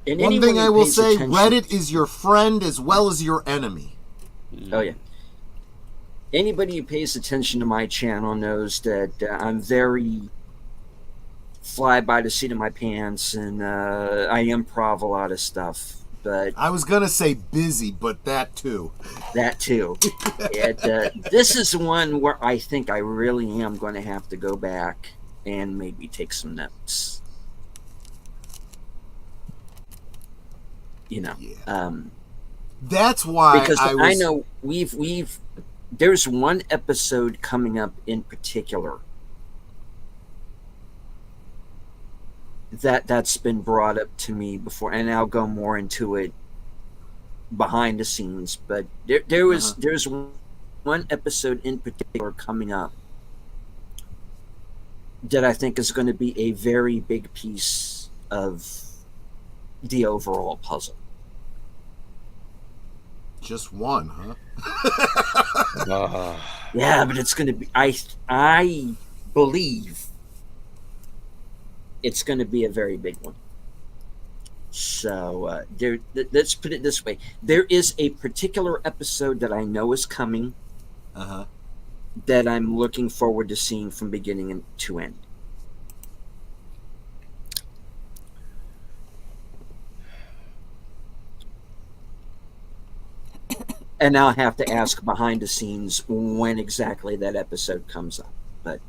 A: And
C: One
A: anyone
C: thing I
A: who
C: will
A: pays
C: say,
A: attention-
C: Reddit is your friend as well as your enemy.
A: Oh yeah. Anybody who pays attention to my channel knows that I'm very fly by the seat of my pants, and I improv a lot of stuff. But
C: I was gonna say busy, but that too.
A: that too. And, this is one where I think I really am going to have to go back and maybe take some notes.
C: Yeah. That's why
A: Because
C: I
A: know we've there's one episode coming up in particular that's been brought up to me before, and I'll go more into it behind the scenes. But there's one episode in particular coming up that I think is going to be a very big piece of the overall puzzle.
C: just one, huh?
A: Yeah, but it's going to be. I believe it's going to be a very big one. So let's put it this way: there is a particular episode that I know is coming, that I'm looking forward to seeing from beginning to end. And I'll have to ask behind the scenes when exactly that episode comes up. But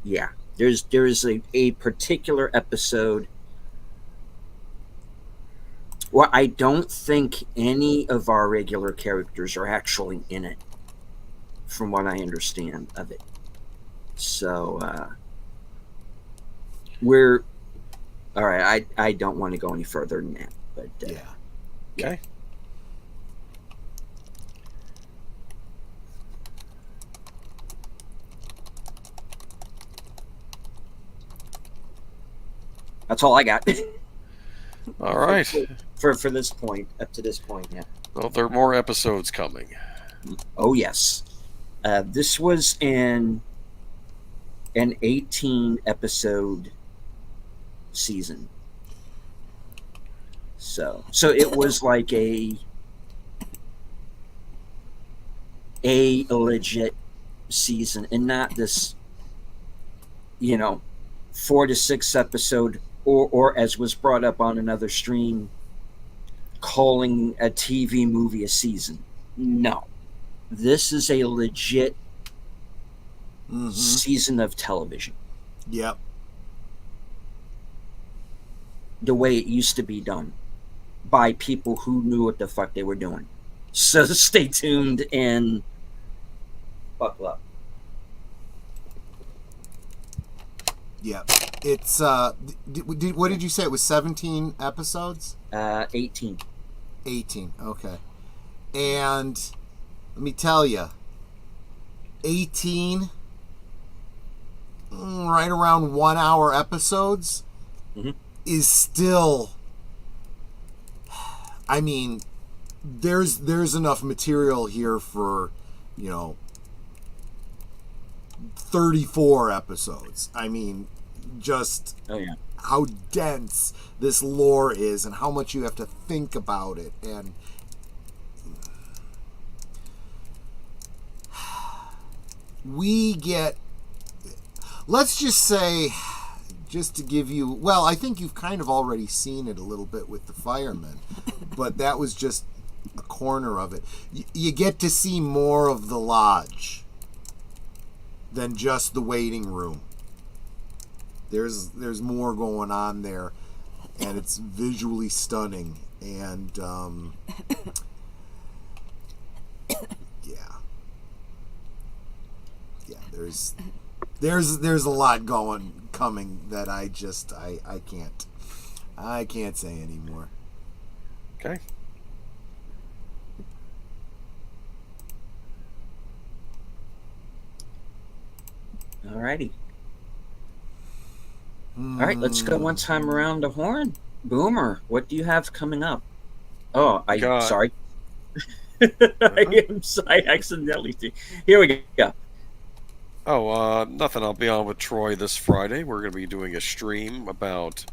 A: yeah, there's a particular episode where I don't think any of our regular characters are actually in it, from what I understand of it. So we're all right. I don't want to go any further than that. But
C: Yeah.
B: Okay.
A: that's all I got.
B: All right.
A: For this point, up to this point, yeah.
B: Well, there are more episodes coming.
A: Oh yes, this was an 18 episode season. So it was like a legit season, and not this, 4 to 6 episode, or as was brought up on another stream, calling a TV movie a season. No, this is a legit season of television.
C: Yep.
A: The way it used to be done by people who knew what the fuck they were doing. So stay tuned and buckle up.
C: Yep. It's what did you say? It was 17 episodes?
A: 18.
C: 18. Okay. And let me tell you, 18 right around 1 hour episodes
A: Mhm.
C: is still, I mean, there's enough material here for, 34 episodes. I mean, just
A: Oh yeah.
C: how dense this lore is and how much you have to think about it. And we get, let's just say, just to give you, well, I think you've kind of already seen it a little bit with the firemen, but that was just a corner of it. You get to see more of the lodge than just the waiting room. There's more going on there, and it's visually stunning. And yeah, there's a lot coming that I can't say anymore.
B: Okay.
A: Alrighty. All right, let's go one time around the horn. Boomer, what do you have coming up? Oh, sorry. I accidentally. Here we go.
B: Oh, nothing. I'll be on with Troy this Friday. We're going to be doing a stream about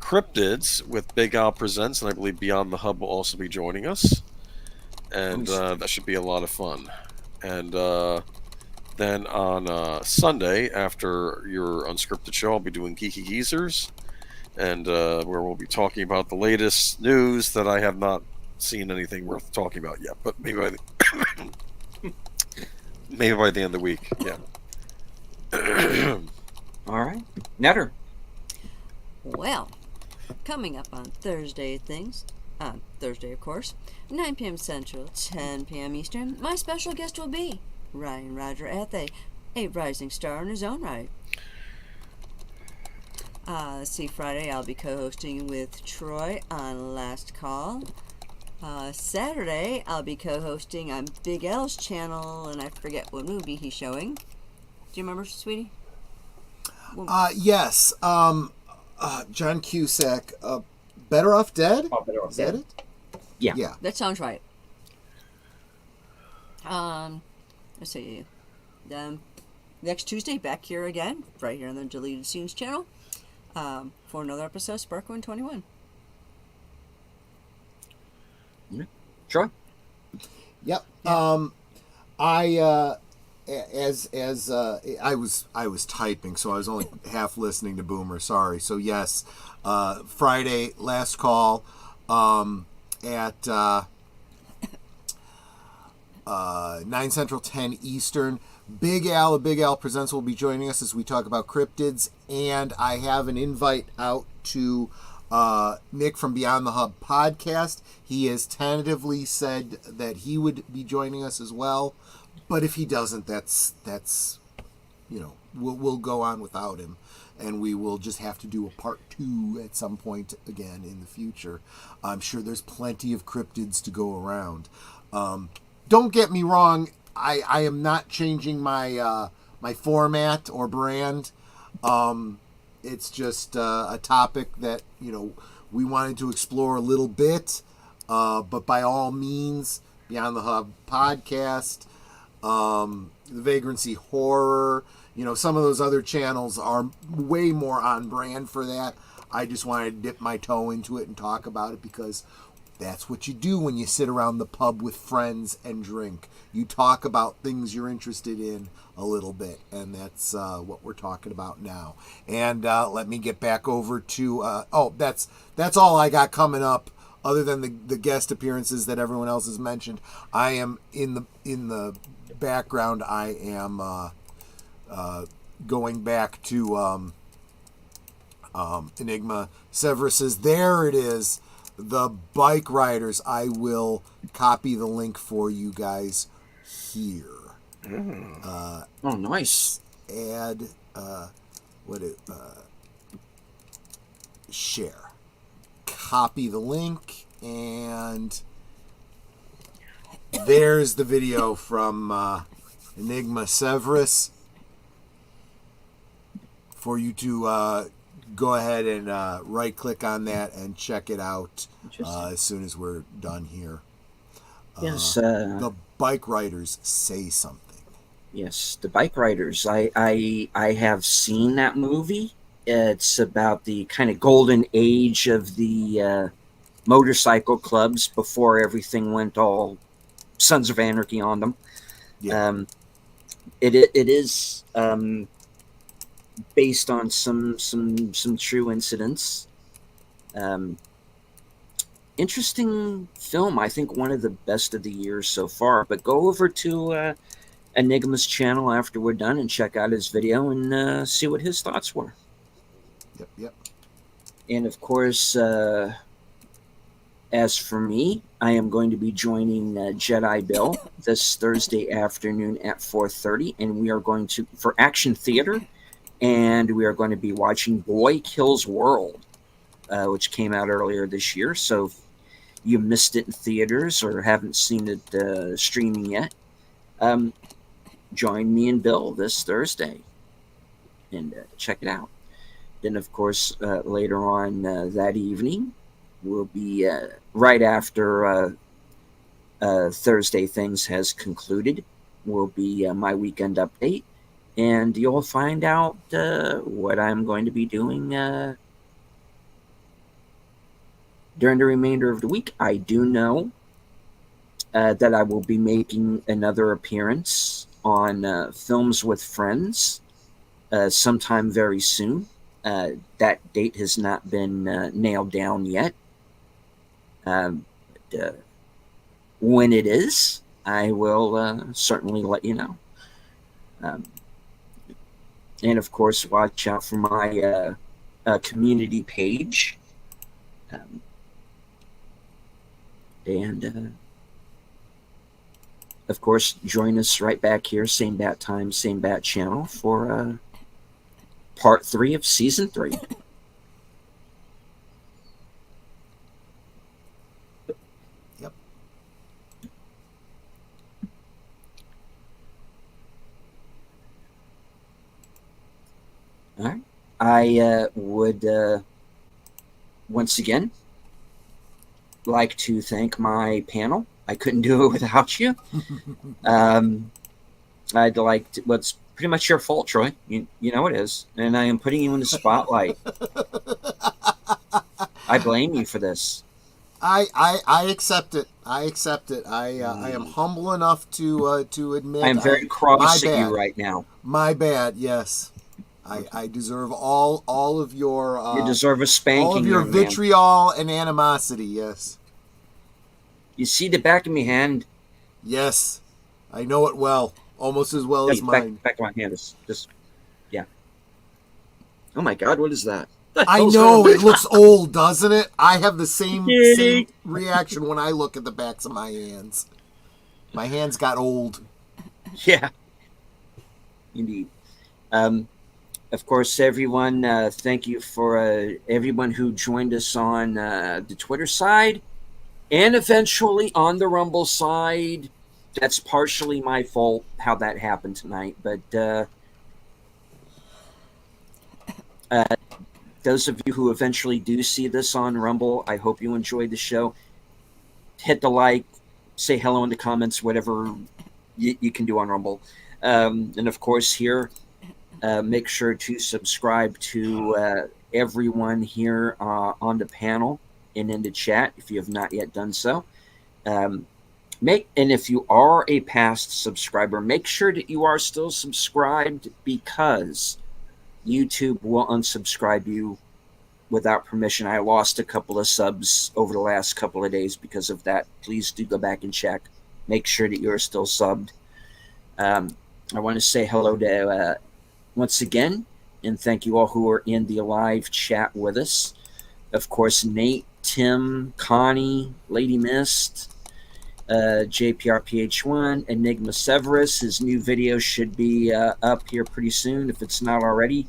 B: cryptids with Big Al Presents, and I believe Beyond the Hub will also be joining us. And that should be a lot of fun. And then on Sunday, after your unscripted show, I'll be doing Geeky Geezers, and where we'll be talking about the latest news that I have not seen anything worth talking about yet, but maybe by the maybe by the end of the week. Yeah.
A: All right, Netter.
D: Well, coming up on Thursday things, on Thursday of course, 9 p.m. Central, 10 p.m. Eastern, my special guest will be Ryan Roger Athay, a rising star in his own right. Let's see, Friday I'll be co-hosting with Troy on Last Call. Saturday I'll be co-hosting on Big L's channel, and I forget what movie he's showing. Do you remember, sweetie?
C: Yes. John Cusack. Better Off Dead?
A: Oh, Better Off
C: Is
A: Dead.
C: that it?
A: Yeah.
D: That sounds right. Let's see. Next Tuesday, back here again, right here on the Deleted Scenes channel, for another episode of Sparkwood 21.
A: Troy.
C: Yep.
D: Yeah.
C: I was typing, so I was only half listening to Boomer. Sorry. So yes, Friday Last Call at 9 Central, 10 Eastern. Big Al Presents will be joining us as we talk about cryptids, and I have an invite out to Nick from Beyond the Hub podcast. He has tentatively said that he would be joining us as well, but if he doesn't, that's we'll go on without him, and we will just have to do a part 2 at some point again in the future. I'm sure there's plenty of cryptids to go around. Don't get me wrong, I am not changing my my format or brand. It's just a topic that we wanted to explore a little bit, but by all means, Beyond the Hub podcast, the Vagrancy Horror, some of those other channels are way more on brand for that. I just wanted to dip my toe into it and talk about it because that's what you do when you sit around the pub with friends and drink. You talk about things you're interested in a little bit, and that's what we're talking about now. And let me get back over to that's all I got coming up, other than the guest appearances that everyone else has mentioned. I am in the background. I am going back to Enigma Severus's. There it is. The bike riders. I will copy the link for you guys here.
A: Oh, nice.
C: Add share. Copy the link, and there's the video from Enigma Severus. for you to go ahead and right click on that and check it out as soon as we're done here.
A: Yes,
C: The bike riders say something.
A: yes, the bike riders. I have seen that movie. It's about the kind of golden age of the motorcycle clubs before everything went all Sons of Anarchy on them.
C: Yeah.
A: It is based on some true incidents. Interesting film. I think one of the best of the year so far. But go over to Enigma's channel after we're done and check out his video and see what his thoughts were.
C: Yep.
A: And of course, as for me, I am going to be joining Jedi Bill this Thursday afternoon at 4:30, and we are going to for Action Theater, and we are going to be watching Boy Kills World, which came out earlier this year. So if you missed it in theaters or haven't seen it streaming yet, join me and Bill this Thursday and check it out. Then, of course, later on that evening, will be right after Thursday Things has concluded, will be my weekend update, and you'll find out what I'm going to be doing during the remainder of the week. I do know that I will be making another appearance on Films with Friends sometime very soon. That date has not been nailed down yet. When it is, I will certainly let you know. And of course, watch out for my community page. And of course, join us right back here, same bat time, same bat channel, for part 3 of season 3.
C: Yep.
A: All right. I would once again like to thank my panel. I couldn't do it without you. I'd like to, well, it's pretty much your fault, Troy. You know it is. And I am putting you in the spotlight. I blame you for this.
C: I accept it. I accept it. I am humble enough to admit
A: I'm very cross at you right now.
C: My bad. Yes, I deserve all of your.
A: You deserve a spanking.
C: All of your
A: young man.
C: vitriol and animosity. Yes.
A: You see the back of my hand?
C: Yes, I know it well, almost as well as mine.
A: Back of my hand is just, yeah. Oh my God, what is that?
C: I know, it looks old, doesn't it? I have the same reaction when I look at the backs of my hands. My hands got old.
A: Yeah, indeed. Of course, everyone, thank you for everyone who joined us on the Twitter side and eventually on the Rumble side. That's partially my fault how that happened tonight, but those of you who eventually do see this on Rumble, I hope you enjoyed the show. Hit the like, say hello in the comments, whatever you can do on Rumble. And of course here, make sure to subscribe to everyone here on the panel and in the chat if you have not yet done so. And if you are a past subscriber, make sure that you are still subscribed, because YouTube will unsubscribe you without permission. I lost a couple of subs over the last couple of days because of that. Please do go back and check. Make sure that you're still subbed. I want to say hello to once again, and thank you all who are in the live chat with us. Of course, Nate, Tim, Connie, Lady Mist, JPRPH1, Enigma Severus. His new video should be up here pretty soon if it's not already.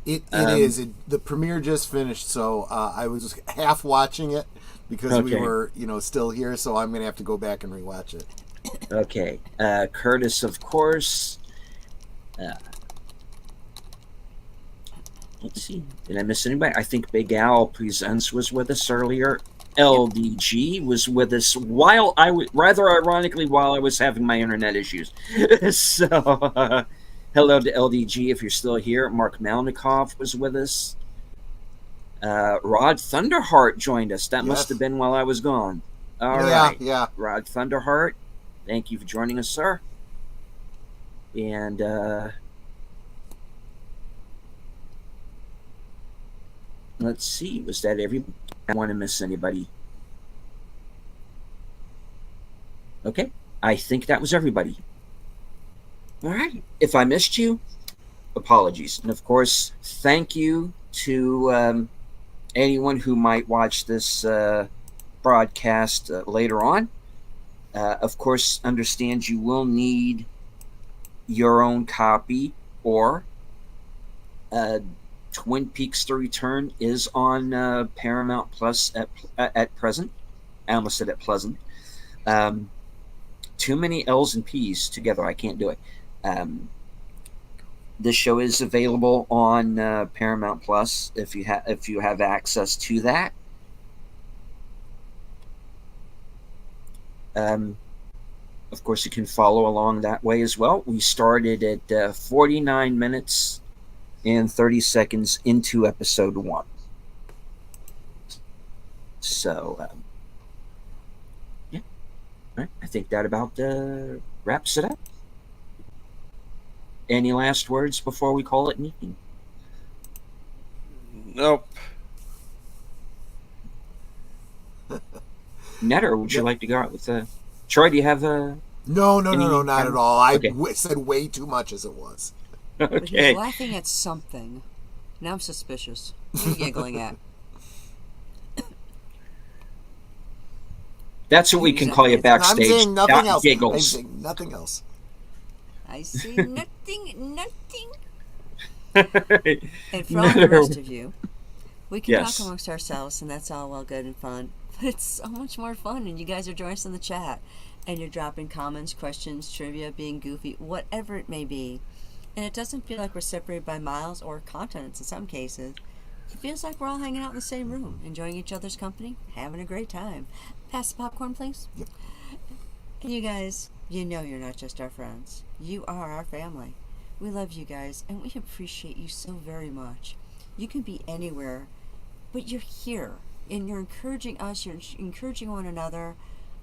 C: It is. The premiere just finished, so I was just half watching it because we were, still here. So I'm gonna have to go back and rewatch it.
A: Okay, Curtis, of course. Let's see. Did I miss anybody? I think Big Al Presents was with us earlier. LDG was with us while rather ironically, while I was having my internet issues. So, hello to LDG if you're still here. Mark Malnikoff was with us. Rod Thunderheart joined us. That must have been while I was gone. All right.
C: Yeah.
A: Rod Thunderheart, thank you for joining us, sir. And let's see, was that everybody? I don't want to miss anybody. Okay, I think that was everybody. All right, if I missed you, apologies. And of course, thank you to anyone who might watch this broadcast later on. Of course, understand you will need your own copy, or Twin Peaks: The Return is on Paramount Plus at present. I almost said at Pleasant. Too many L's and P's together. I can't do it. This show is available on Paramount Plus if you have access to that. Of course, you can follow along that way as well. We started at 49 minutes and 30 seconds into episode 1. So, yeah. All right. I think that about wraps it up. Any last words before we call it an evening?
B: Nope.
A: Netter, would you like to go out with Troy, do you have
C: No, not at all. I
A: Okay.
C: said way too much as it was.
D: But he's
A: Okay.
D: laughing at something. Now I'm suspicious. What are you giggling at?
A: That's what we can call you
C: I'm
A: backstage.
C: saying nothing
A: Out
C: else. I'm
A: Giggles.
C: saying nothing else.
D: I see nothing. And for all the
A: Netter.
D: rest of you, we can
A: Yes.
D: talk amongst ourselves, and that's all well good and fun. But it's so much more fun, and you guys are joining us in the chat, and you're dropping comments, questions, trivia, being goofy, whatever it may be. And it doesn't feel like we're separated by miles or continents in some cases. It feels like we're all hanging out in the same room, enjoying each other's company, having a great time. Pass the popcorn, please.
C: Yep.
D: And you guys, you know you're not just our friends. You are our family. We love you guys, and we appreciate you so very much. You can be anywhere, but you're here, and you're encouraging us, you're encouraging one another.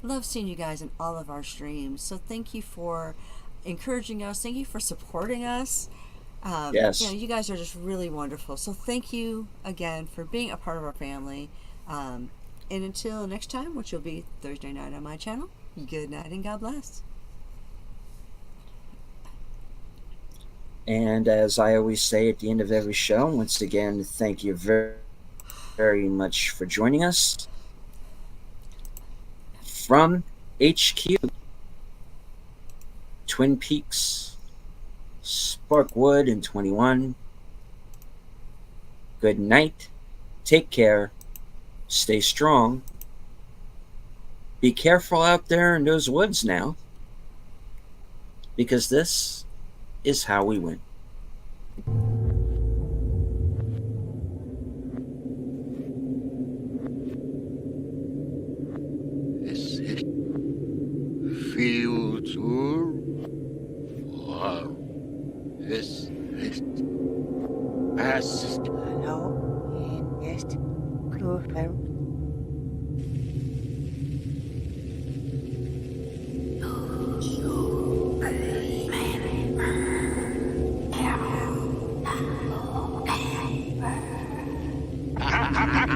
D: Love seeing you guys in all of our streams. So thank you for encouraging us. Thank you for supporting us.
A: Yes.
D: You know, you guys are just really wonderful. So thank you again for being a part of our family. And until next time, which will be Thursday night on my channel, good night and God bless.
A: And as I always say at the end of every show, once again, thank you very, very much for joining us. From HQ, Twin Peaks, Sparkwood and 21. Good night. Take care. Stay strong. Be careful out there in those woods now, because this is how we win.
G: Is it future? Or is it past?
H: Hallo, hier ist Klofeld.
G: Ha ha ha ha!